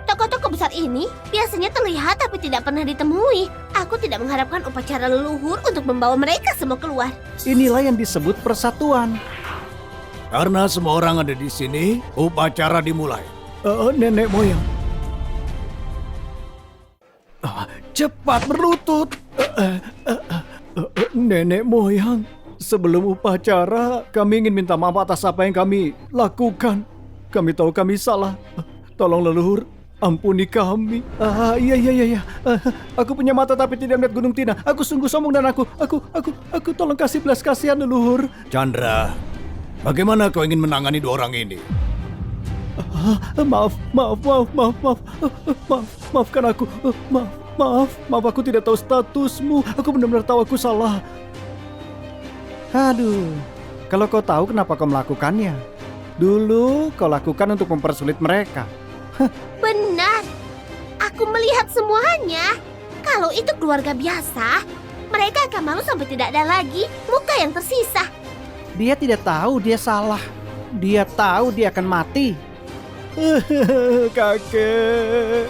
Tokoh-tokoh besar ini biasanya terlihat tapi tidak pernah ditemui. Aku tidak mengharapkan upacara leluhur untuk membawa mereka semua keluar. Inilah yang disebut persatuan. Karena semua orang ada di sini, upacara dimulai. Nenek moyang. Cepat berlutut. Nenek moyang, sebelum upacara, kami ingin minta maaf atas apa yang kami lakukan. Kami tahu kami salah. Tolong leluhur, ampuni kami. Iya. Aku punya mata tapi tidak melihat Gunung Tina. Aku sungguh sombong dan aku tolong kasih belas kasihan leluhur. Chandra, bagaimana kau ingin menangani dua orang ini? Maafkan aku. Maaf, aku tidak tahu statusmu. Aku benar-benar tahu aku salah. Aduh, kalau kau tahu kenapa kau melakukannya? Dulu kau lakukan untuk mempersulit mereka. Benar. Aku melihat semuanya. Kalau itu keluarga biasa, mereka akan malu sampai tidak ada lagi muka yang tersisa. Dia tidak tahu dia salah. Dia tahu dia akan mati. Kakek,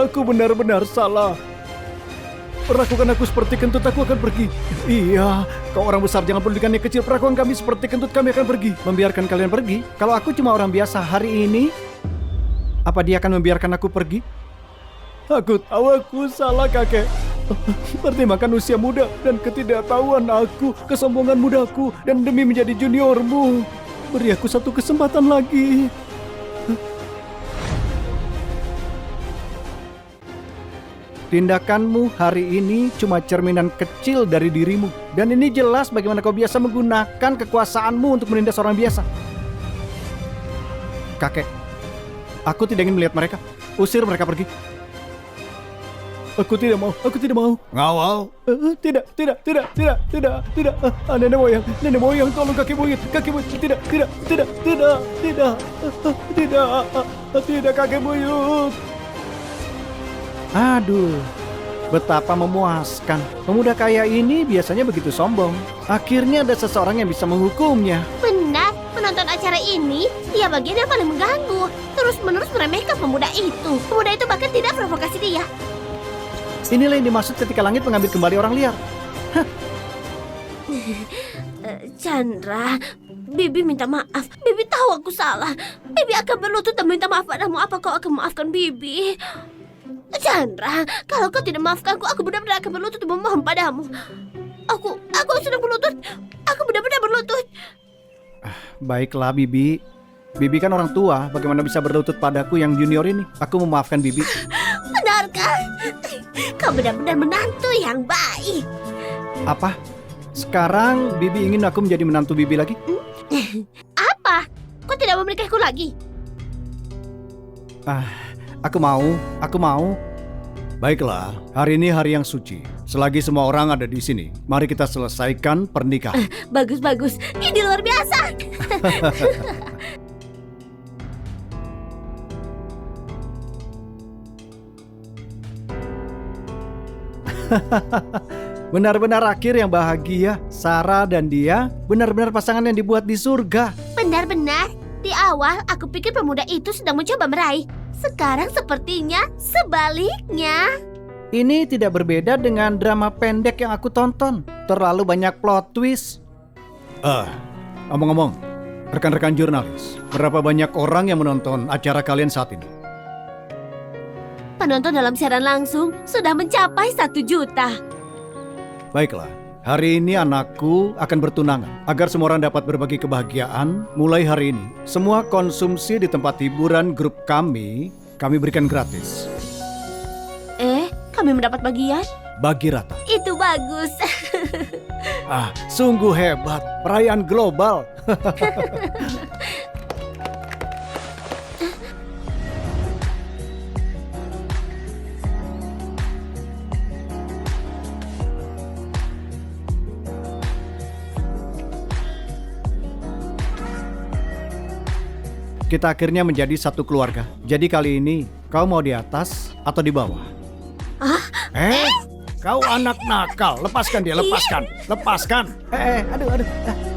aku benar-benar salah. Perlakukan aku seperti kentut, aku akan pergi. Iya, kau orang besar jangan pedulikan yang kecil. Perlakukan kami seperti kentut, kami akan pergi. Membiarkan kalian pergi? Kalau aku cuma orang biasa hari ini, apa dia akan membiarkan aku pergi? Aku tahu aku salah, kakek. Pertimbangkan usia muda dan ketidaktahuan aku, kesombongan mudaku, dan demi menjadi juniormu, beri aku satu kesempatan lagi. Tindakanmu hari ini cuma cerminan kecil dari dirimu. Dan ini jelas bagaimana kau biasa menggunakan kekuasaanmu untuk menindas orang biasa. Kakek, aku tidak ingin melihat mereka. Usir mereka pergi. Aku tidak mau. Ngawal? Tidak. Nenek moyang, tolong kakek buyut. Tidak, kakek buyut. Aduh, betapa memuaskan. Pemuda kaya ini biasanya begitu sombong. Akhirnya ada seseorang yang bisa menghukumnya. Benar, menonton acara ini, dia bagian yang paling mengganggu. Terus-menerus meremehkan pemuda itu. Pemuda itu bahkan tidak provokasi dia. Inilah yang dimaksud ketika langit mengambil kembali orang liar. Chandra, Bibi minta maaf. Bibi tahu aku salah. Bibi akan berlutut dan minta maaf padamu. Apa kau akan memaafkan Bibi? Chandra, kalau kau tidak maafkanku, aku benar-benar akan berlutut dan memohon padamu. Aku sudah berlutut. Aku benar-benar berlutut. Baiklah, Bibi. Bibi kan orang tua. Bagaimana bisa berlutut padaku yang junior ini? Aku memaafkan Bibi. Benarkah? Kau benar-benar menantu yang baik. Apa? Sekarang Bibi ingin aku menjadi menantu Bibi lagi? Apa? Kau tidak mau menikahiku lagi? Aku mau. Baiklah, hari ini hari yang suci. Selagi semua orang ada di sini, mari kita selesaikan pernikahan. Bagus. Ini luar biasa. Benar-benar akhir yang bahagia. Sarah dan dia benar-benar pasangan yang dibuat di surga. Benar-benar. Di awal aku pikir pemuda itu sedang mencoba meraih. Sekarang sepertinya sebaliknya. Ini tidak berbeda dengan drama pendek yang aku tonton. Terlalu banyak plot twist. Ngomong-ngomong, rekan-rekan jurnalis, berapa banyak orang yang menonton acara kalian saat ini? penonton dalam siaran langsung sudah mencapai 1 juta. Baiklah, hari ini anakku akan bertunangan. Agar semua orang dapat berbagi kebahagiaan, mulai hari ini, semua konsumsi di tempat hiburan grup kami berikan gratis. Kami mendapat bagian? Bagi rata. Itu bagus. Sungguh hebat. Perayaan global. Kita akhirnya menjadi satu keluarga. Jadi kali ini, kau mau di atas atau di bawah? Kau anak nakal. Lepaskan dia, lepaskan. Lepaskan. Aduh.